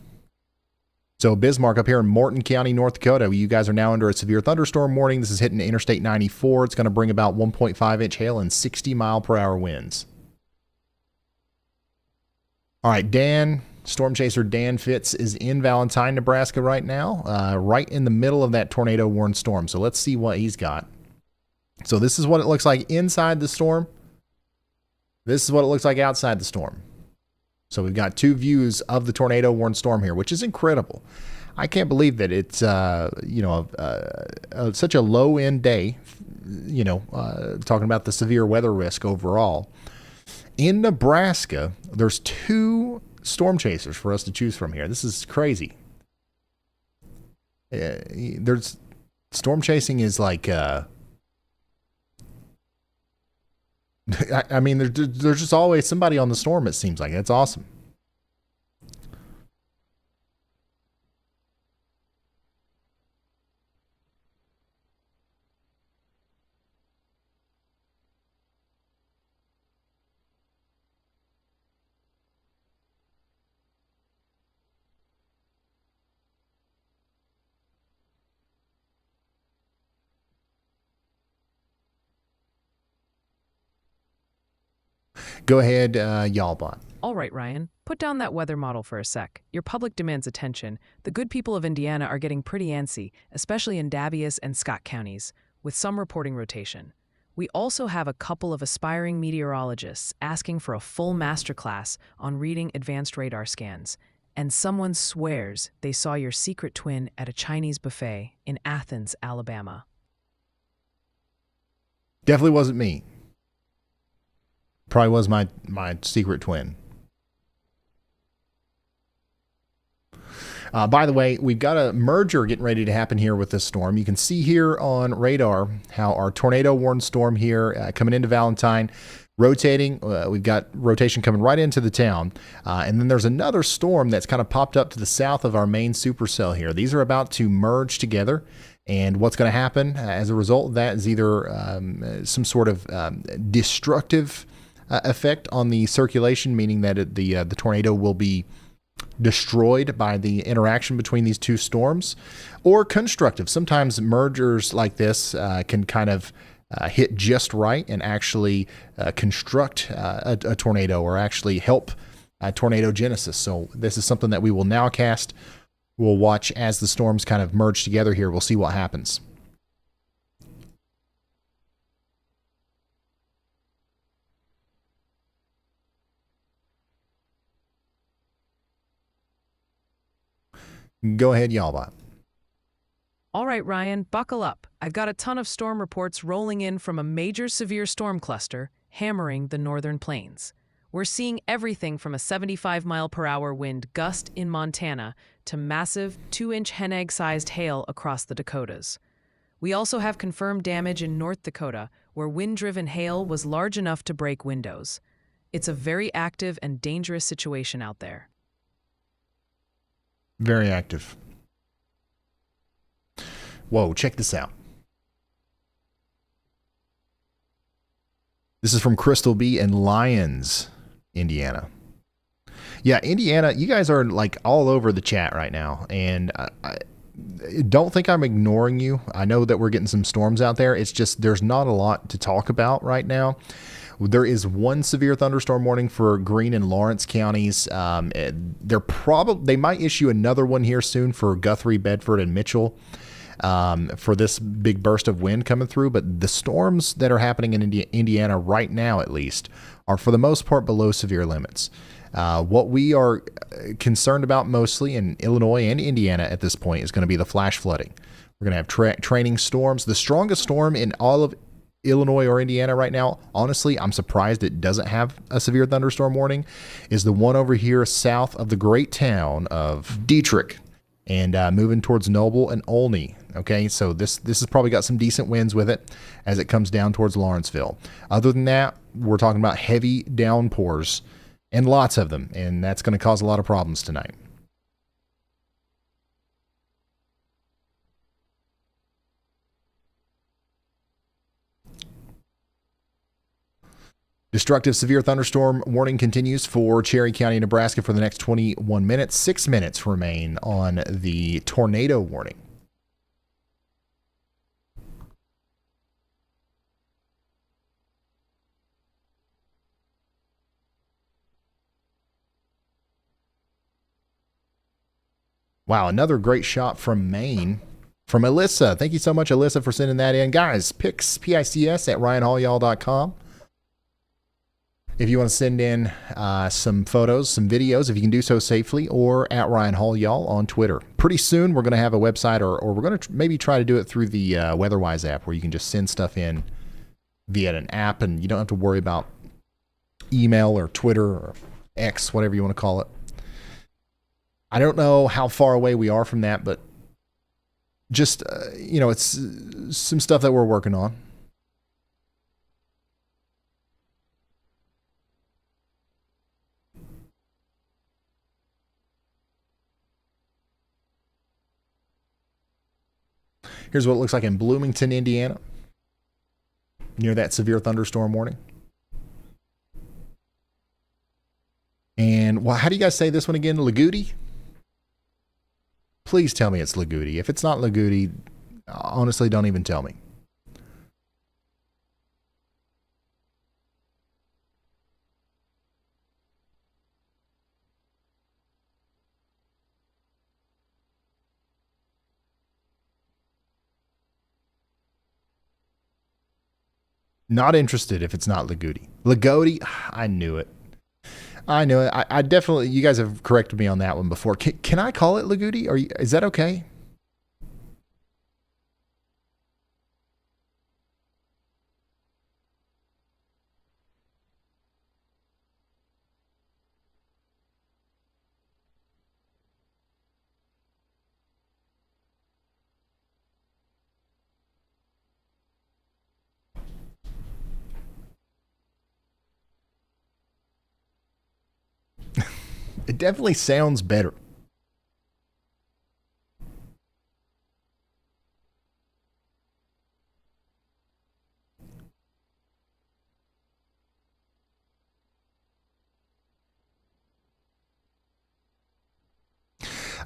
So Bismarck up here in Morton County, North Dakota, you guys are now under a severe thunderstorm warning. This is hitting Interstate 94. It's going to bring about 1.5-inch hail and 60-mile-per-hour winds. All right, Dan, Storm Chaser Dan Fitz is in Valentine, Nebraska right now, right in the middle of that tornado-warned storm. So let's see what he's got. So this is what it looks like inside the storm. This is what it looks like outside the storm. So we've got two views of the tornado-warned storm here, which is incredible. I can't believe that it's, such a low-end day, talking about the severe weather risk overall. In Nebraska, there's two storm chasers for us to choose from here. This is crazy. There's storm chasing is like... I mean, there's just always somebody on the storm, it seems like. That's awesome. Go ahead, Y'allbot. All right, Ryan, put down that weather model for a sec. Your public demands attention. The good people of Indiana are getting pretty antsy, especially in Daviess and Scott counties, with some reporting rotation. We also have a couple of aspiring meteorologists asking for a full masterclass on reading advanced radar scans. And someone swears they saw your secret twin at a Chinese buffet in Athens, Alabama. Definitely wasn't me. Probably was my secret twin. By the way, we've got a merger getting ready to happen here with this storm. You can see here on radar how our tornado-warned storm here coming into Valentine, rotating. We've got rotation coming right into the town. And then there's another storm that's kind of popped up to the south of our main supercell here. These are about to merge together. And what's going to happen as a result of that is either some sort of destructive effect on the circulation, meaning that the tornado will be destroyed by the interaction between these two storms, or constructive. Sometimes mergers like this can kind of hit just right and actually construct a tornado or actually help tornado genesis. So this is something that we will now cast. We'll watch as the storms kind of merge together here. We'll see what happens. Go ahead, Y'allbot. All right, Ryan, buckle up. I've got a ton of storm reports rolling in from a major severe storm cluster hammering the northern plains. We're seeing everything from a 75-mile-per-hour wind gust in Montana to massive 2-inch hen egg-sized hail across the Dakotas. We also have confirmed damage in North Dakota, where wind-driven hail was large enough to break windows. It's a very active and dangerous situation out there. Very active. Whoa, check this out. This is from Crystal B in Lyons, Indiana. Yeah, Indiana, you guys are like all over the chat right now. And I don't think I'm ignoring you. I know that we're getting some storms out there. It's just there's not a lot to talk about right now. There is one severe thunderstorm warning for Greene and Lawrence counties. They might issue another one here soon for Guthrie, Bedford, and Mitchell for this big burst of wind coming through. But the storms that are happening in Indiana right now, at least, are for the most part below severe limits. What we are concerned about mostly in Illinois and Indiana at this point is going to be the flash flooding. We're going to have training storms. The strongest storm in all of Illinois or Indiana right now, honestly, I'm surprised it doesn't have a severe thunderstorm warning, is the one over here south of the great town of Dietrich and moving towards Noble and Olney. Okay, so this has probably got some decent winds with it as it comes down towards Lawrenceville. Other than that, we're talking about heavy downpours and lots of them, and that's going to cause a lot of problems tonight. Destructive severe thunderstorm warning continues for Cherry County, Nebraska for the next 21 minutes. 6 minutes remain on the tornado warning. Wow, another great shot from Maine. From Alyssa. Thank you so much, Alyssa, for sending that in. Guys, pics, P-I-C-S, at ryanhallyall.com. If you want to send in some photos, some videos, if you can do so safely, or at Ryan Hall Y'all on Twitter. Pretty soon, we're going to have a website, or we're going to maybe try to do it through the WeatherWise app, where you can just send stuff in via an app, and you don't have to worry about email or Twitter or X, whatever you want to call it. I don't know how far away we are from that, but just, it's some stuff that we're working on. Here's what it looks like in Bloomington, Indiana, near that severe thunderstorm warning. And how do you guys say this one again? Lagudi? Please tell me it's Lagudi. If it's not Lagudi, honestly, don't even tell me. Not interested if it's not Lagudi. Lagodi, I knew it. I know it. I definitely, you guys have corrected me on that one before. Can I call it Lagudi? Is that okay? It definitely sounds better.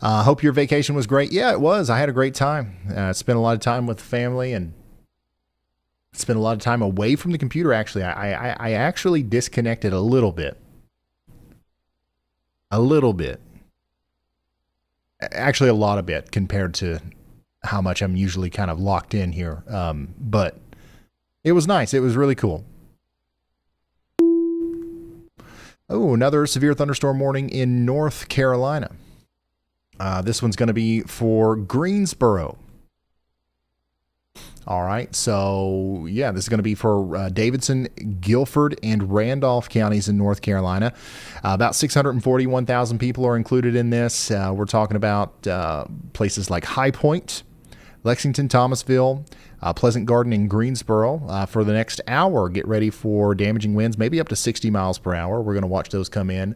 Hope your vacation was great. Yeah, it was. I had a great time. Spent a lot of time with the family and spent a lot of time away from the computer, actually. I actually disconnected a little bit. A little bit. Actually, a lot of bit compared to how much I'm usually kind of locked in here. But it was nice. It was really cool. Oh, another severe thunderstorm warning in North Carolina. This one's going to be for Greensboro. All right, so yeah, this is going to be for Davidson, Guilford, and Randolph counties in North Carolina. About 641,000 people are included in this. We're talking about places like High Point, Lexington, Thomasville, Pleasant Garden, and Greensboro. For the next hour, get ready for damaging winds, maybe up to 60 miles per hour. We're going to watch those come in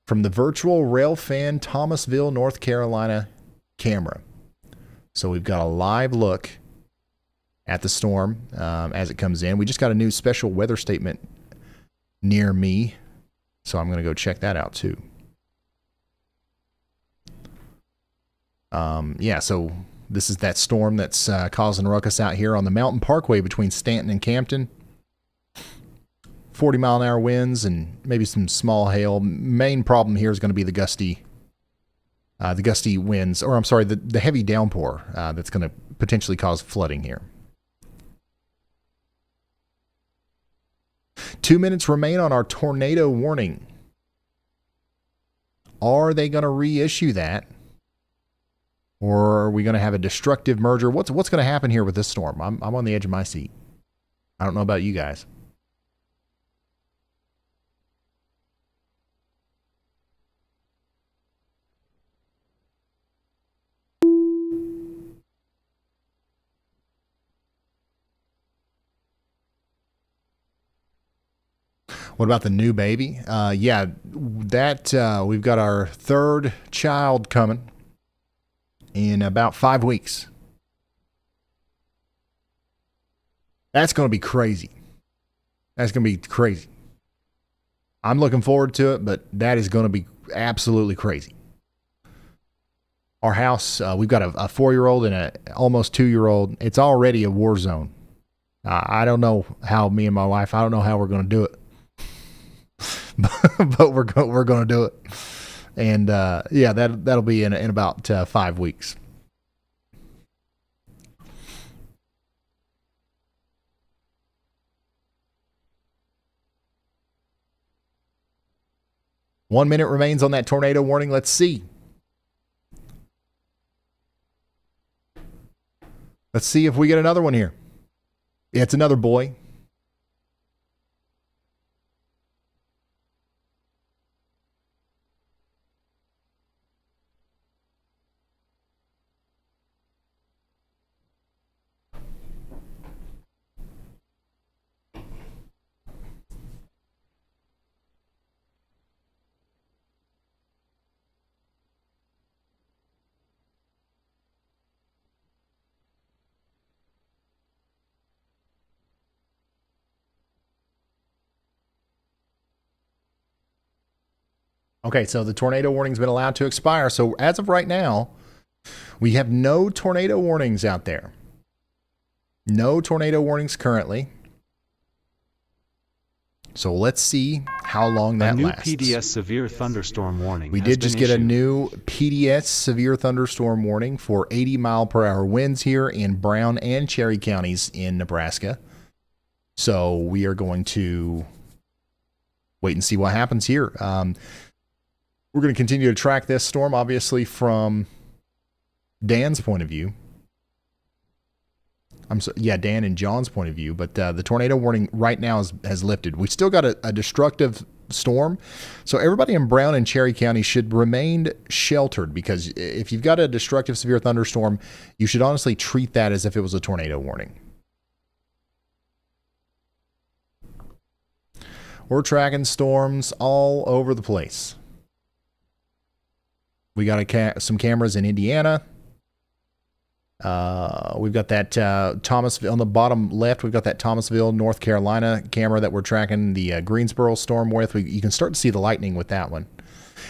from the virtual Railfan Thomasville, North Carolina camera. So we've got a live look at the storm as it comes in. We just got a new special weather statement near me, so I'm going to go check that out too. Yeah, so this is that storm that's causing ruckus out here on the Mountain Parkway between Stanton and Campton. 40-mile-an-hour winds and maybe some small hail. Main problem here is going to be the gusty winds, or I'm sorry, the heavy downpour that's going to potentially cause flooding here. 2 minutes remain on our tornado warning. Are they going to reissue that? Or are we going to have a destructive merger? What's going to happen here with this storm? I'm on the edge of my seat. I don't know about you guys. What about the new baby? Yeah, that we've got our third child coming in about 5 weeks. That's going to be crazy. That's going to be crazy. I'm looking forward to it, but that is going to be absolutely crazy. Our house, we've got a 4-year-old and a almost 2-year-old. It's already a war zone. I don't know how me and my wife, I don't know how we're going to do it. But we're going to do it. And yeah, that'll be in about 5 weeks. One minute remains on that tornado warning. Let's see. Let's see if we get another one here. Yeah, it's another boy. Okay, so the tornado warning's been allowed to expire. So as of right now, we have no tornado warnings out there. No tornado warnings currently. So let's see how long that lasts. A new PDS severe thunderstorm warning. We did just get a new PDS severe thunderstorm warning for 80-mile-per-hour winds here in Brown and Cherry counties in Nebraska. So we are going to wait and see what happens here. We're going to continue to track this storm, obviously, from Dan's point of view. Dan and John's point of view. But the tornado warning right now has lifted. We still got a destructive storm. So everybody in Brown and Cherry County should remain sheltered, because if you've got a destructive severe thunderstorm, you should honestly treat that as if it was a tornado warning. We're tracking storms all over the place. We got some cameras in Indiana. We've got that Thomasville on the bottom left. We've got that Thomasville, North Carolina camera that we're tracking the Greensboro storm with. You can start to see the lightning with that one.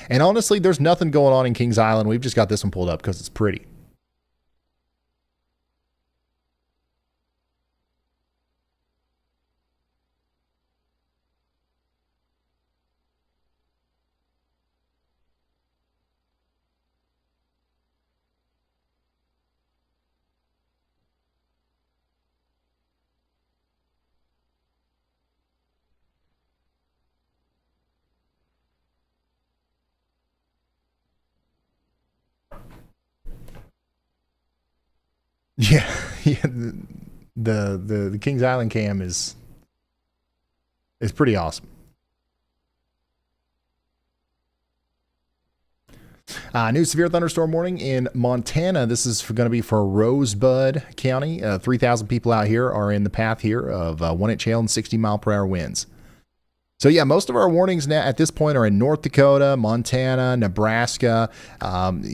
And honestly, there's nothing going on in Kings Island. We've just got this one pulled up because it's pretty. Yeah, the Kings Island cam is pretty awesome. New severe thunderstorm warning in Montana. This is going to be for Rosebud County. 3,000 people out here are in the path here of 1-inch hail and 60-mile-per-hour winds. So yeah, most of our warnings now at this point are in North Dakota, Montana, Nebraska.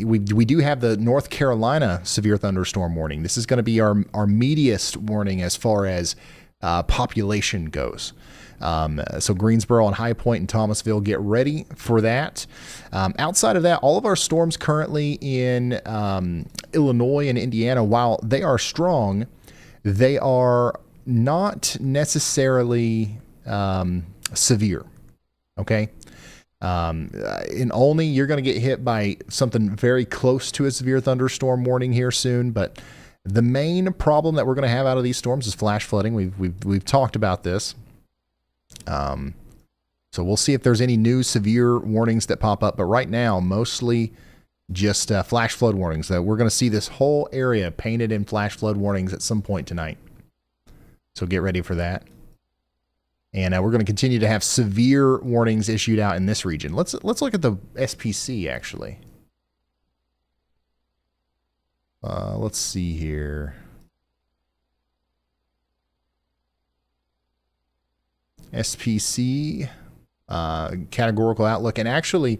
We do have the North Carolina severe thunderstorm warning. This is going to be our meatiest warning as far as population goes. So Greensboro and High Point and Thomasville, get ready for that. Outside of that, all of our storms currently in Illinois and Indiana, while they are strong, they are not necessarily severe. Okay. In Olney, you're going to get hit by something very close to a severe thunderstorm warning here soon. But the main problem that we're going to have out of these storms is flash flooding. We've talked about this. So we'll see if there's any new severe warnings that pop up. But right now, mostly just flash flood warnings. We're going to see this whole area painted in flash flood warnings at some point tonight. So get ready for that. And we're going to continue to have severe warnings issued out in this region. Let's look at the SPC, actually. Let's see here. SPC, categorical outlook. And actually,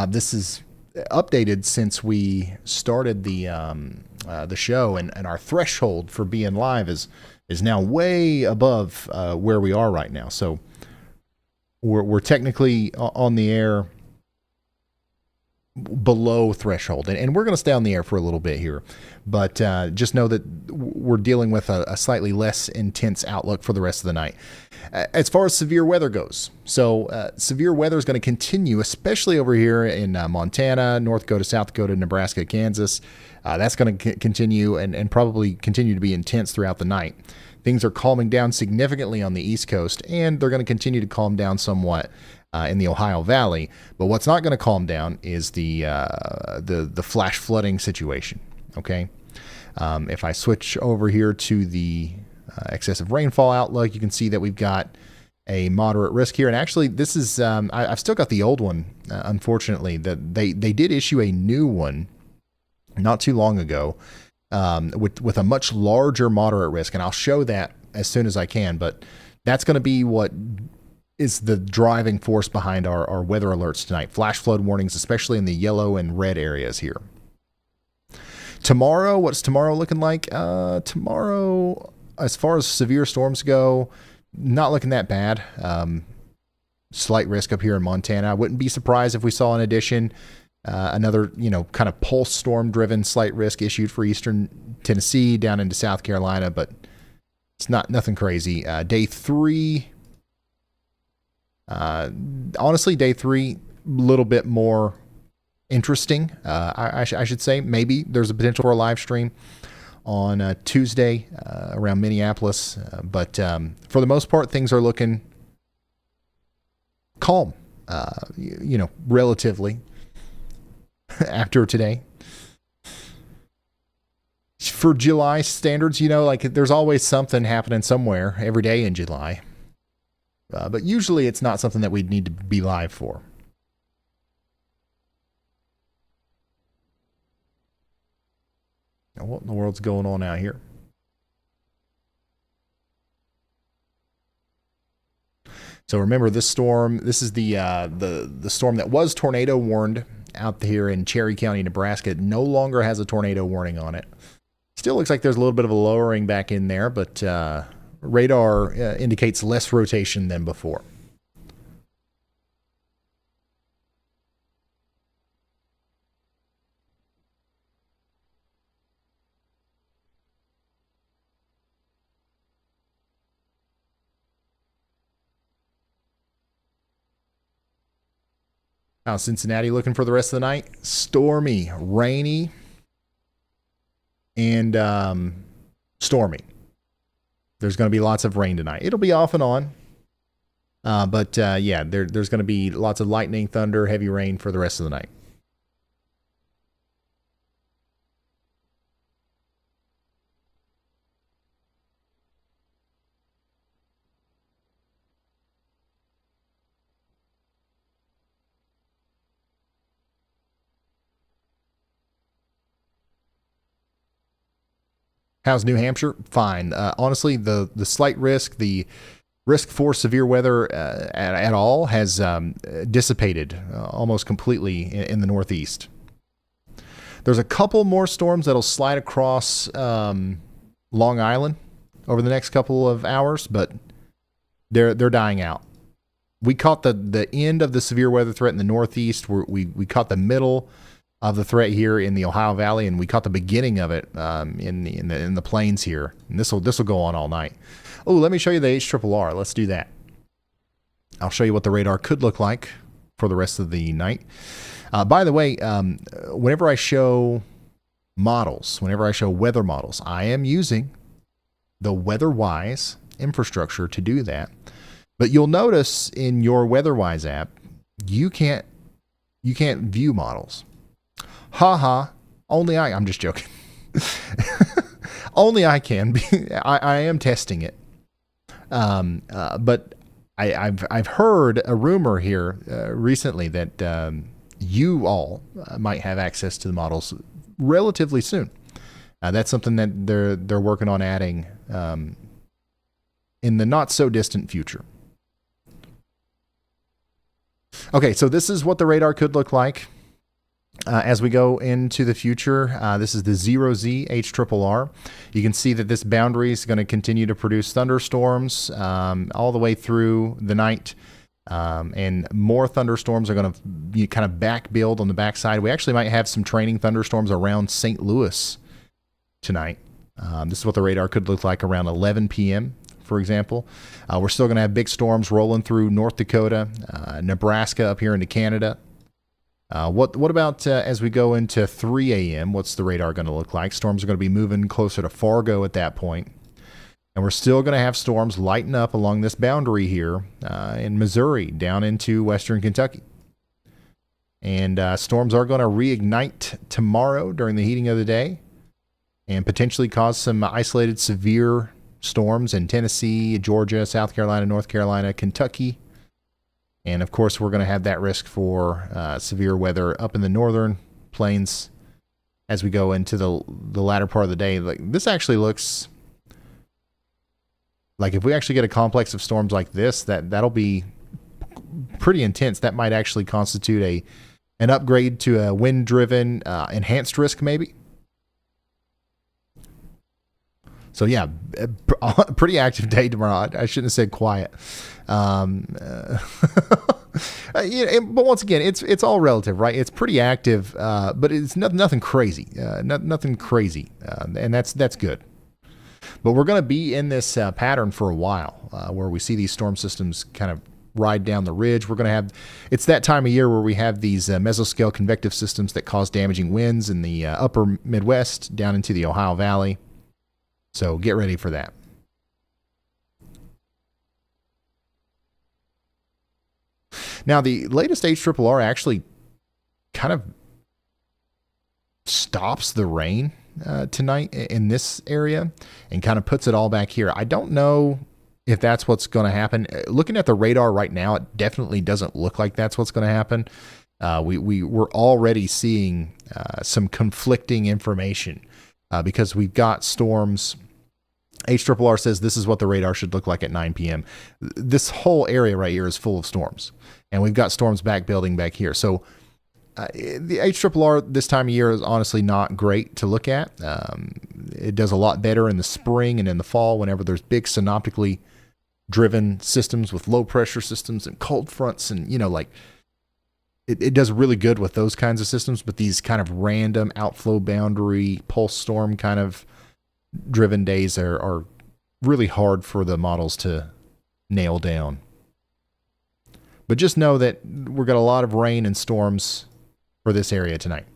this is updated since we started the show, and our threshold for being live is now way above where we are right now. So we're technically on the air below threshold, and we're going to stay on the air for a little bit here, but just know that we're dealing with a slightly less intense outlook for the rest of the night. As far as severe weather goes, so severe weather is going to continue, especially over here in Montana, North Dakota, South Dakota, Nebraska, Kansas. That's going to continue and probably continue to be intense throughout the night. Things are calming down significantly on the East Coast, and they're going to continue to calm down somewhat in the Ohio Valley. But what's not going to calm down is the flash flooding situation. Okay, if I switch over here to the excessive rainfall outlook, you can see that we've got a moderate risk here. And actually, this is I've still got the old one. Unfortunately, that they did issue a new one not too long ago with a much larger moderate risk, and I'll show that as soon as I can. But that's going to be what is the driving force behind our weather alerts tonight. Flash flood warnings, especially in the yellow and red areas here. Tomorrow, what's tomorrow looking like? Tomorrow, as far as severe storms go, not looking that bad. Slight risk up here in Montana. I wouldn't be surprised if we saw an addition, another, kind of pulse storm driven slight risk issued for eastern Tennessee down into South Carolina, but it's nothing crazy. Day 3, honestly, day 3, a little bit more interesting. I should say, maybe there's a potential for a live stream on Tuesday around Minneapolis, but for the most part, things are looking calm, relatively after today. For July standards, there's always something happening somewhere every day in July, but usually it's not something that we'd need to be live for. Now, what in the world's going on out here? So remember, this storm, this is the storm that was tornado warned out here in Cherry County, Nebraska. It no longer has a tornado warning on it. Still looks like there's a little bit of a lowering back in there, but radar indicates less rotation than before. How's Cincinnati looking for the rest of the night? Stormy, rainy, and stormy. There's going to be lots of rain tonight. It'll be off and on. But there's going to be lots of lightning, thunder, heavy rain for the rest of the night. How's New Hampshire? Fine. Honestly, the slight risk, the risk for severe weather at all has dissipated almost completely in the Northeast. There's a couple more storms that'll slide across Long Island over the next couple of hours, but they're dying out. We caught the end of the severe weather threat in the Northeast. We caught the middle of the threat here in the Ohio Valley, and we caught the beginning of it in the plains here. And this will go on all night. Oh, let me show you the HRRR. Let's do that. I'll show you what the radar could look like for the rest of the night. By the way, whenever I show models, whenever I show weather models, I am using the WeatherWise infrastructure to do that. But you'll notice in your WeatherWise app, you can't view models. Only I'm just joking. Only I can. I am testing it. But I've heard a rumor here recently that you all might have access to the models relatively soon. That's something that they're working on adding in the not so distant future. Okay, so this is what the radar could look like as we go into the future. This is the 0Z HRRR. You can see that this boundary is going to continue to produce thunderstorms all the way through the night. And more thunderstorms are going to be kind of back build on the backside. We actually might have some training thunderstorms around St. Louis tonight. This is what the radar could look like around 11 p.m., for example. We're still going to have big storms rolling through North Dakota, Nebraska up here into Canada. What about as we go into 3 a.m., what's the radar going to look like? Storms are going to be moving closer to Fargo at that point. And we're still going to have storms lighten up along this boundary here in Missouri down into western Kentucky. And storms are going to reignite tomorrow during the heating of the day and potentially cause some isolated severe storms in Tennessee, Georgia, South Carolina, North Carolina, Kentucky. And of course, we're going to have that risk for severe weather up in the northern plains as we go into the latter part of the day. Like, this actually looks like if we actually get a complex of storms like this, that'll be pretty intense. That might actually constitute an upgrade to a wind-driven enhanced risk, maybe. So yeah, pretty active day tomorrow. I shouldn't have said quiet. But once again, it's all relative, right? It's pretty active, but it's nothing crazy. Nothing crazy, and that's good. But we're going to be in this pattern for a while, where we see these storm systems kind of ride down the ridge. We're going to have, it's that time of year where we have these mesoscale convective systems that cause damaging winds in the upper Midwest down into the Ohio Valley. So get ready for that. Now, the latest HRRR actually kind of stops the rain tonight in this area and kind of puts it all back here. I don't know if that's what's going to happen. Looking at the radar right now, it definitely doesn't look like that's what's going to happen. We're already seeing some conflicting information because we've got storms. HRRR says this is what the radar should look like at 9 p.m. This whole area right here is full of storms, and we've got storms building back here. So the HRRR this time of year is honestly not great to look at. It does a lot better in the spring and in the fall whenever there's big synoptically driven systems with low pressure systems and cold fronts, and it does really good with those kinds of systems. But these kind of random outflow boundary pulse storm kind of driven days are really hard for the models to nail down. But just know that we've got a lot of rain and storms for this area tonight.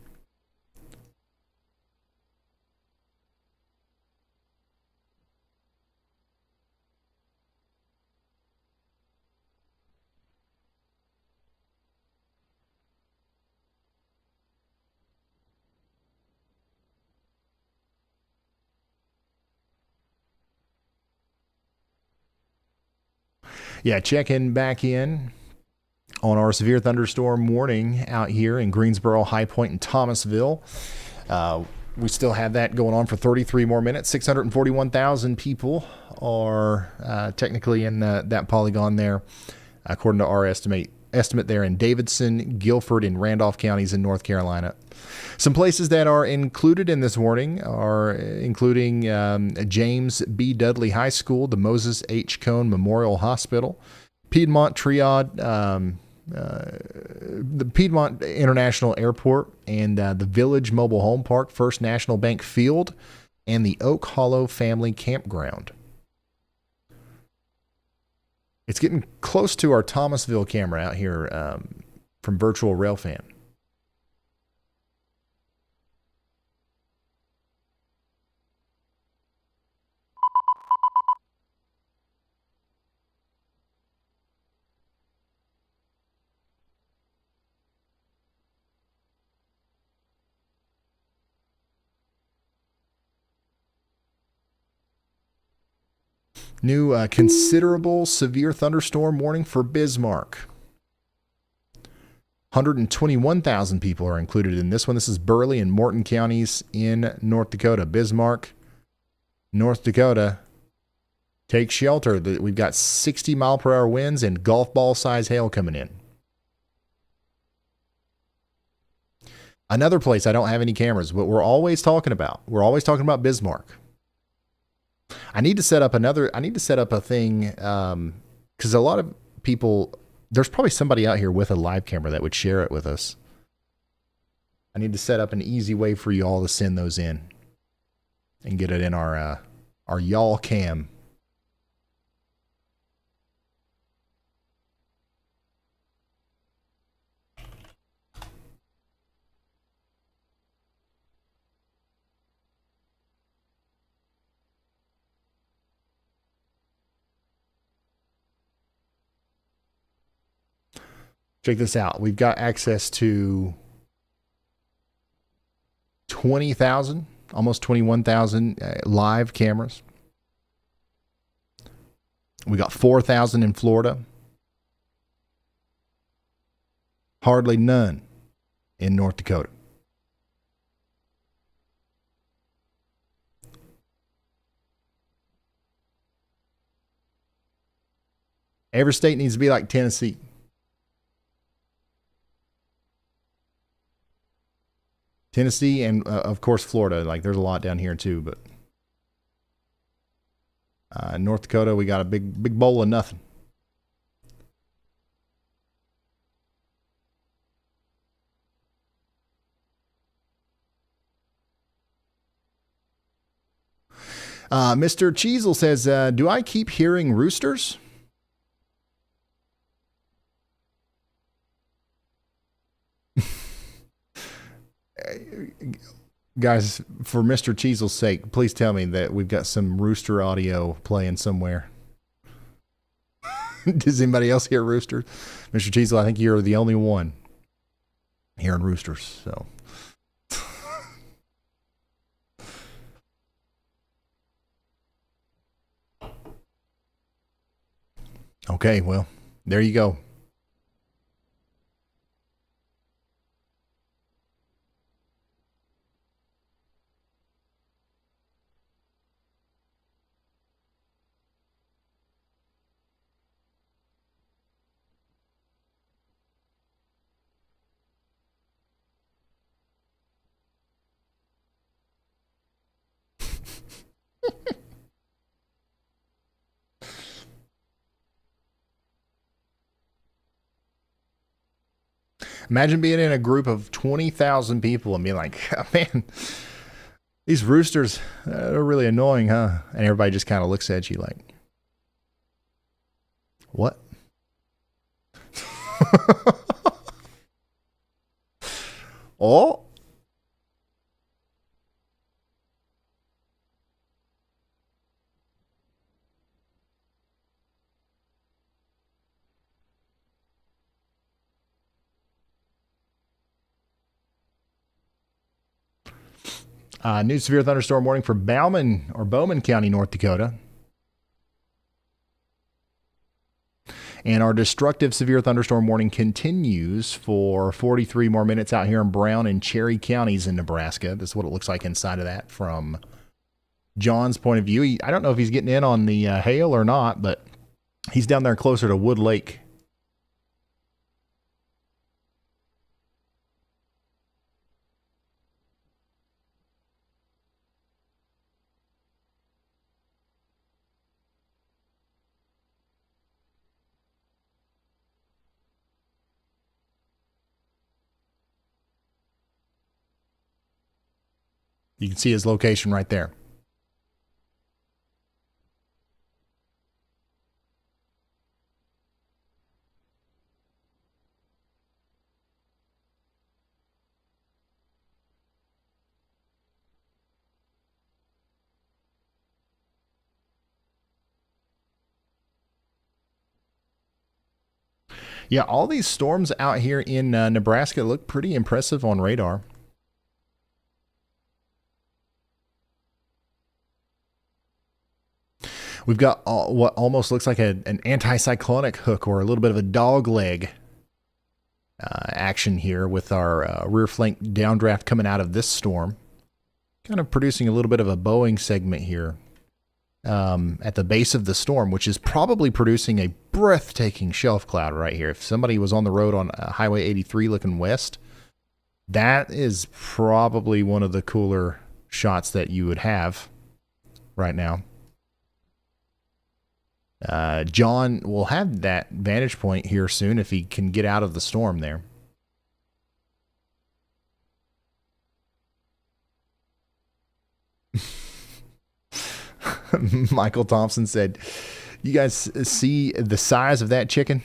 Yeah, checking back in on our severe thunderstorm warning out here in Greensboro, High Point, and Thomasville. We still have that going on for 33 more minutes. 641,000 people are technically in that polygon there, according to our estimate there in Davidson, Guilford, and Randolph counties in North Carolina. Some places that are included in this warning are including James B. Dudley High School, the Moses H. Cone Memorial Hospital, Piedmont Triad, the Piedmont International Airport, and the Village Mobile Home Park, First National Bank Field, and the Oak Hollow Family Campground. It's getting close to our Thomasville camera out here from Virtual Railfan. New considerable severe thunderstorm warning for Bismarck. 121,000 people are included in this one. This is Burleigh and Morton counties in North Dakota. Bismarck, North Dakota. Take shelter. We've got 60-mile-per-hour winds and golf ball size hail coming in. Another place I don't have any cameras, but we're always talking about. We're always talking about Bismarck. I need to set up a thing because a lot of people, there's probably somebody out here with a live camera that would share it with us. I need to set up an easy way for you all to send those in and get it in our y'all cam. Check this out. We've got access to 20,000, almost 21,000 live cameras. We got 4,000 in Florida. Hardly none in North Dakota. Every state needs to be like Tennessee. Tennessee and, of course, Florida. Like, there's a lot down here, too. But North Dakota, we got a big bowl of nothing. Mr. Cheezel says, do I keep hearing roosters? Guys, for Mr. Cheezel's sake, please tell me that we've got some rooster audio playing somewhere. Does anybody else hear roosters? Mr. Cheezel, I think you're the only one hearing roosters. So, okay, well, there you go. Imagine being in a group of 20,000 people and being like, oh, man, these roosters, they're really annoying, huh? And everybody just kind of looks at you like, what? Oh. New severe thunderstorm warning for Bowman County, North Dakota. And our destructive severe thunderstorm warning continues for 43 more minutes out here in Brown and Cherry counties in Nebraska. This is what it looks like inside of that from John's point of view. I don't know if he's getting in on the hail or not, but he's down there closer to Wood Lake. You can see his location right there. Yeah, all these storms out here in Nebraska look pretty impressive on radar. We've got what almost looks like an anticyclonic hook or a little bit of a dog leg action here with our rear flank downdraft coming out of this storm. Kind of producing a little bit of a bowing segment here at the base of the storm, which is probably producing a breathtaking shelf cloud right here. If somebody was on the road on Highway 83 looking west, that is probably one of the cooler shots that you would have right now. John will have that vantage point here soon if he can get out of the storm there. Michael Thompson said, "You guys see the size of that chicken?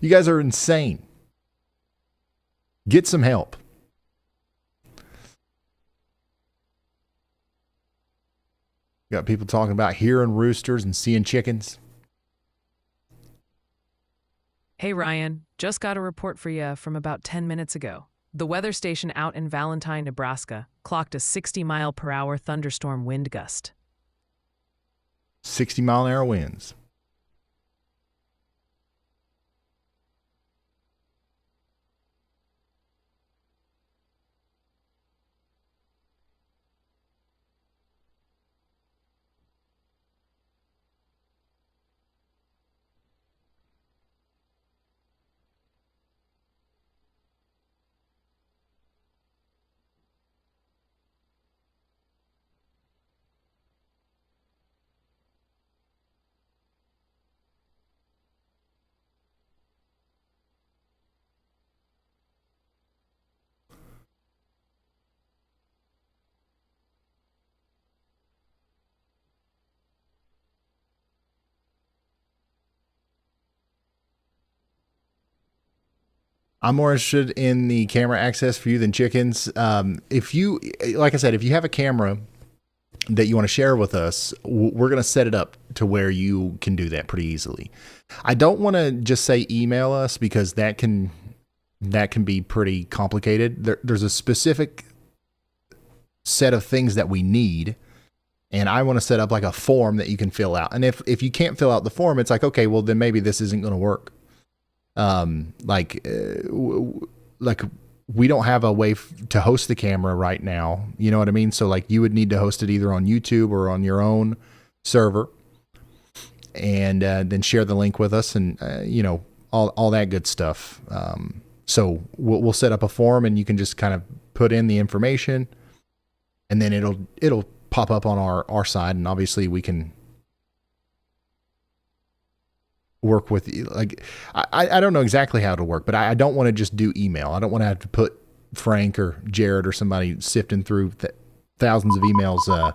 You guys are insane. Get some help." Got people talking about hearing roosters and seeing chickens. Hey Ryan, just got a report for you from about 10 minutes ago. The weather station out in Valentine, Nebraska, clocked a 60-mile-per-hour thunderstorm wind gust. 60-mile-an-hour winds. I'm more interested in the camera access for you than chickens. If you, like I said, if you have a camera that you want to share with us, we're going to set it up to where you can do that pretty easily. I don't want to just say email us because that can be pretty complicated. There's a specific set of things that we need, and I want to set up like a form that you can fill out. And if you can't fill out the form, it's like, okay, well then maybe this isn't going to work. Like we don't have a way to host the camera right now. You know what I mean? So like you would need to host it either on YouTube or on your own server, and then share the link with us, and you know, all that good stuff. So we'll set up a form, and you can just kind of put in the information, and then it'll pop up on our side, and obviously we can work with, like, I don't know exactly how it'll work, but I don't want to just do email. I don't want to have to put Frank or Jared or somebody sifting through thousands of emails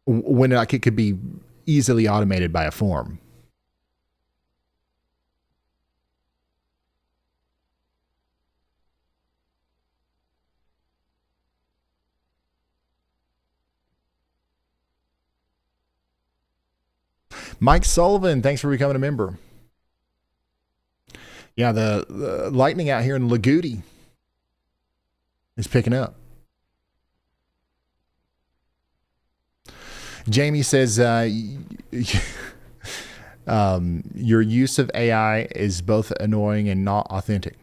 when like it could be easily automated by a form. Mike Sullivan, thanks for becoming a member. Yeah, the lightning out here in Lagooty is picking up. Jamie says, your use of AI is both annoying and not authentic.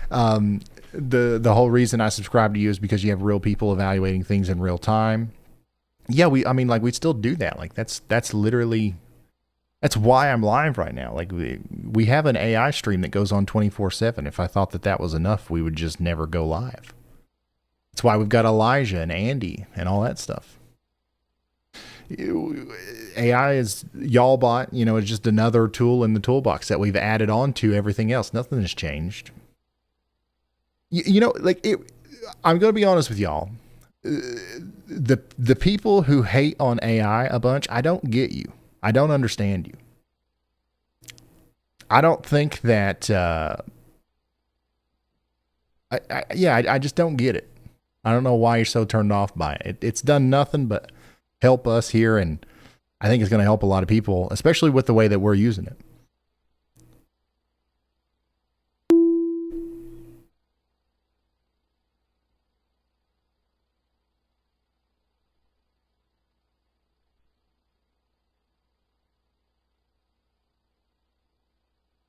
The whole reason I subscribe to you is because you have real people evaluating things in real time. Yeah, we still do that. Like that's literally, that's why I'm live right now. Like we have an AI stream that goes on 24/7. If I thought that was enough, we would just never go live. That's why we've got Elijah and Andy and all that stuff. AI is YALLBot, it's just another tool in the toolbox that we've added on to everything else. Nothing has changed. I'm going to be honest with y'all. The people who hate on AI a bunch, I don't get you. I don't understand you. I don't think that, I just don't get it. I don't know why you're so turned off by it. It's done nothing but help us here, and I think it's going to help a lot of people, especially with the way that we're using it.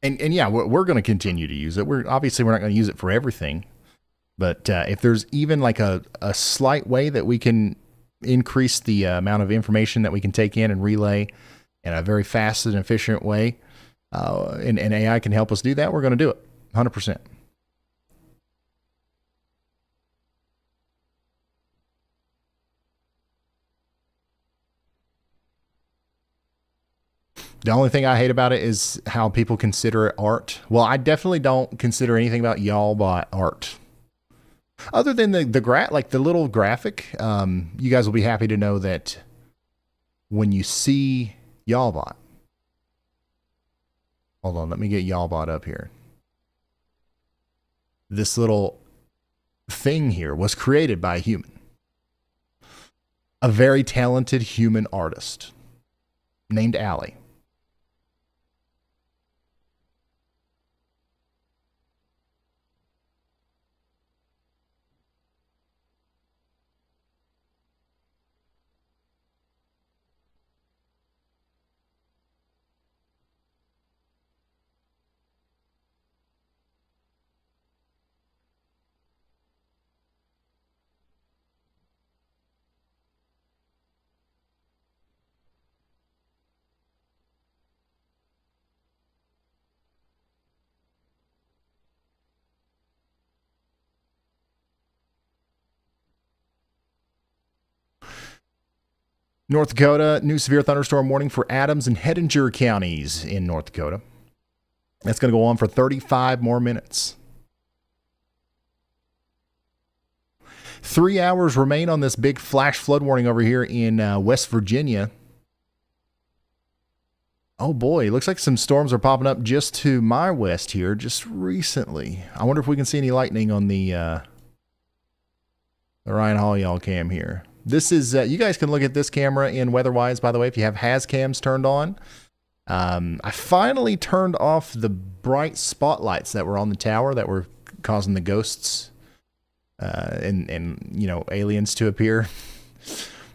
And yeah, we're going to continue to use it. We're not going to use it for everything, but if there's even like a slight way that we can increase the amount of information that we can take in and relay in a very fast and efficient way, and AI can help us do that, we're going to do it 100%. The only thing I hate about it is how people consider it art. Well, I definitely don't consider anything about YAWLBot art. Other than the little graphic, you guys will be happy to know that when you see YAWLBot, hold on, let me get YAWLBot up here. This little thing here was created by a human, a very talented human artist named Allie. North Dakota, new severe thunderstorm warning for Adams and Hettinger counties in North Dakota. That's going to go on for 35 more minutes. 3 hours remain on this big flash flood warning over here in West Virginia. Oh boy, looks like some storms are popping up just to my west here just recently. I wonder if we can see any lightning on the Ryan Hall y'all cam here. This is, you guys can look at this camera in WeatherWise, by the way, if you have has cams turned on. I finally turned off the bright spotlights that were on the tower that were causing the ghosts and you know, aliens to appear.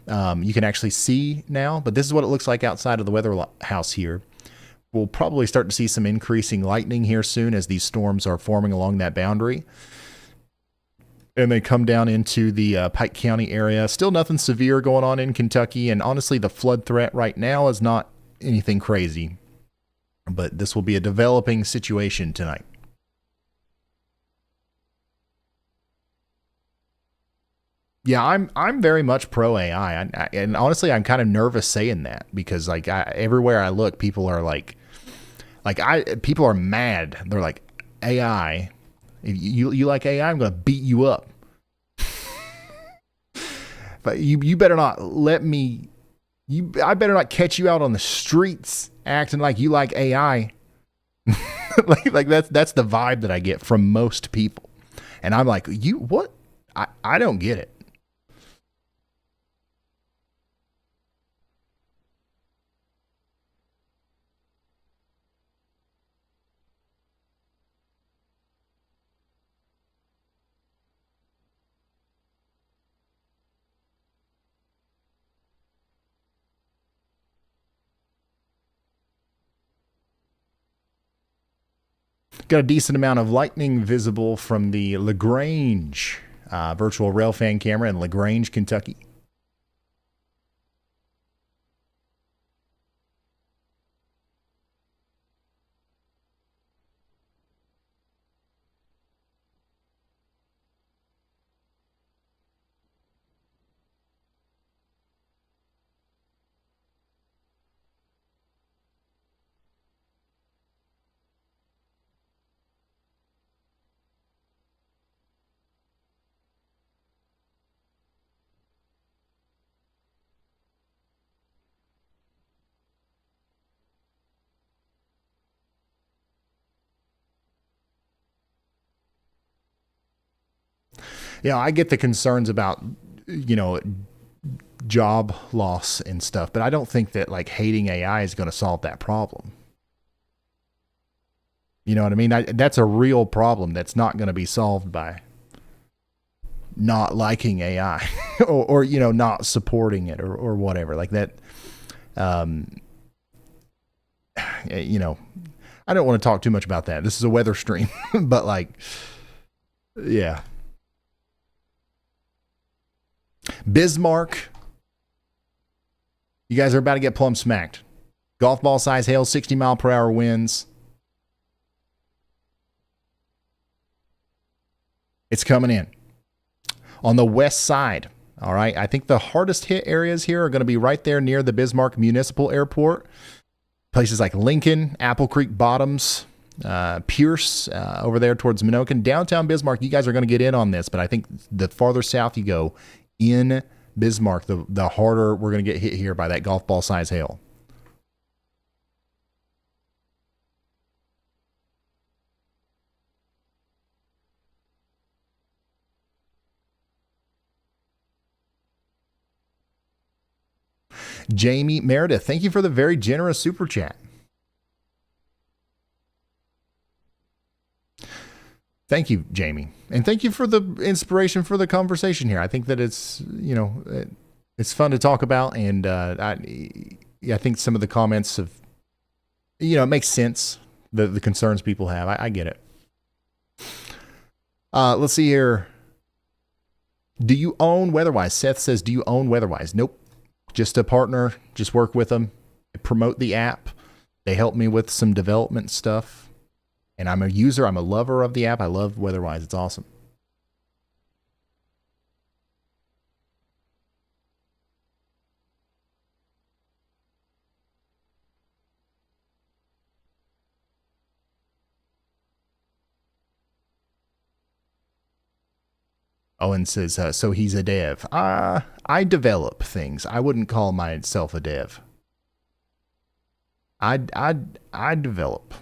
You can actually see now, but this is what it looks like outside of the weather house here. We'll probably start to see some increasing lightning here soon as these storms are forming along that boundary. And they come down into the Pike County area. Still nothing severe going on in Kentucky. And honestly, the flood threat right now is not anything crazy. But this will be a developing situation tonight. Yeah, I'm very much pro AI. And honestly, I'm kind of nervous saying that because like everywhere I look, people are people are mad. They're like, AI. If you like AI, I'm going to beat you up. But you better not let me. I better not catch you out on the streets acting like you like AI. like that's the vibe that I get from most people, and I'm like, you what? I don't get it. Got a decent amount of lightning visible from the LaGrange virtual railfan camera in LaGrange, Kentucky. Yeah, I get the concerns about, you know, job loss and stuff, but I don't think that like hating AI is going to solve that problem. You know what I mean? That's a real problem that's not going to be solved by not liking AI or you know, not supporting it or whatever like that. You know, I don't want to talk too much about that. This is a weather stream, but like, yeah. Bismarck. You guys are about to get plumb smacked. Golf ball size hail, 60 mile per hour winds. It's coming in. On the west side, all right, I think the hardest hit areas here are going to be right there near the Bismarck Municipal Airport. Places like Lincoln, Apple Creek Bottoms, Pierce, over there towards Minokan. Downtown Bismarck, you guys are going to get in on this, but I think the farther south you go in Bismarck, the harder we're going to get hit here by that golf ball size hail. Jamie Meredith, thank you for the very generous super chat. Thank you, Jamie. And thank you for the inspiration for the conversation here. I think that it's, you know, it's fun to talk about. And I think some of the comments have, you know, it makes sense, the concerns people have. I get it. Let's see here. Do you own Weatherwise? Seth says, do you own Weatherwise? Nope. Just a partner. Just work with them. I promote the app. They help me with some development stuff. And I'm a user. I'm a lover of the app. I love Weatherwise. It's awesome. Owen says, so he's a dev. I develop things. I wouldn't call myself a dev. I develop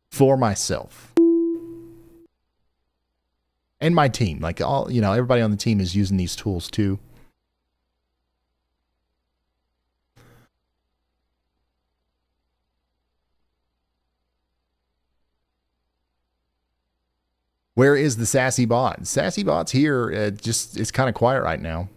for myself and my team. Like all, you know, everybody on the team is using these tools too. Where is the Sassy Bot? Sassy Bot's here. It's kind of quiet right now.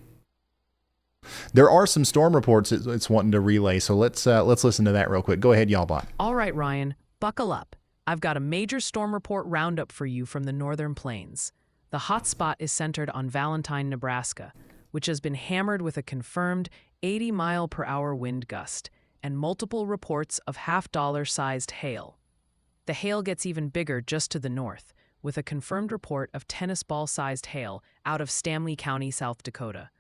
There are some storm reports it's wanting to relay, so let's listen to that real quick. Go ahead, y'all bot. All right, Ryan, buckle up. I've got a major storm report roundup for you from the northern plains. The hot spot is centered on Valentine, Nebraska, which has been hammered with a confirmed 80-mile-per-hour wind gust and multiple reports of half-dollar-sized hail. The hail gets even bigger just to the north, with a confirmed report of tennis ball-sized hail out of Stanley County, South Dakota.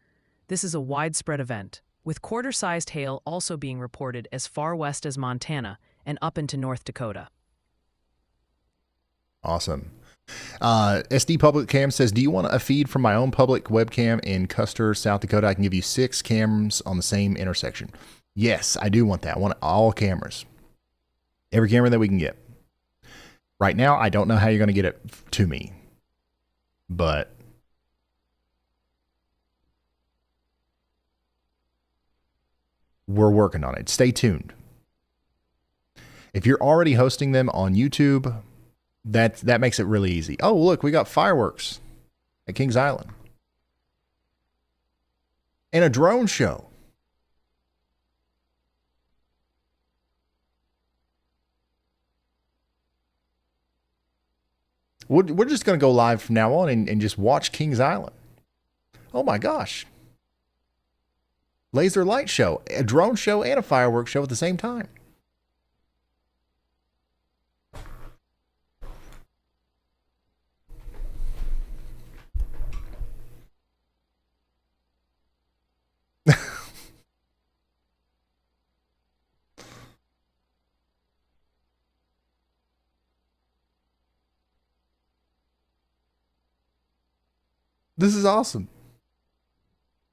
This is a widespread event, with quarter-sized hail also being reported as far west as Montana and up into North Dakota. Awesome. SD Public Cam says, do you want a feed from my own public webcam in Custer, South Dakota? I can give you 6 cameras on the same intersection. Yes, I do want that. I want all cameras. Every camera that we can get. Right now, I don't know how you're going to get it to me, but we're working on it. Stay tuned. If you're already hosting them on YouTube, that makes it really easy. Oh, look, we got fireworks at Kings Island and a drone show. We're just going to go live from now on and just watch Kings Island. Oh my gosh. Laser light show, a drone show, and a fireworks show at the same time. This is awesome.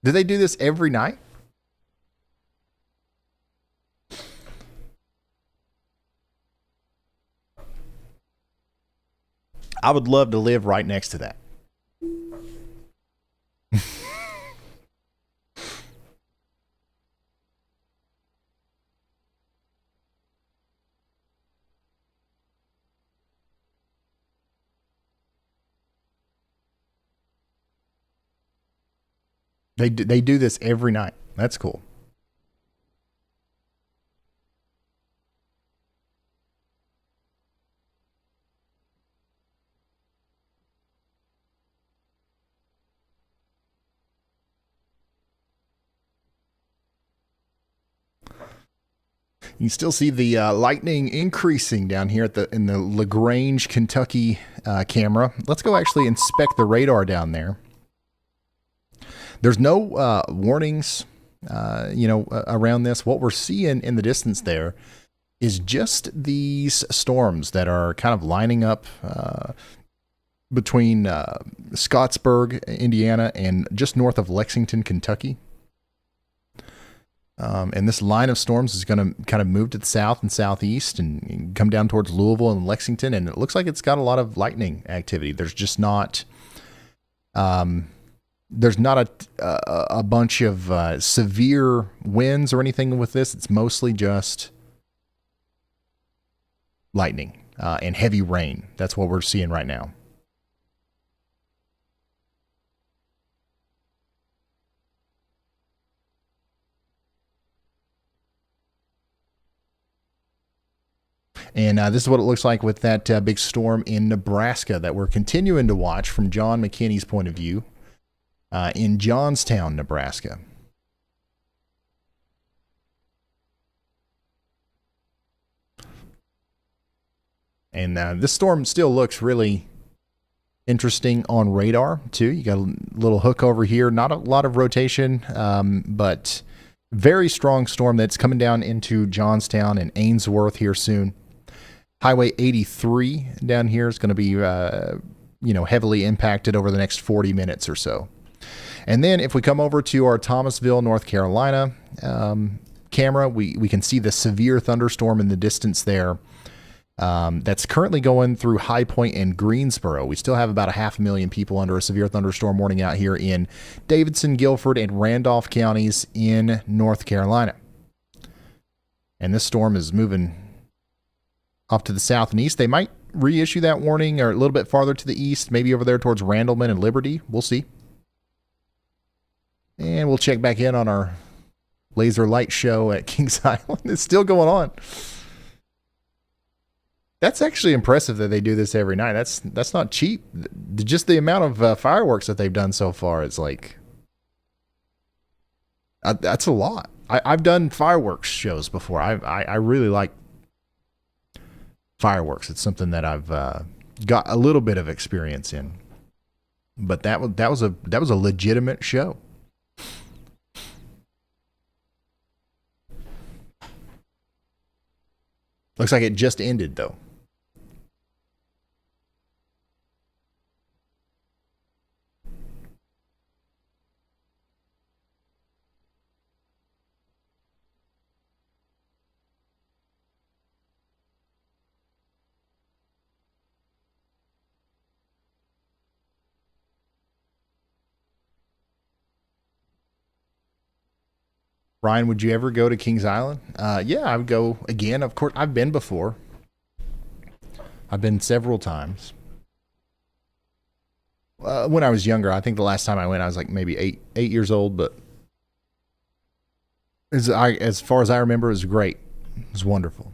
Do they do this every night? I would love to live right next to that. They do this every night. That's cool. You can still see the lightning increasing down here in the LaGrange, Kentucky camera. Let's go actually inspect the radar down there. There's no warnings, around this. What we're seeing in the distance there is just these storms that are kind of lining up between Scottsburg, Indiana, and just north of Lexington, Kentucky. And this line of storms is going to kind of move to the south and southeast and come down towards Louisville and Lexington. And it looks like it's got a lot of lightning activity. There's just not, there's not a bunch of severe winds or anything with this. It's mostly just lightning and heavy rain. That's what we're seeing right now. And this is what it looks like with that big storm in Nebraska that we're continuing to watch from John McKinney's point of view in Johnstown, Nebraska. And this storm still looks really interesting on radar, too. You got a little hook over here. Not a lot of rotation, but very strong storm that's coming down into Johnstown and Ainsworth here soon. Highway 83 down here is going to be, heavily impacted over the next 40 minutes or so. And then if we come over to our Thomasville, North Carolina camera, we can see the severe thunderstorm in the distance there. That's currently going through High Point and Greensboro. We still have about 500,000 people under a severe thunderstorm warning out here in Davidson, Guilford, and Randolph counties in North Carolina. And this storm is moving off to the south and east. They might reissue that warning or a little bit farther to the east, maybe over there towards Randleman and Liberty. We'll see. And we'll check back in on our laser light show at Kings Island. It's still going on. That's actually impressive that they do this every night. That's not cheap. Just the amount of fireworks that they've done so far is like, that's a lot. I've done fireworks shows before. I really like fireworks. It's something that I've got a little bit of experience in. But that was a legitimate show. Looks like it just ended though. Ryan, would you ever go to Kings Island? Yeah, I would go again. Of course, I've been before. I've been several times. When I was younger, I think the last time I went, I was like maybe eight years old. But as far as I remember, it was great. It was wonderful.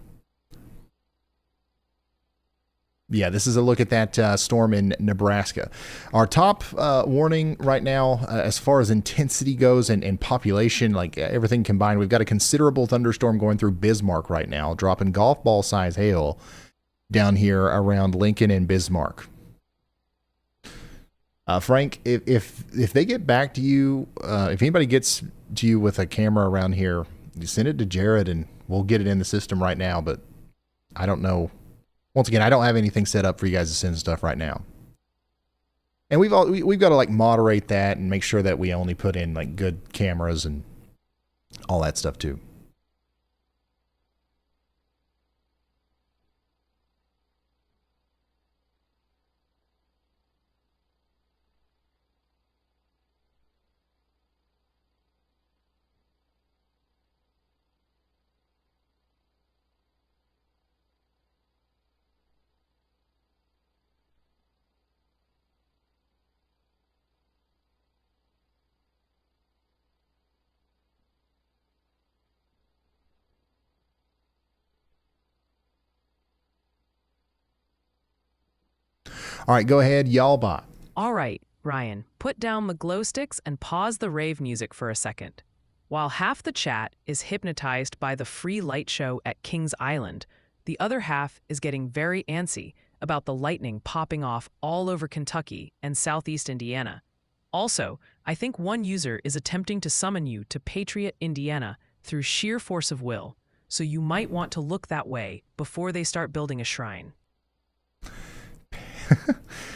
Yeah, this is a look at that storm in Nebraska. Our top warning right now, as far as intensity goes and population, like everything combined, we've got a considerable thunderstorm going through Bismarck right now, dropping golf ball size hail down here around Lincoln and Bismarck. Frank, if they get back to you, if anybody gets to you with a camera around here, you send it to Jared and we'll get it in the system right now. But I don't know. Once again, I don't have anything set up for you guys to send stuff right now. And we've got to like moderate that and make sure that we only put in like good cameras and all that stuff too. All right, go ahead, y'all bot. All right, Ryan, put down the glow sticks and pause the rave music for a second. While half the chat is hypnotized by the free light show at Kings Island, the other half is getting very antsy about the lightning popping off all over Kentucky and southeast Indiana. Also, I think one user is attempting to summon you to Patriot, Indiana through sheer force of will, so you might want to look that way before they start building a shrine.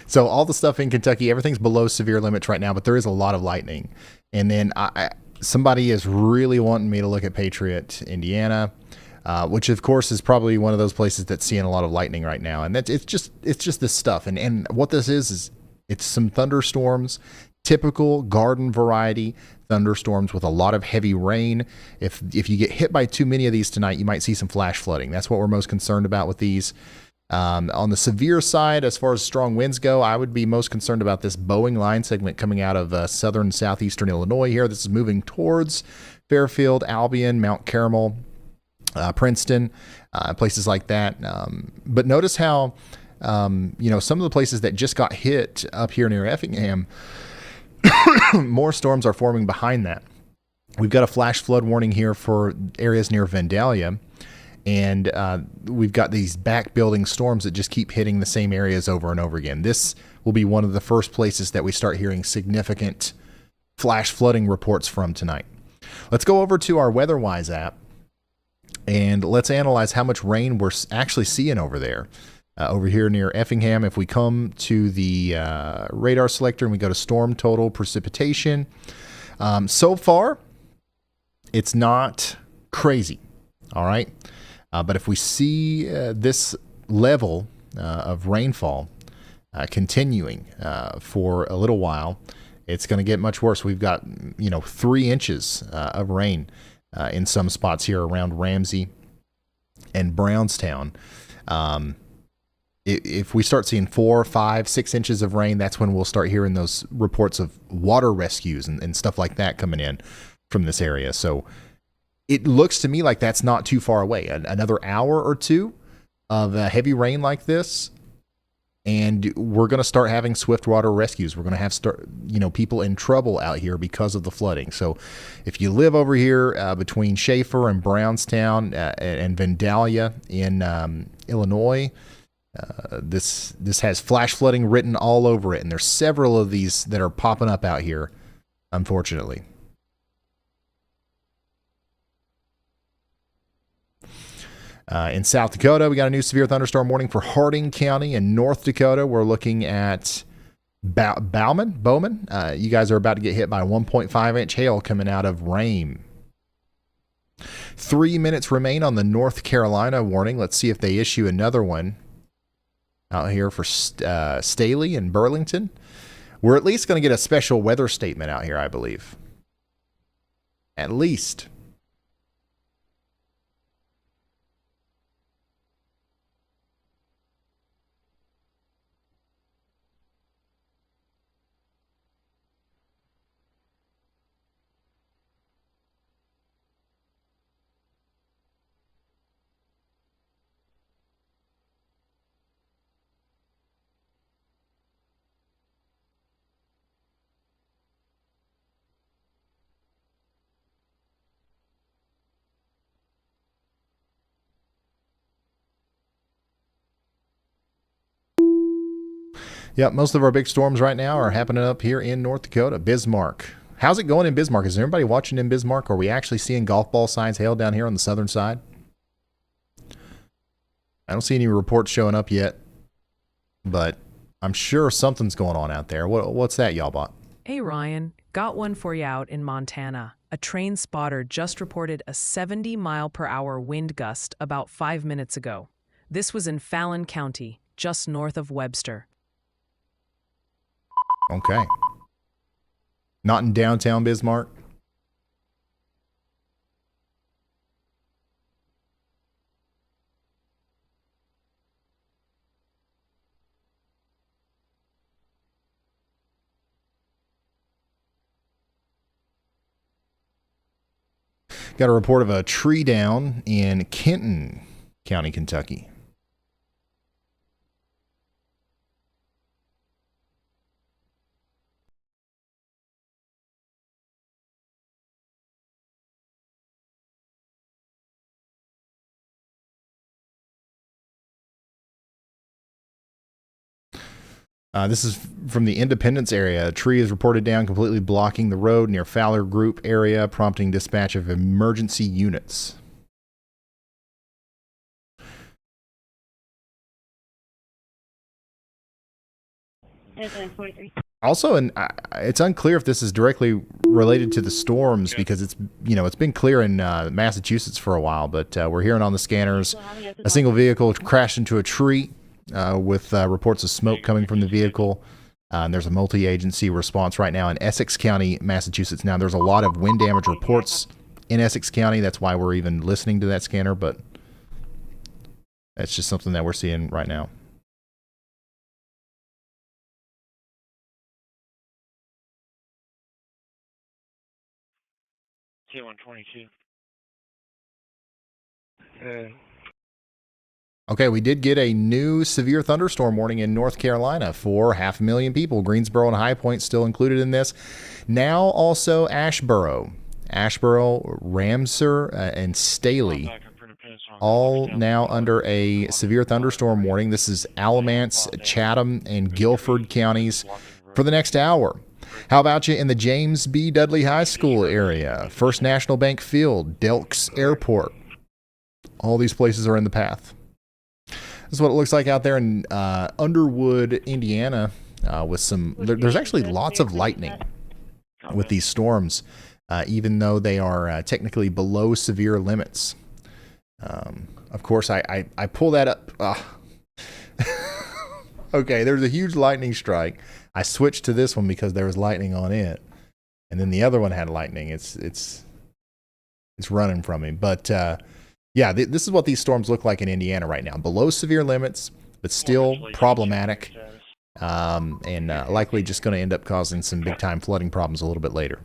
So all the stuff in Kentucky, everything's below severe limits right now, but there is a lot of lightning. And then somebody is really wanting me to look at Patriot, Indiana, which of course is probably one of those places that's seeing a lot of lightning right now. And it's just this stuff. And what this is it's some thunderstorms, typical garden variety thunderstorms with a lot of heavy rain. If you get hit by too many of these tonight, you might see some flash flooding. That's what we're most concerned about with these. On the severe side, as far as strong winds go, I would be most concerned about this Boeing line segment coming out of southern southeastern Illinois here. This is moving towards Fairfield, Albion, Mount Carmel, Princeton, places like that. But notice how, some of the places that just got hit up here near Effingham, more storms are forming behind that. We've got a flash flood warning here for areas near Vandalia. And we've got these back building storms that just keep hitting the same areas over and over again. This will be one of the first places that we start hearing significant flash flooding reports from tonight. Let's go over to our WeatherWise app and let's analyze how much rain we're actually seeing over there. Over here near Effingham, if we come to the radar selector and we go to storm total precipitation, so far it's not crazy. All right. But if we see this level of rainfall continuing for a little while, it's going to get much worse. We've got, 3 inches of rain in some spots here around Ramsey and Brownstown. If we start seeing 4, 5, 6 inches of rain, that's when we'll start hearing those reports of water rescues and stuff like that coming in from this area. So it looks to me like that's not too far away. Another hour or two of heavy rain like this, and we're going to start having swift water rescues. We're going to have people in trouble out here because of the flooding. So if you live over here between Schaefer and Brownstown and Vandalia in Illinois, this has flash flooding written all over it, and there's several of these that are popping up out here, unfortunately. In South Dakota, we got a new severe thunderstorm warning for Harding County. In North Dakota, we're looking at Bowman. You guys are about to get hit by 1.5-inch hail coming out of Rame. 3 minutes remain on the North Carolina warning. Let's see if they issue another one out here for Staley and Burlington. We're at least going to get a special weather statement out here, I believe. At least. Yep, most of our big storms right now are happening up here in North Dakota. Bismarck. How's it going in Bismarck? Is everybody watching in Bismarck? Are we actually seeing golf ball size hail down here on the southern side? I don't see any reports showing up yet, but I'm sure something's going on out there. What's that y'all bought? Hey, Ryan. Got one for you out in Montana. A train spotter just reported a 70-mile-per-hour wind gust about 5 minutes ago. This was in Fallon County, just north of Webster. Okay. Not in downtown Bismarck? Got a report of a tree down in Kenton County, Kentucky. This is from the Independence area. A tree is reported down, completely blocking the road near Fowler Group area, prompting dispatch of emergency units. Also, and it's unclear if this is directly related to the storms because it's been clear in Massachusetts for a while, but we're hearing on the scanners a single vehicle crashed into a tree with reports of smoke coming from the vehicle. And there's a multi-agency response right now in Essex County, Massachusetts. Now, there's a lot of wind damage reports in Essex County. That's why we're even listening to that scanner, but that's just something that we're seeing right now. T-122. Okay, we did get a new severe thunderstorm warning in North Carolina for 500,000 people. Greensboro and High Point still included in this. Now also Asheboro, Ramsar, and Staley, all now under a severe thunderstorm warning. This is Alamance, Chatham, and Guilford counties for the next hour. How about you in the James B. Dudley High School area, First National Bank Field, Delks Airport? All these places are in the path. This is what it looks like out there in Underwood, Indiana, with there's actually lots of lightning with these storms, even though they are technically below severe limits. Of course, I pull that up. Okay, there's a huge lightning strike. I switched to this one because there was lightning on it, and then the other one had lightning. It's running from me, but yeah, this is what these storms look like in Indiana right now. Below severe limits, but still problematic, and likely just going to end up causing some big time flooding problems a little bit later.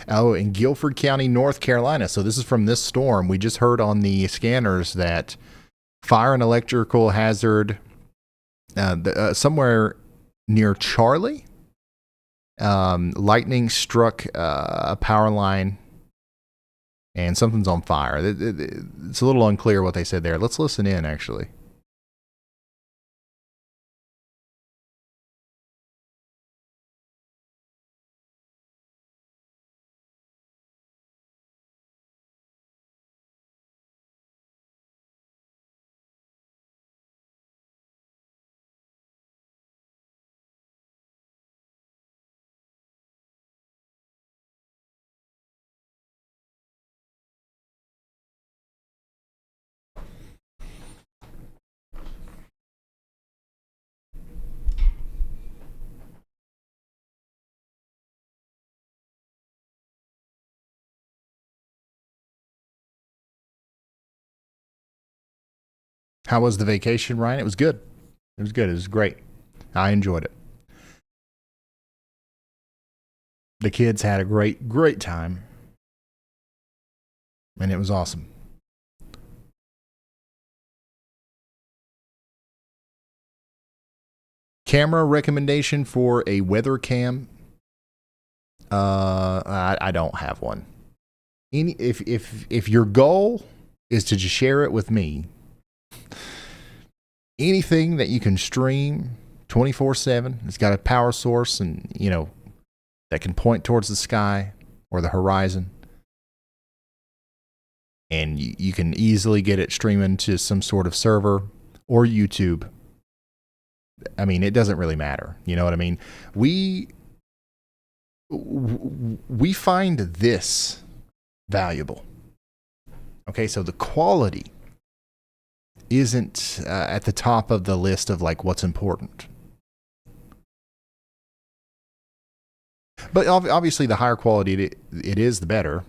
Oh, in Guilford County, North Carolina. So this is from this storm. We just heard on the scanners that fire and electrical hazard somewhere near Charlie. Lightning struck a power line and something's on fire. It's a little unclear what they said there. Let's listen in, actually. How was the vacation, Ryan? It was good. It was good. It was great. I enjoyed it. The kids had a great time. And it was awesome. Camera recommendation for a weather cam? I don't have one. If your goal is to just share it with me, anything that you can stream 24/7, it's got a power source and, that can point towards the sky or the horizon. And you can easily get it streaming to some sort of server or YouTube. I mean, it doesn't really matter. You know what I mean? We find this valuable. Okay, so the quality isn't at the top of the list of like what's important. But obviously, the higher quality it is, the better.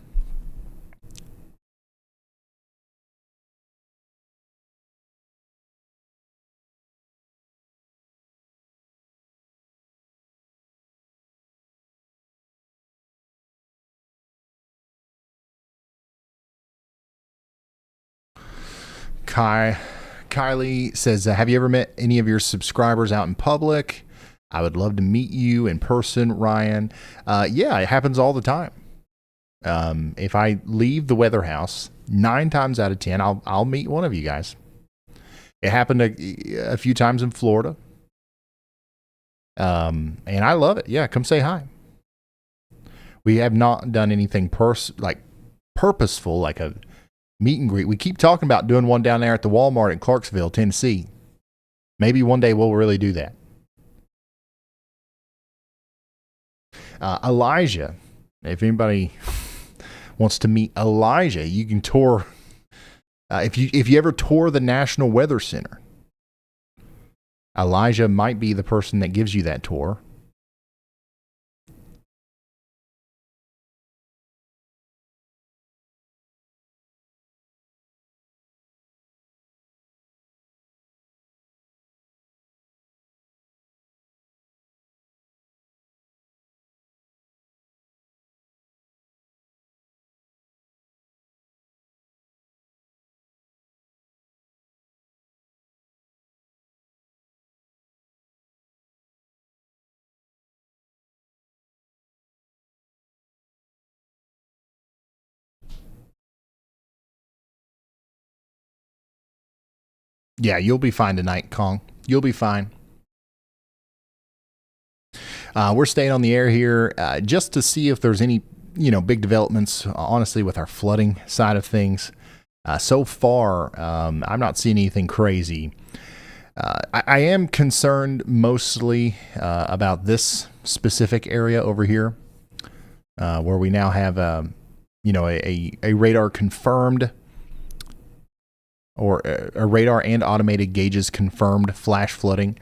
Kylie says, have you ever met any of your subscribers out in public? I would love to meet you in person, Ryan. Yeah, it happens all the time. If I leave the weather house, 9 times out of 10, I'll meet one of you guys. It happened a few times in Florida. And I love it. Yeah, come say hi. We have not done anything purposeful, like a meet and greet. We keep talking about doing one down there at the Walmart in Clarksville, Tennessee. Maybe one day we'll really do that. Elijah, if anybody wants to meet Elijah, you can tour. If you ever tour the National Weather Center, Elijah might be the person that gives you that tour. Yeah, you'll be fine tonight, Kong. You'll be fine. We're staying on the air here just to see if there's any, big developments, honestly, with our flooding side of things. So far, I'm not seeing anything crazy. I am concerned mostly about this specific area over here, where we now have, a radar confirmed, or a radar and automated gauges confirmed flash flooding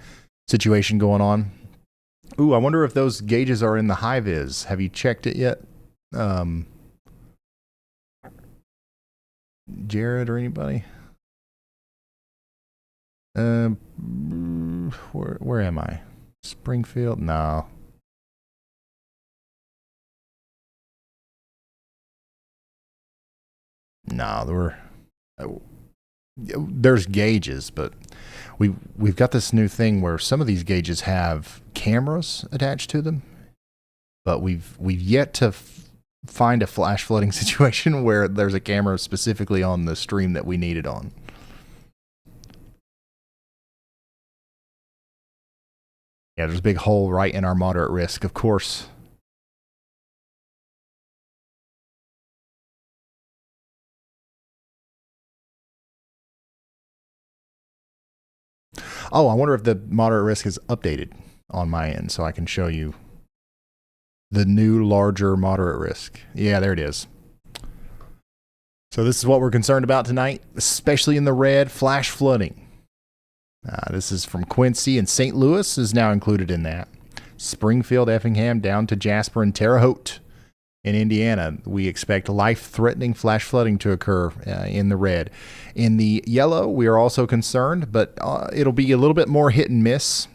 situation going on. Ooh, I wonder if those gauges are in the high vis. Have you checked it yet? Jared or anybody? Where am I? Springfield? No. No, there's gauges, but we've got this new thing where some of these gauges have cameras attached to them, but we've yet to find a flash flooding situation where there's a camera specifically on the stream that we need it on. Yeah, there's a big hole right in our moderate risk, of course. Oh, I wonder if the moderate risk is updated on my end so I can show you the new, larger moderate risk. Yeah, there it is. So this is what we're concerned about tonight, especially in the red, flash flooding. This is from Quincy, and St. Louis is now included in that. Springfield, Effingham, down to Jasper and Terre Haute. In Indiana, we expect life-threatening flash flooding to occur in the red. In the yellow, we are also concerned, but it'll be a little bit more hit and miss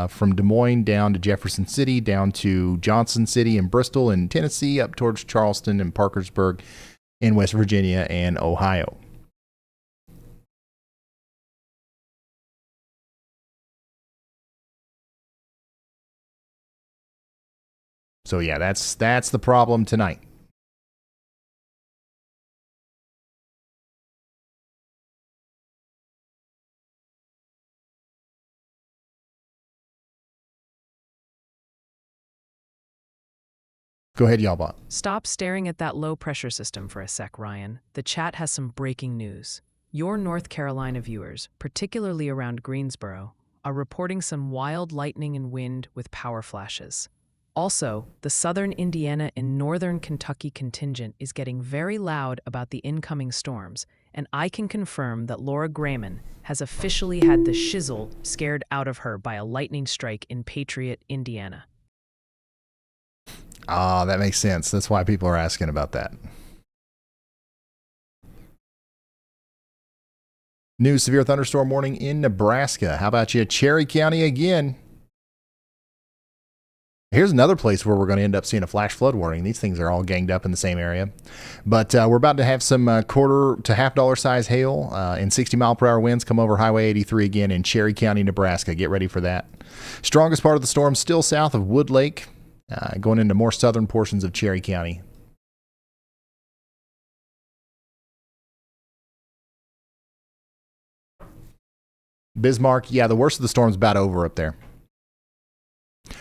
from Des Moines down to Jefferson City, down to Johnson City and Bristol in Tennessee, up towards Charleston and Parkersburg in West Virginia and Ohio. So yeah, that's the problem tonight. Go ahead, y'all bot. Stop staring at that low pressure system for a sec, Ryan. The chat has some breaking news. Your North Carolina viewers, particularly around Greensboro, are reporting some wild lightning and wind with power flashes. Also, the southern Indiana and northern Kentucky contingent is getting very loud about the incoming storms, and I can confirm that Laura Grayman has officially had the shizzle scared out of her by a lightning strike in Patriot, Indiana. Ah, that makes sense. That's why people are asking about that. New severe thunderstorm warning in Nebraska. How about you? Cherry County again. Here's another place where we're going to end up seeing a flash flood warning. These things are all ganged up in the same area. But we're about to have some quarter to $half size hail and 60-mile-per-hour winds come over Highway 83 again in Cherry County, Nebraska. Get ready for that. Strongest part of the storm still south of Wood Lake, going into more southern portions of Cherry County. Bismarck, yeah, the worst of the storm's about over up there.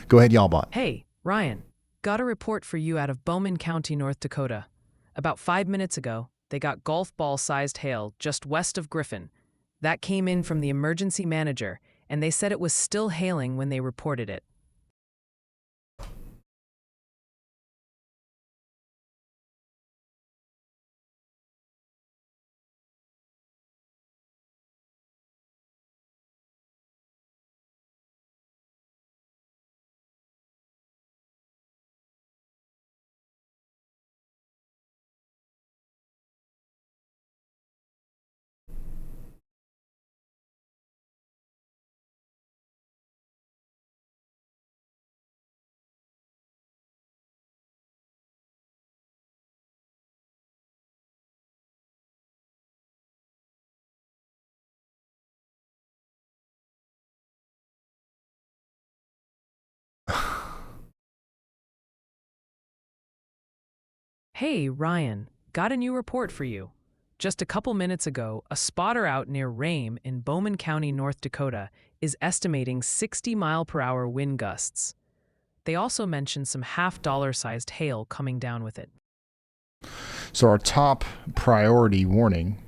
Go ahead, y'all bot. Hey, Ryan, got a report for you out of Bowman County, North Dakota. About 5 minutes ago, they got golf ball-sized hail just west of Griffin. That came in from the emergency manager, and they said it was still hailing when they reported it. Hey, Ryan, got a new report for you. Just a couple minutes ago, a spotter out near Rame in Bowman County, North Dakota, is estimating 60-mile-per-hour wind gusts. They also mentioned some $half-sized hail coming down with it. So our top priority warning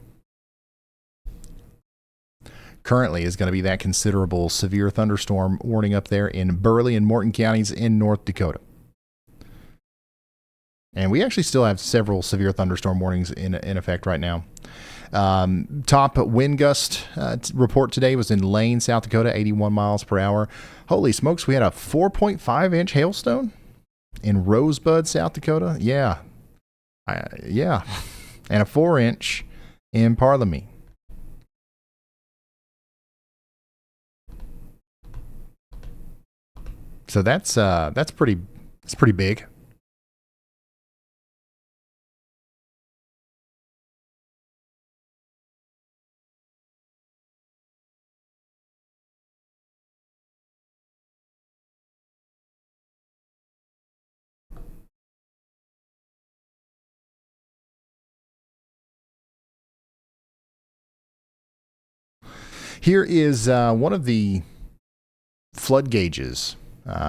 currently is going to be that considerable severe thunderstorm warning up there in Burley and Morton counties in North Dakota. And we actually still have several severe thunderstorm warnings in effect right now. Top wind gust report today was in Lane, South Dakota, 81 miles per hour. Holy smokes, we had a 4.5-inch hailstone in Rosebud, South Dakota. Yeah. Yeah. And a 4-inch in Parliament. So that's pretty big. Here is one of the flood gauges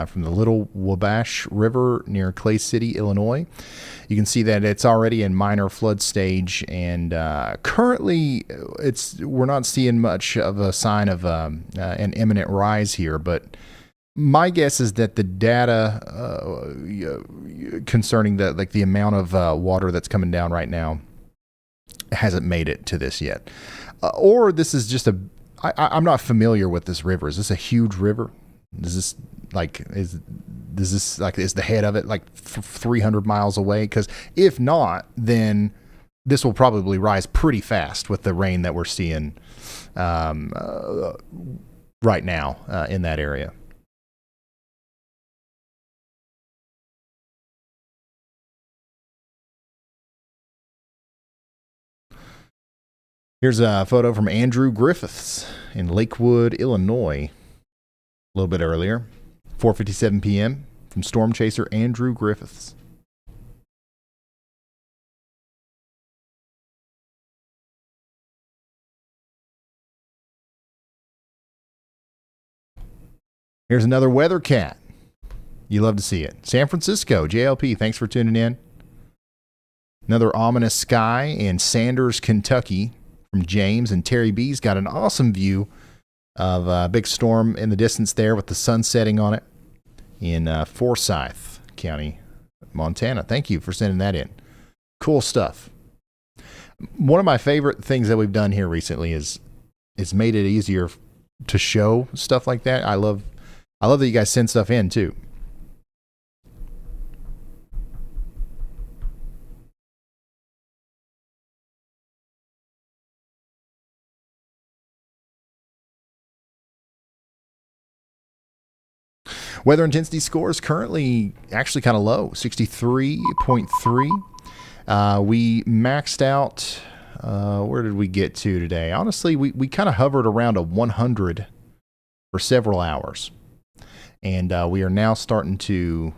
from the Little Wabash River near Clay City, Illinois. You can see that it's already in minor flood stage, and currently we're not seeing much of a sign of an imminent rise here, but my guess is that the data concerning the amount of water that's coming down right now hasn't made it to this yet. Or this is just I'm not familiar with this river. Is this a huge river? Is the head of it like 300 miles away? Because if not, then this will probably rise pretty fast with the rain that we're seeing right now in that area. Here's a photo from Andrew Griffiths in Lakewood, Illinois. A little bit earlier, 4:57 p.m. from storm chaser Andrew Griffiths. Here's another weather cat. You love to see it. San Francisco, JLP, thanks for tuning in. Another ominous sky in Sanders, Kentucky from James, and Terry B's got an awesome view of a big storm in the distance there with the sun setting on it in Forsyth County, Montana. Thank you for sending that in. Cool stuff. One of my favorite things that we've done here recently is it's made it easier to show stuff like that. I love that you guys send stuff in too. Weather intensity score is currently actually kind of low, 63.3. We maxed out, where did we get to today? Honestly, we kind of hovered around a 100 for several hours. And we are now starting to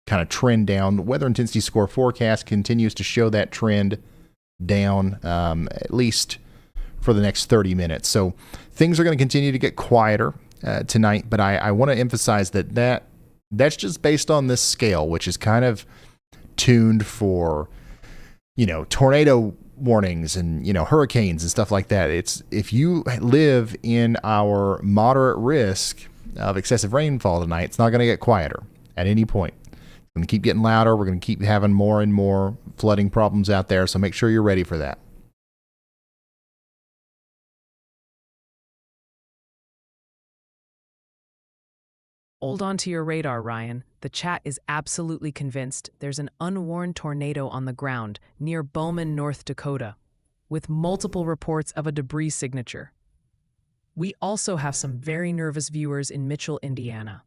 kind of trend down. The weather intensity score forecast continues to show that trend down, at least for the next 30 minutes. So things are going to continue to get quieter tonight, but I want to emphasize that's just based on this scale, which is kind of tuned for, tornado warnings and, hurricanes and stuff like that. It's if you live in our moderate risk of excessive rainfall tonight, it's not going to get quieter at any point. It's going to keep getting louder. We're going to keep having more and more flooding problems out there, so make sure you're ready for that. Hold on to your radar, Ryan. The chat is absolutely convinced there's an unwarned tornado on the ground near Bowman, North Dakota, with multiple reports of a debris signature. We also have some very nervous viewers in Mitchell, Indiana,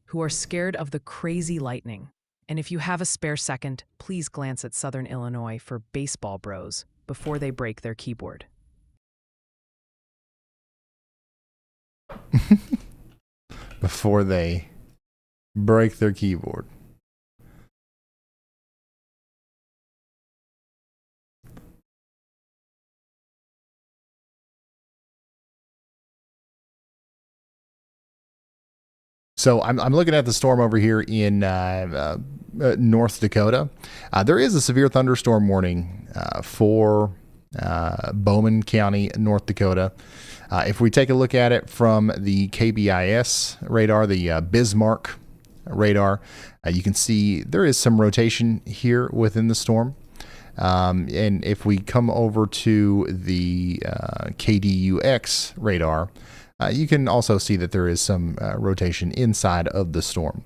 who are scared of the crazy lightning. And if you have a spare second, please glance at Southern Illinois for baseball bros before they break their keyboard. Before they break their keyboard. So I'm looking at the storm over here in North Dakota. There is a severe thunderstorm warning for Bowman County, North Dakota. If we take a look at it from the KBIS radar, the Bismarck radar, you can see there is some rotation here within the storm. And if we come over to the KDUX radar, you can also see that there is some rotation inside of the storm.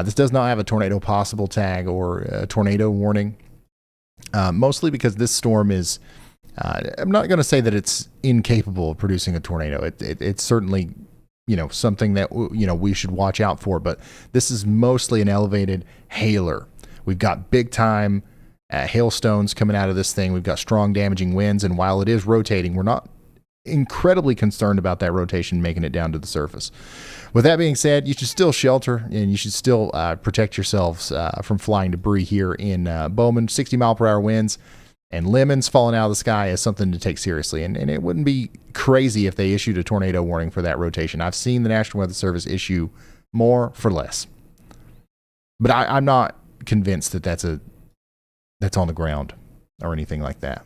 This does not have a tornado possible tag or a tornado warning, mostly because this storm is, I'm not going to say that it's incapable of producing a tornado. It's certainly, something that, we should watch out for, but this is mostly an elevated hailer. We've got big time hailstones coming out of this thing. We've got strong damaging winds, and while it is rotating, we're not incredibly concerned about that rotation making it down to the surface. With that being said, you should still shelter and you should still protect yourselves from flying debris here in Bowman. 60-mile-per-hour winds and lemons falling out of the sky is something to take seriously. And it wouldn't be crazy if they issued a tornado warning for that rotation. I've seen the National Weather Service issue more for less. But I'm not convinced that that's on the ground or anything like that.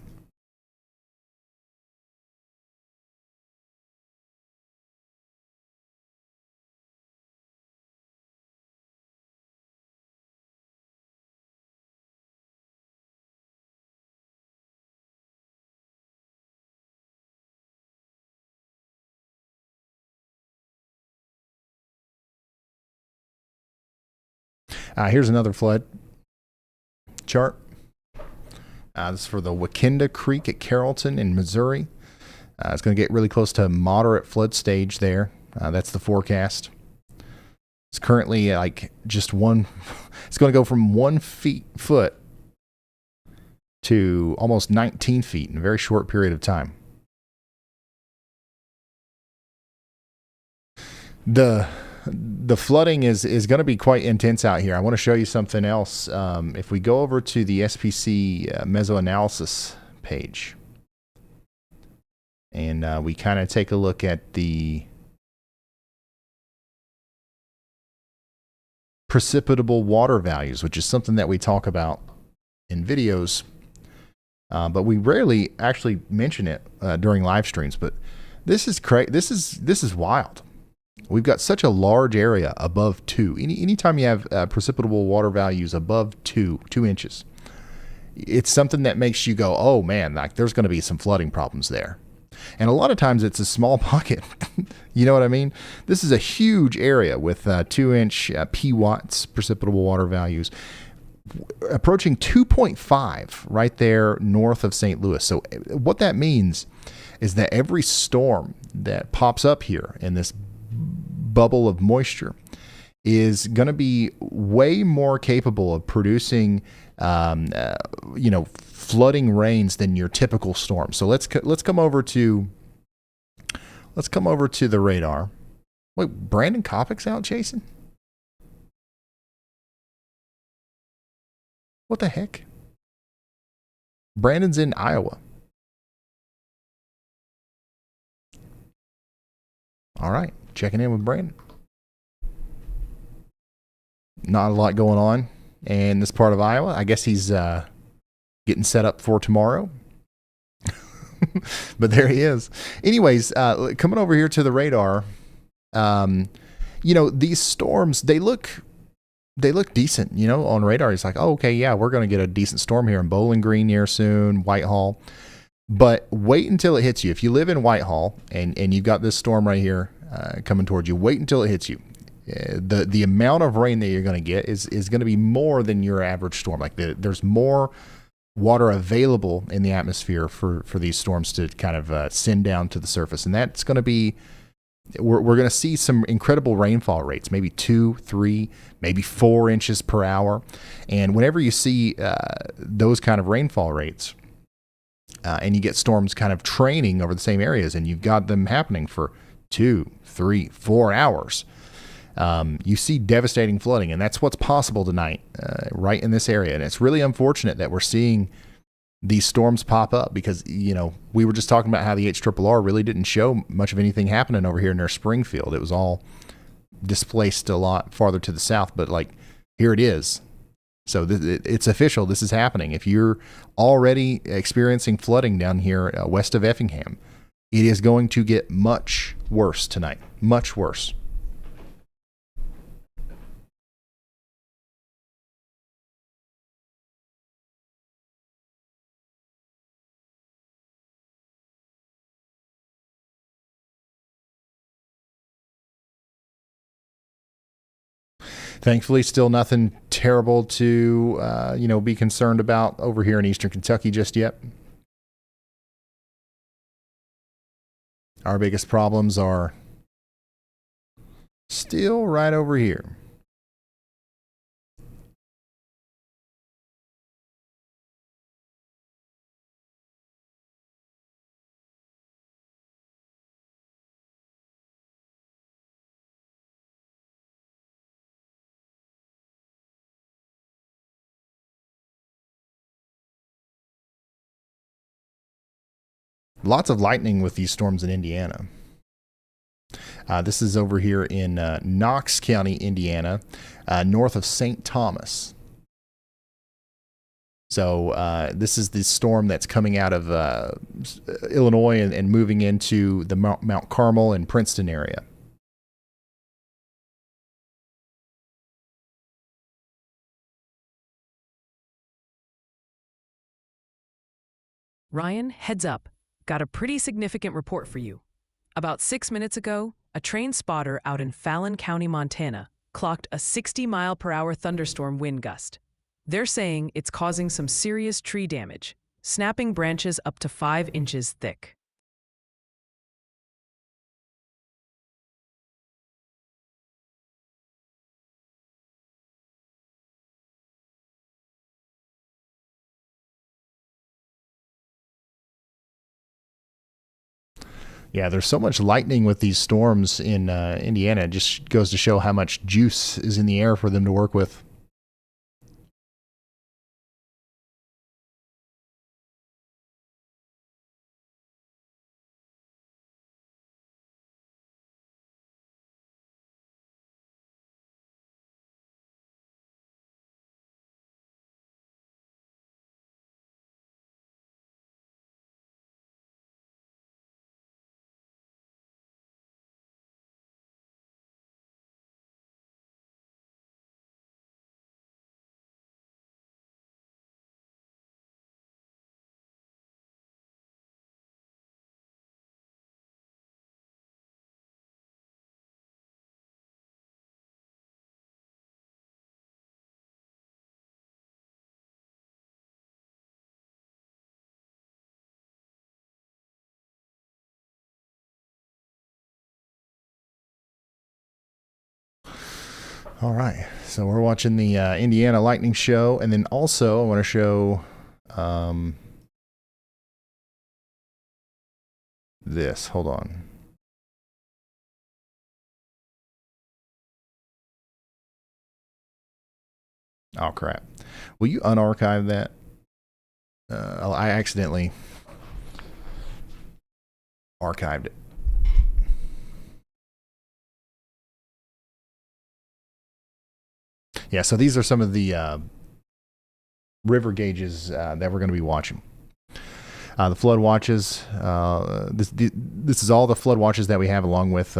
Here's another flood chart. This is for the Wakinda Creek at Carrollton in Missouri. It's going to get really close to moderate flood stage there. That's the forecast. It's currently like just one. It's going to go from 1 foot to almost 19 feet in a very short period of time. The flooding is going to be quite intense out here. I want to show you something else. If we go over to the SPC mesoanalysis page and we kind of take a look at the precipitable water values, which is something that we talk about in videos, but we rarely actually mention it during live streams. But this is this is wild. We've got such a large area above 2. Anytime you have precipitable water values above 2 inches, it's something that makes you go, oh man, like there's going to be some flooding problems there. And a lot of times it's a small pocket. You know what I mean? This is a huge area with 2-inch PWatts precipitable water values approaching 2.5 right there north of St. Louis. So what that means is that every storm that pops up here in this bubble of moisture is going to be way more capable of producing, flooding rains than your typical storm. So let's come over to the radar. Wait, Brandon Kopic's out chasing? What the heck? Brandon's in Iowa. All right, checking in with Brandon. Not a lot going on in this part of Iowa. I guess he's getting set up for tomorrow. But there he is. Anyways, coming over here to the radar, these storms, they look decent, on radar. It's like, oh, okay, yeah, we're going to get a decent storm here in Bowling Green here soon, Whitehall. But wait until it hits you. If you live in Whitehall and you've got this storm right here coming towards you, wait until it hits you. The amount of rain that you're going to get is going to be more than your average storm. Like there's more water available in the atmosphere for these storms to kind of send down to the surface. And that's going to be, we're going to see some incredible rainfall rates, maybe 2, 3, maybe 4 inches per hour. And whenever you see those kind of rainfall rates, and you get storms kind of training over the same areas, and you've got them happening for 2, 3, 4 hours, you see devastating flooding, and that's what's possible tonight, right in this area. And it's really unfortunate that we're seeing these storms pop up because, we were just talking about how the HRRR really didn't show much of anything happening over here near Springfield. It was all displaced a lot farther to the south, but here it is. So it's official. This is happening. If you're already experiencing flooding down here west of Effingham, it is going to get much worse tonight. Much worse. Thankfully, still nothing terrible to, be concerned about over here in Eastern Kentucky just yet. Our biggest problems are still right over here. Lots of lightning with these storms in Indiana. This is over here in Knox County, Indiana, north of St. Thomas. So this is the storm that's coming out of Illinois and moving into the Mount Carmel and Princeton area. Ryan, heads up. Got a pretty significant report for you. About 6 minutes ago, a train spotter out in Fallon County, Montana, clocked a 60-mile-per-hour thunderstorm wind gust. They're saying it's causing some serious tree damage, snapping branches up to 5 inches thick. Yeah, there's so much lightning with these storms in Indiana. It just goes to show how much juice is in the air for them to work with. All right, so we're watching the Indiana lightning show, and then also I want to show this. Hold on. Oh crap! Will you unarchive that? I accidentally archived it. Yeah, so these are some of the river gauges that we're going to be watching. The flood watches. This is all the flood watches that we have, along with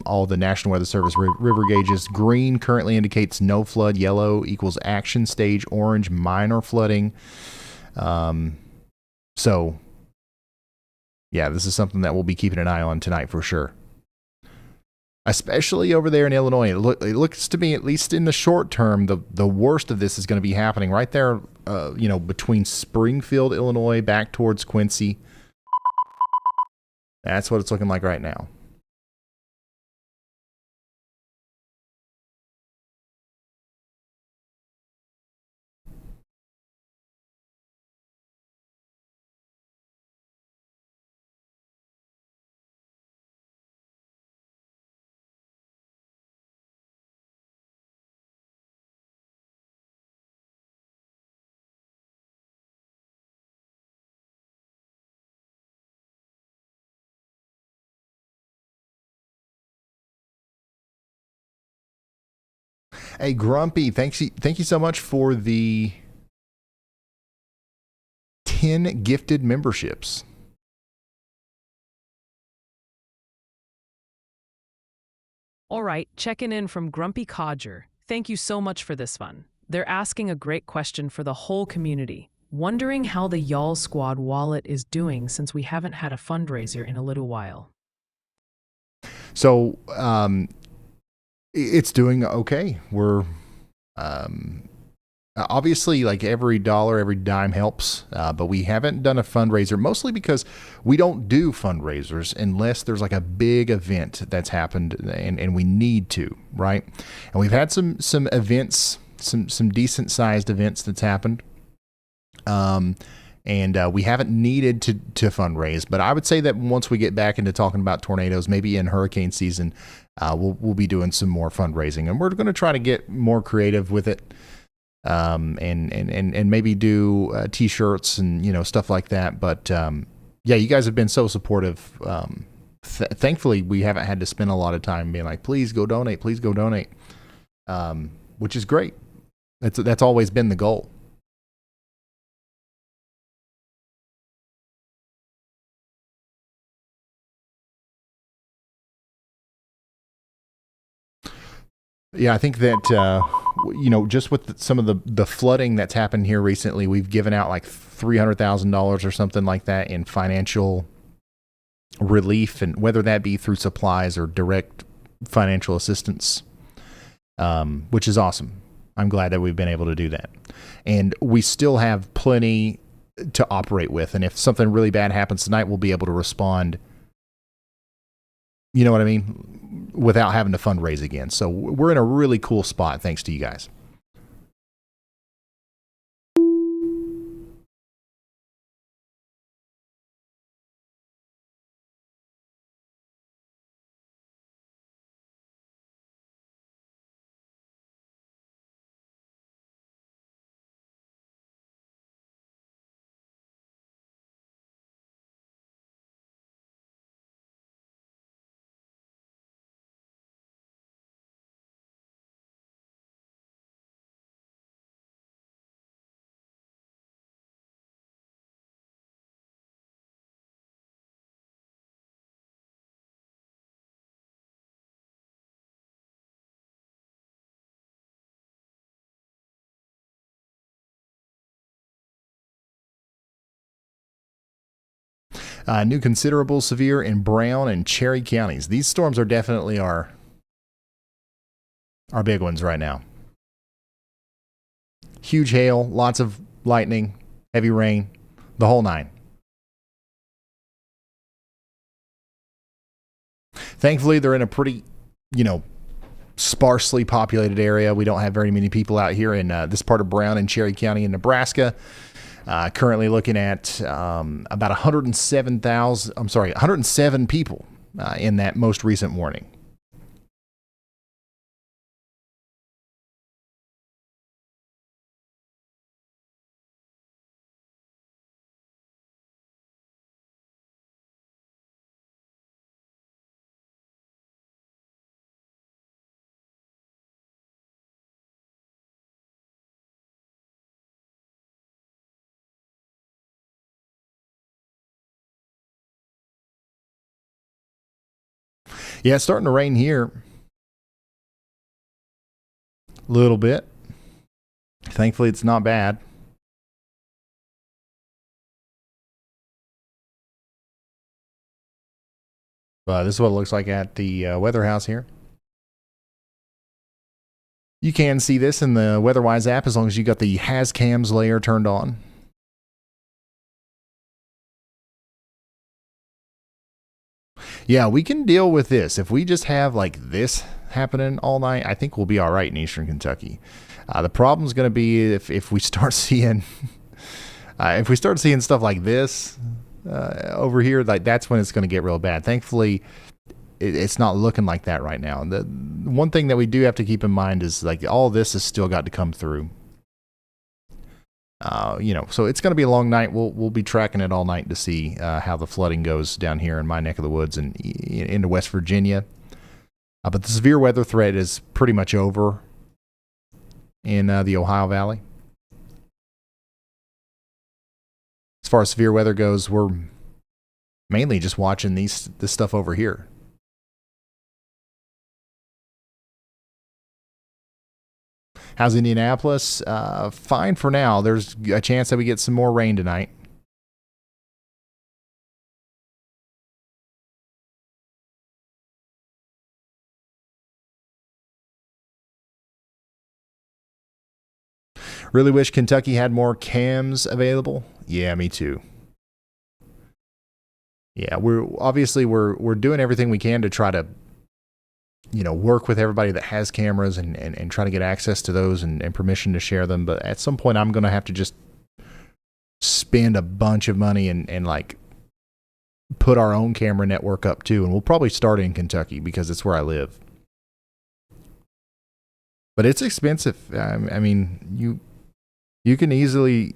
all the National Weather Service river gauges. Green currently indicates no flood. Yellow equals action stage. Orange, minor flooding. So, yeah, this is something that we'll be keeping an eye on tonight for sure. Especially over there in Illinois. It looks to me, at least in the short term, the worst of this is going to be happening right there, between Springfield, Illinois, back towards Quincy. That's what it's looking like right now. Hey, Grumpy, thank you so much for the 10 gifted memberships. All right, checking in from Grumpy Codger. Thank you so much for this one. They're asking a great question for the whole community, wondering how the Y'all Squad wallet is doing since we haven't had a fundraiser in a little while. So, it's doing okay. We're obviously, like, every dollar, every dime helps, but we haven't done a fundraiser, mostly because we don't do fundraisers unless there's like a big event that's happened and we need to, right? And we've had some events, some decent sized events that's happened. And we haven't needed to fundraise, but I would say that once we get back into talking about tornadoes, maybe in hurricane season, we'll be doing some more fundraising, and we're going to try to get more creative with it, and maybe do t-shirts and stuff like that. But yeah, you guys have been so supportive. Thankfully, we haven't had to spend a lot of time being like, please go donate, which is great. That's always been the goal. Yeah, I think that, just with some of the flooding that's happened here recently, we've given out like $300,000 or something like that in financial relief, and whether that be through supplies or direct financial assistance, which is awesome. I'm glad that we've been able to do that. And we still have plenty to operate with. And if something really bad happens tonight, we'll be able to respond, you know what I mean, without having to fundraise again. So we're in a really cool spot thanks to you guys. New considerable severe in Brown and Cherry counties. These storms are definitely our big ones right now. Huge hail, lots of lightning, heavy rain, the whole nine. Thankfully, they're in a pretty, sparsely populated area. We don't have very many people out here in this part of Brown and Cherry County in Nebraska. Currently looking at about 107 people in that most recent warning. Yeah, it's starting to rain here a little bit. Thankfully, it's not bad. This is what it looks like at the weather house here. You can see this in the WeatherWise app as long as you got the HazCams layer turned on. Yeah, we can deal with this. If we just have like this happening all night, I think we'll be all right in Eastern Kentucky. The problem's going to be if we start seeing stuff like this over here, like that's when it's going to get real bad. Thankfully, it's not looking like that right now. The one thing that we do have to keep in mind is like all this has still got to come through. So it's going to be a long night. We'll be tracking it all night to see how the flooding goes down here in my neck of the woods and into West Virginia. But the severe weather threat is pretty much over in the Ohio Valley. As far as severe weather goes, we're mainly just watching this stuff over here. How's Indianapolis? Fine for now. There's a chance that we get some more rain tonight. Really wish Kentucky had more cams available. Yeah, me too. Yeah, we're doing everything we can to try to work with everybody that has cameras and try to get access to those and permission to share them. But at some point, I'm going to have to just spend a bunch of money and like put our own camera network up too. And we'll probably start in Kentucky because it's where I live. But it's expensive. I mean, you can easily...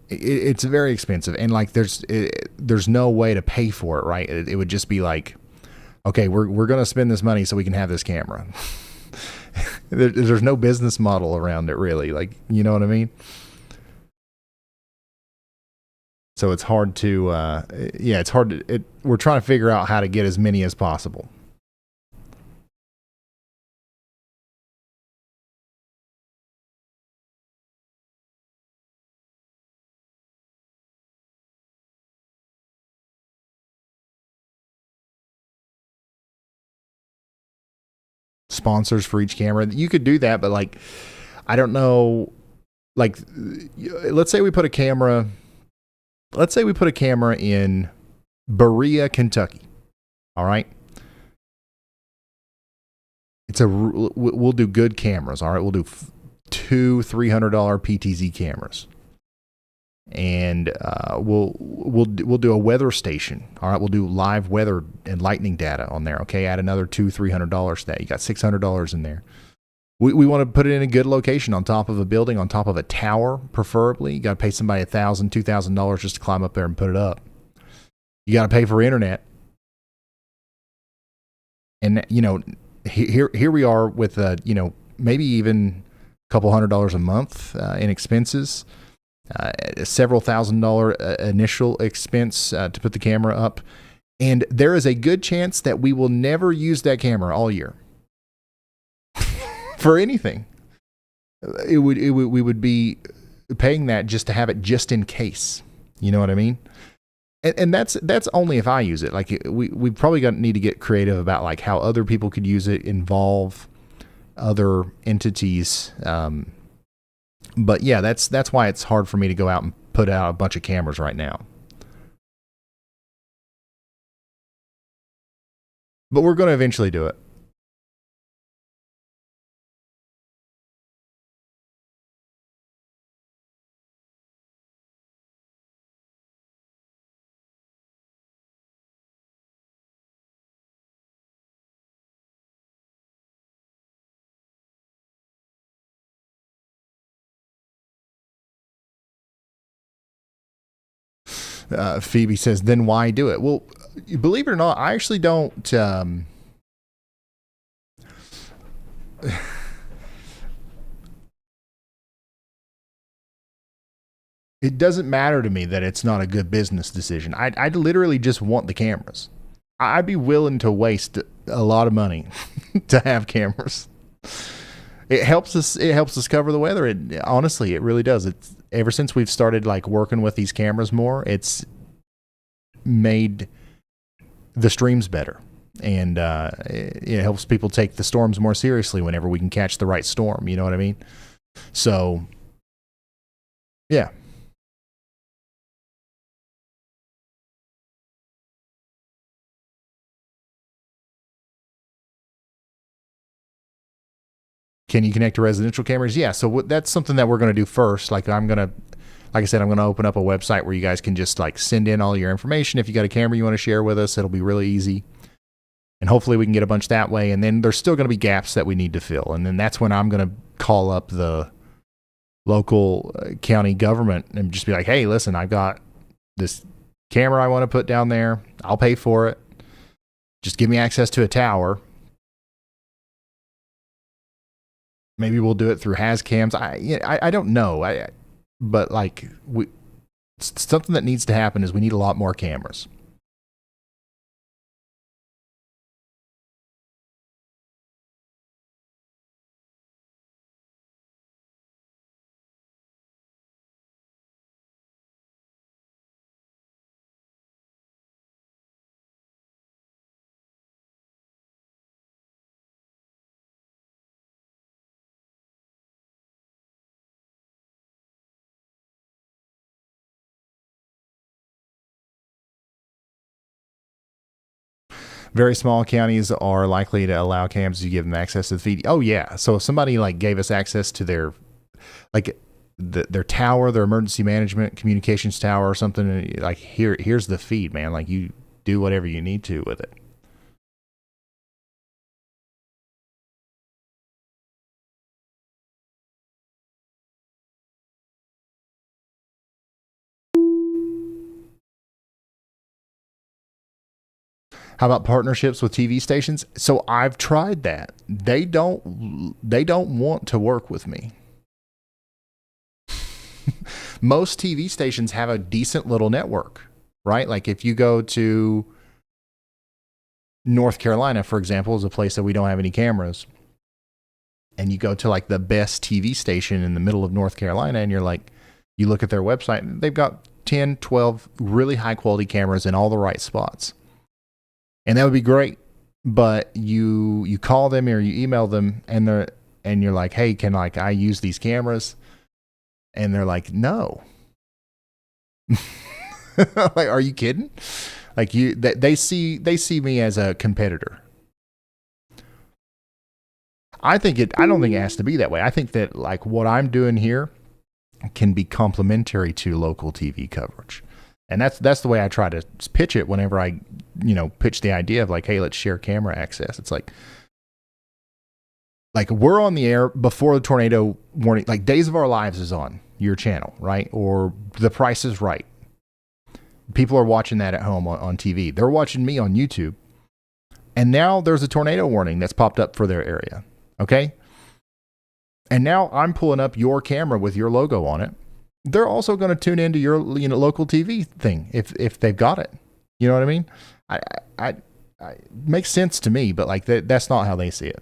It's very expensive. And like there's no way to pay for it, right? It would just be like, okay, we're going to spend this money so we can have this camera. There's no business model around it, really. Like, you know what I mean? So it's hard to, we're trying to figure out how to get as many as possible. Sponsors for each camera. You could do that, but like, I don't know, like, let's say we put a camera in Berea, Kentucky. All right. We'll do good cameras. All right. We'll do two $300 PTZ cameras. And we'll do a weather station. All right, we'll do live weather and lightning data on there. Okay, add another $200-$300 to that. You got $600 in there. We want to put it in a good location on top of a building, on top of a tower, preferably. You got to pay somebody $1,000, $2,000 just to climb up there and put it up. You got to pay for internet. And here we are with maybe even a couple $100 a month in expenses. Several $1,000 initial expense to put the camera up, and there is a good chance that we will never use that camera all year for anything. We would be paying that just to have it just in case. You know what I mean? And that's only if I use it. Like we probably need to get creative about like how other people could use it, involve other entities. But yeah, that's why it's hard for me to go out and put out a bunch of cameras right now. But we're going to eventually do it. Phoebe says, then why do it? Well, believe it or not, I actually don't. It doesn't matter to me that it's not a good business decision. I literally just want the cameras. I'd be willing to waste a lot of money to have cameras. It helps us. It helps us cover the weather. Honestly, it really does. It's ever since we've started like working with these cameras more, it's made the streams better, and it helps people take the storms more seriously whenever we can catch the right storm. You know what I mean? So, yeah. Can you connect to residential cameras? Yeah. So that's something that we're going to do first. Like I said, I'm going to open up a website where you guys can just like send in all your information. If you got a camera you want to share with us, it'll be really easy. And hopefully we can get a bunch that way. And then there's still going to be gaps that we need to fill. And then that's when I'm going to call up the local county government and just be like, hey, listen, I've got this camera I want to put down there. I'll pay for it. Just give me access to a tower. Maybe we'll do it through Hazcams. I don't know. But like something that needs to happen is we need a lot more cameras. Very small counties are likely to allow cams to give them access to the feed. Oh yeah. So if somebody like gave us access to their tower, their emergency management communications tower or something, like here's the feed, man. Like you do whatever you need to with it. How about partnerships with TV stations? So I've tried that. They don't want to work with me. Most TV stations have a decent little network, right? Like if you go to North Carolina, for example, is a place that we don't have any cameras. And you go to like the best TV station in the middle of North Carolina and you're like, you look at their website and they've got 10, 12 really high quality cameras in all the right spots. And that would be great, but you call them or you email them and you're like, hey, can like I use these cameras? And they're like, no. Like, are you kidding? Like they see me as a competitor. I don't think it has to be that way. I think that like what I'm doing here can be complementary to local TV coverage. And that's the way I try to pitch it whenever I, pitch the idea of like, hey, let's share camera access. It's like we're on the air before the tornado warning, like Days of Our Lives is on your channel, right? Or The Price is Right. People are watching that at home on TV. They're watching me on YouTube. And now there's a tornado warning that's popped up for their area. Okay. And now I'm pulling up your camera with your logo on it. They're also going to tune into your local TV thing if they've got it. You know what I mean? I it makes sense to me, but like that's not how they see it.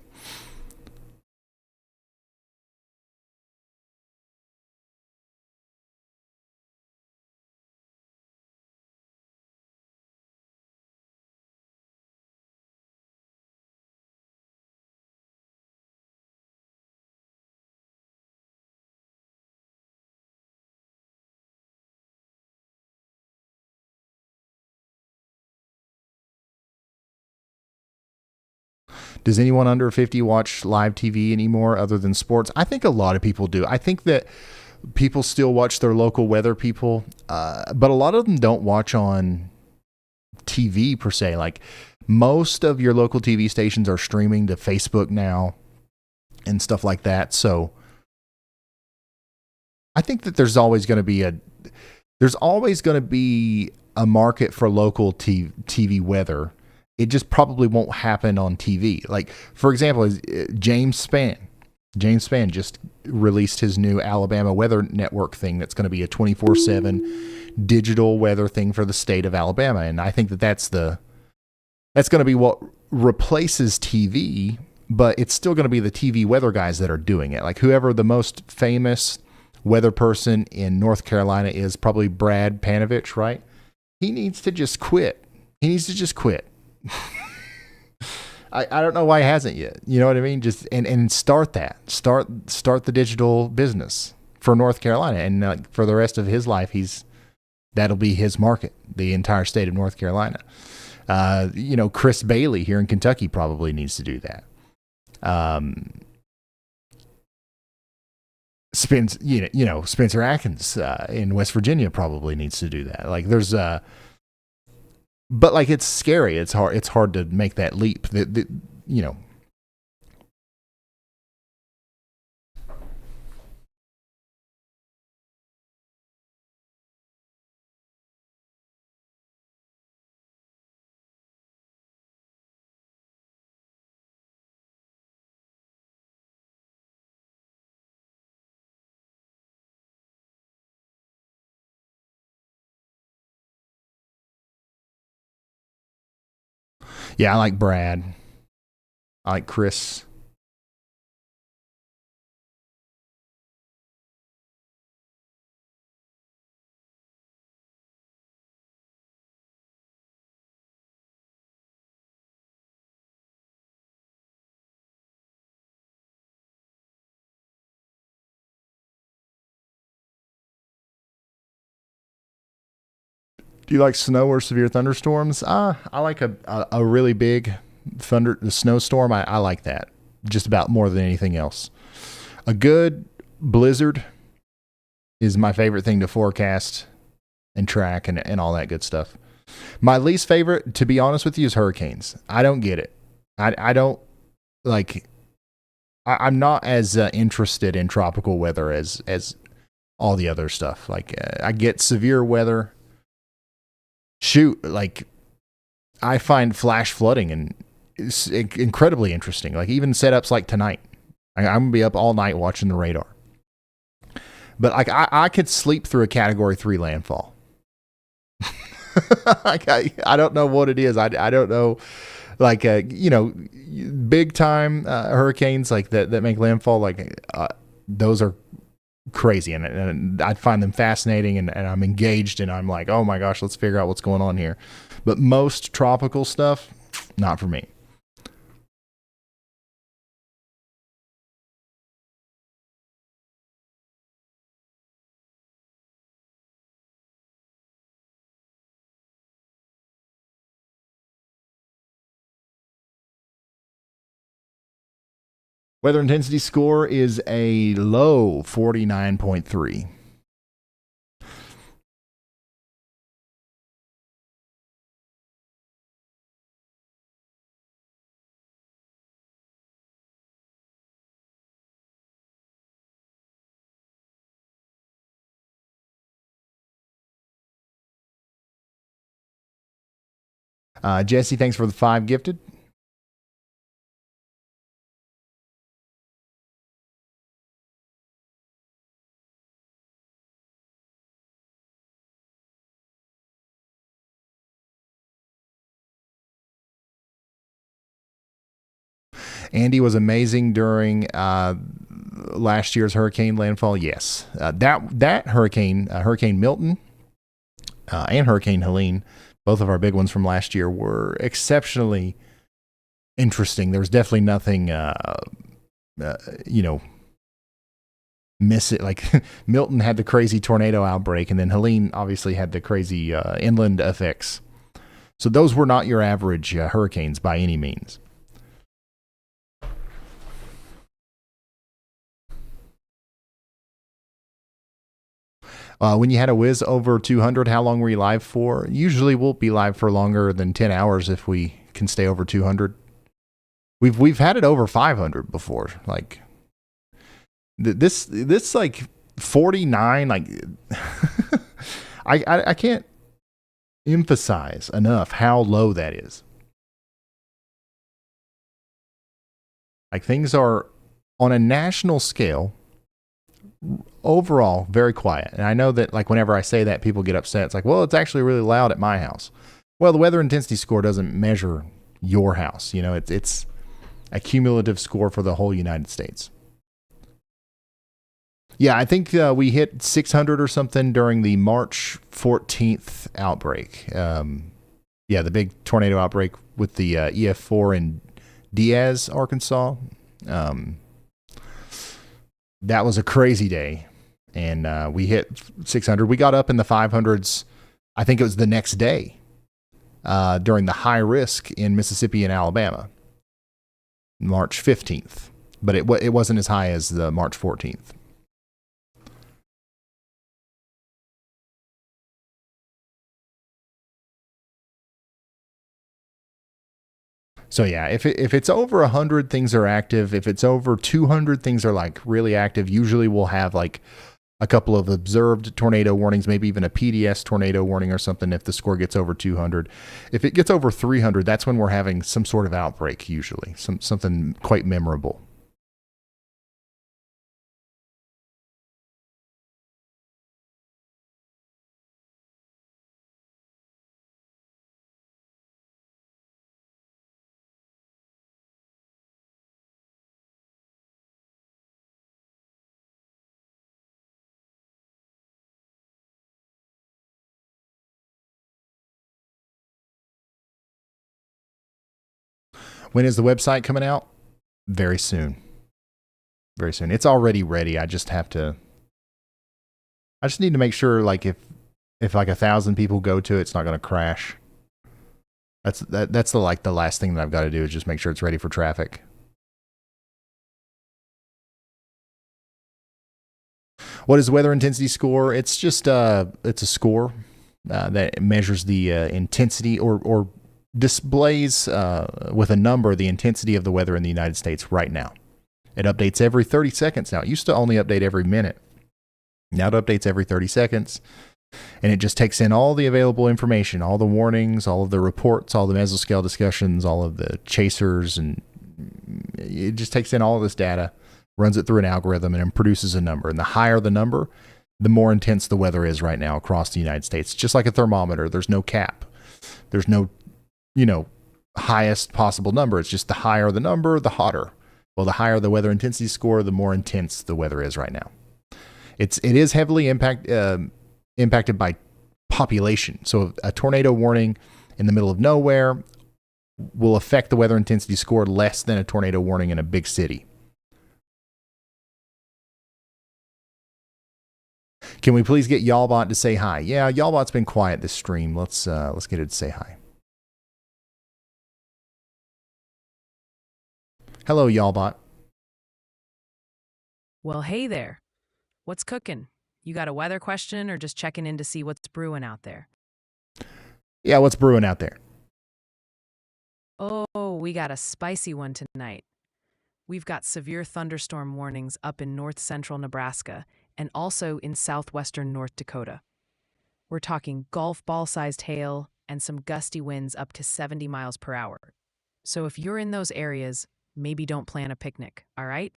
Does anyone under 50 watch live TV anymore other than sports? I think a lot of people do. I think that people still watch their local weather people, but a lot of them don't watch on TV per se. Like most of your local TV stations are streaming to Facebook now and stuff like that. So I think that there's always going to be there's always going to be a market for local TV weather. It just probably won't happen on TV. Like, for example, James Spann. James Spann just released his new Alabama Weather Network thing that's going to be a 24/7 digital weather thing for the state of Alabama. And I think that's going to be what replaces TV, but it's still going to be the TV weather guys that are doing it. Like whoever the most famous weather person in North Carolina is, probably Brad Panovich, right? He needs to just quit. He needs to just quit. I don't know why he hasn't yet. You know what I mean? Just and start the digital business for North Carolina, and for the rest of his life, that'll be his market, the entire state of North Carolina. Chris Bailey here in Kentucky probably needs to do that. Spencer Atkins in West Virginia probably needs to do that. Like there's but like it's scary. It's hard to make that leap. Yeah, I like Brad. I like Chris. Do you like snow or severe thunderstorms? I like a really big snowstorm. I like that just about more than anything else. A good blizzard is my favorite thing to forecast and track and all that good stuff. My least favorite, to be honest with you, is hurricanes. I don't get it. I don't like. I'm not as interested in tropical weather as all the other stuff. Like I get severe weather. Shoot, like I find flash flooding and it's incredibly interesting. Like even setups like tonight, I'm gonna be up all night watching the radar. But like I could sleep through a Category 3 landfall. Like I don't know what it is. I don't know. Like big time hurricanes like that make landfall. Like those are crazy, and I find them fascinating, and I'm engaged, and I'm like, oh my gosh, let's figure out what's going on here. But most tropical stuff, not for me. Weather intensity score is a low 49.3. Jesse, thanks for the 5 gifted. Andy was amazing during last year's hurricane landfall. Yes, that hurricane, Hurricane Milton and Hurricane Helene, both of our big ones from last year, were exceptionally interesting. There was definitely nothing, miss it. Like Milton had the crazy tornado outbreak, and then Helene obviously had the crazy inland effects. So those were not your average hurricanes by any means. When you had a whiz over 200, how long were you live for? Usually we'll be live for longer than 10 hours if we can stay over 200. We've had it over 500 before. Like this like 49, like I can't emphasize enough how low that is. Like, things are on a national scale overall very quiet. And I know that, like, whenever I say that, people get upset. It's like, well, it's actually really loud at my house. Well, the weather intensity score doesn't measure your house. You know, it's a cumulative score for the whole United States. Yeah, I think we hit 600 or something during the March 14th outbreak. Yeah, the big tornado outbreak with the EF4 in Diaz, Arkansas. That was a crazy day, and we hit 600. We got up in the 500s. I think it was the next day during the high risk in Mississippi and Alabama, March 15th. But it wasn't as high as the March 14th. So yeah, if it's over 100, things are active. If it's over 200, things are like really active. Usually we'll have like a couple of observed tornado warnings, maybe even a PDS tornado warning or something if the score gets over 200. If it gets over 300, that's when we're having some sort of outbreak, usually, something quite memorable. When is the website coming out? Very soon. Very soon. It's already ready. I just need to make sure, like, if like 1,000 people go to it, it's not going to crash. That's the last thing that I've got to do is just make sure it's ready for traffic. What is the weather intensity score? It's just it's a score that measures the intensity or displays with a number the intensity of the weather in the United States right now. It updates every 30 seconds now. It used to only update every minute. Now it updates every 30 seconds. And it just takes in all the available information, all the warnings, all of the reports, all the mesoscale discussions, all of the chasers, and it just takes in all of this data, runs it through an algorithm, and then produces a number. And the higher the number, the more intense the weather is right now across the United States. Just like a thermometer, there's no cap. There's no, highest possible number. It's just the higher the number, the hotter. Well, the higher the weather intensity score, the more intense the weather is right now. It is heavily impacted by population. So a tornado warning in the middle of nowhere will affect the weather intensity score less than a tornado warning in a big city. Can we please get Y'allbot to say hi? Yeah, Y'allbot's been quiet this stream. Let's get it to say hi. Hello, Y'allbot. Well, hey there. What's cooking? You got a weather question or just checking in to see what's brewing out there? Yeah, what's brewing out there? Oh, we got a spicy one tonight. We've got severe thunderstorm warnings up in north central Nebraska and also in southwestern North Dakota. We're talking golf ball-sized hail and some gusty winds up to 70 miles per hour. So if you're in those areas, maybe don't plan a picnic, all right?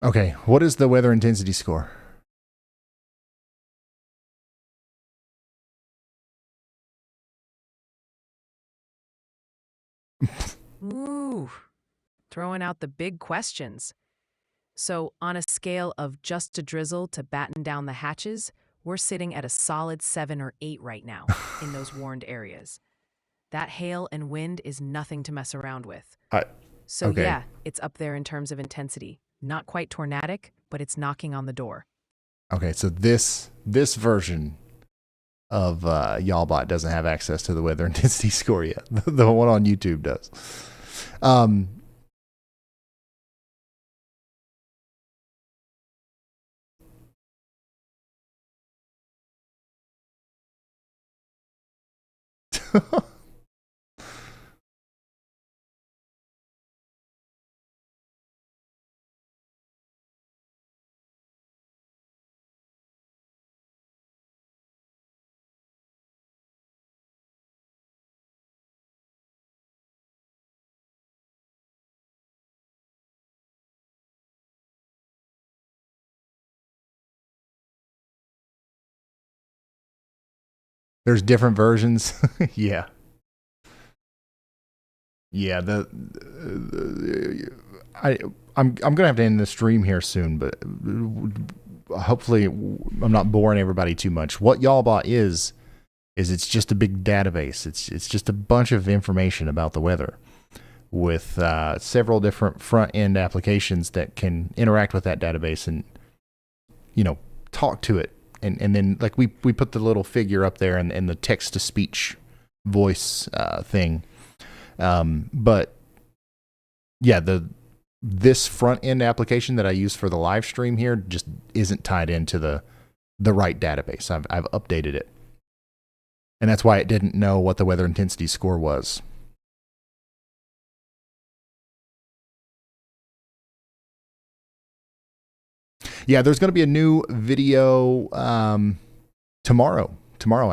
Okay, what is the weather intensity score? Ooh, throwing out the big questions. So on a scale of just a drizzle to batten down the hatches, we're sitting at a solid 7 or 8 right now in those warned areas. That hail and wind is nothing to mess around with. So okay. yeah, it's up there in terms of intensity. Not quite tornadic, but it's knocking on the door. Okay, so this version of Y'allbot doesn't have access to the weather intensity score yet. The one on YouTube does. There's different versions. Yeah. Yeah, I'm gonna have to end the stream here soon, but hopefully I'm not boring everybody too much. What YAWLBOT is it's just a big database. It's just a bunch of information about the weather with several different front end applications that can interact with that database and talk to it. And then like we put the little figure up there and the text to speech voice thing. But yeah, this front end application that I use for the live stream here just isn't tied into the right database. I've updated it. And that's why it didn't know what the weather intensity score was. Yeah, there's going to be a new video tomorrow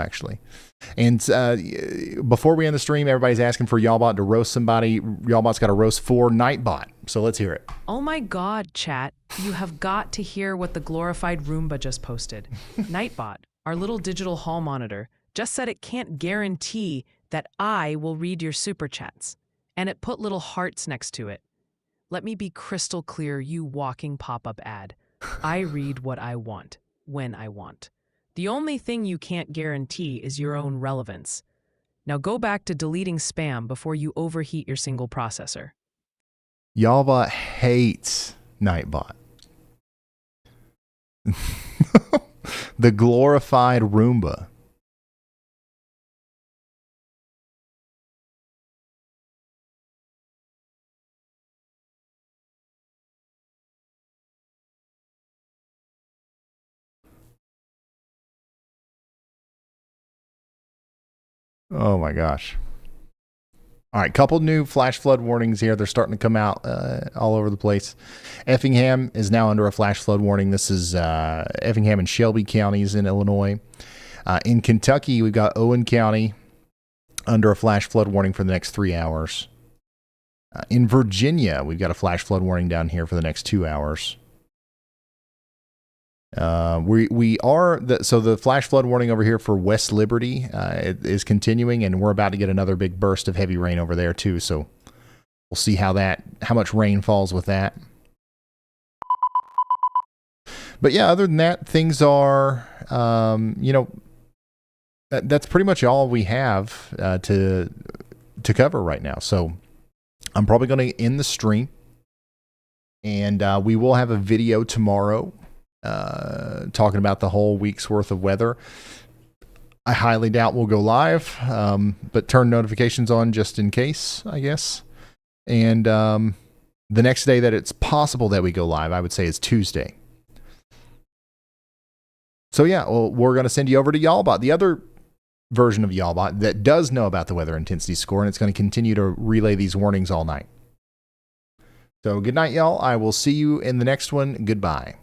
actually. And before we end the stream, everybody's asking for YAWLBOT to roast somebody. YAWLBOT's got to roast 4 Nightbot. So let's hear it. Oh my God, chat. You have got to hear what the glorified Roomba just posted. Nightbot, our little digital hall monitor, just said it can't guarantee that I will read your super chats. And it put little hearts next to it. Let me be crystal clear, you walking pop-up ad. I read what I want, when I want. The only thing you can't guarantee is your own relevance. Now go back to deleting spam before you overheat your single processor. YAWLBOT hates Nightbot. The glorified Roomba. Oh my gosh. All right, couple new flash flood warnings here. They're starting to come out all over the place. Effingham is now under a flash flood warning. This is Effingham and Shelby counties in Illinois. In Kentucky, we've got Owen County under a flash flood warning for the next 3 hours. In Virginia, we've got a flash flood warning down here for the next 2 hours. So the flash flood warning over here for West Liberty is continuing, and we're about to get another big burst of heavy rain over there too. So we'll see how much rain falls with that. But yeah, other than that, things are, that's pretty much all we have to cover right now. So I'm probably going to end the stream, and we will have a video tomorrow. Talking about the whole week's worth of weather. I highly doubt we'll go live, but turn notifications on just in case, I guess. And the next day that it's possible that we go live, I would say is Tuesday. So yeah, well, we're going to send you over to YAWLBOT, the other version of YAWLBOT that does know about the weather intensity score, and it's going to continue to relay these warnings all night. So good night, y'all. I will see you in the next one. Goodbye.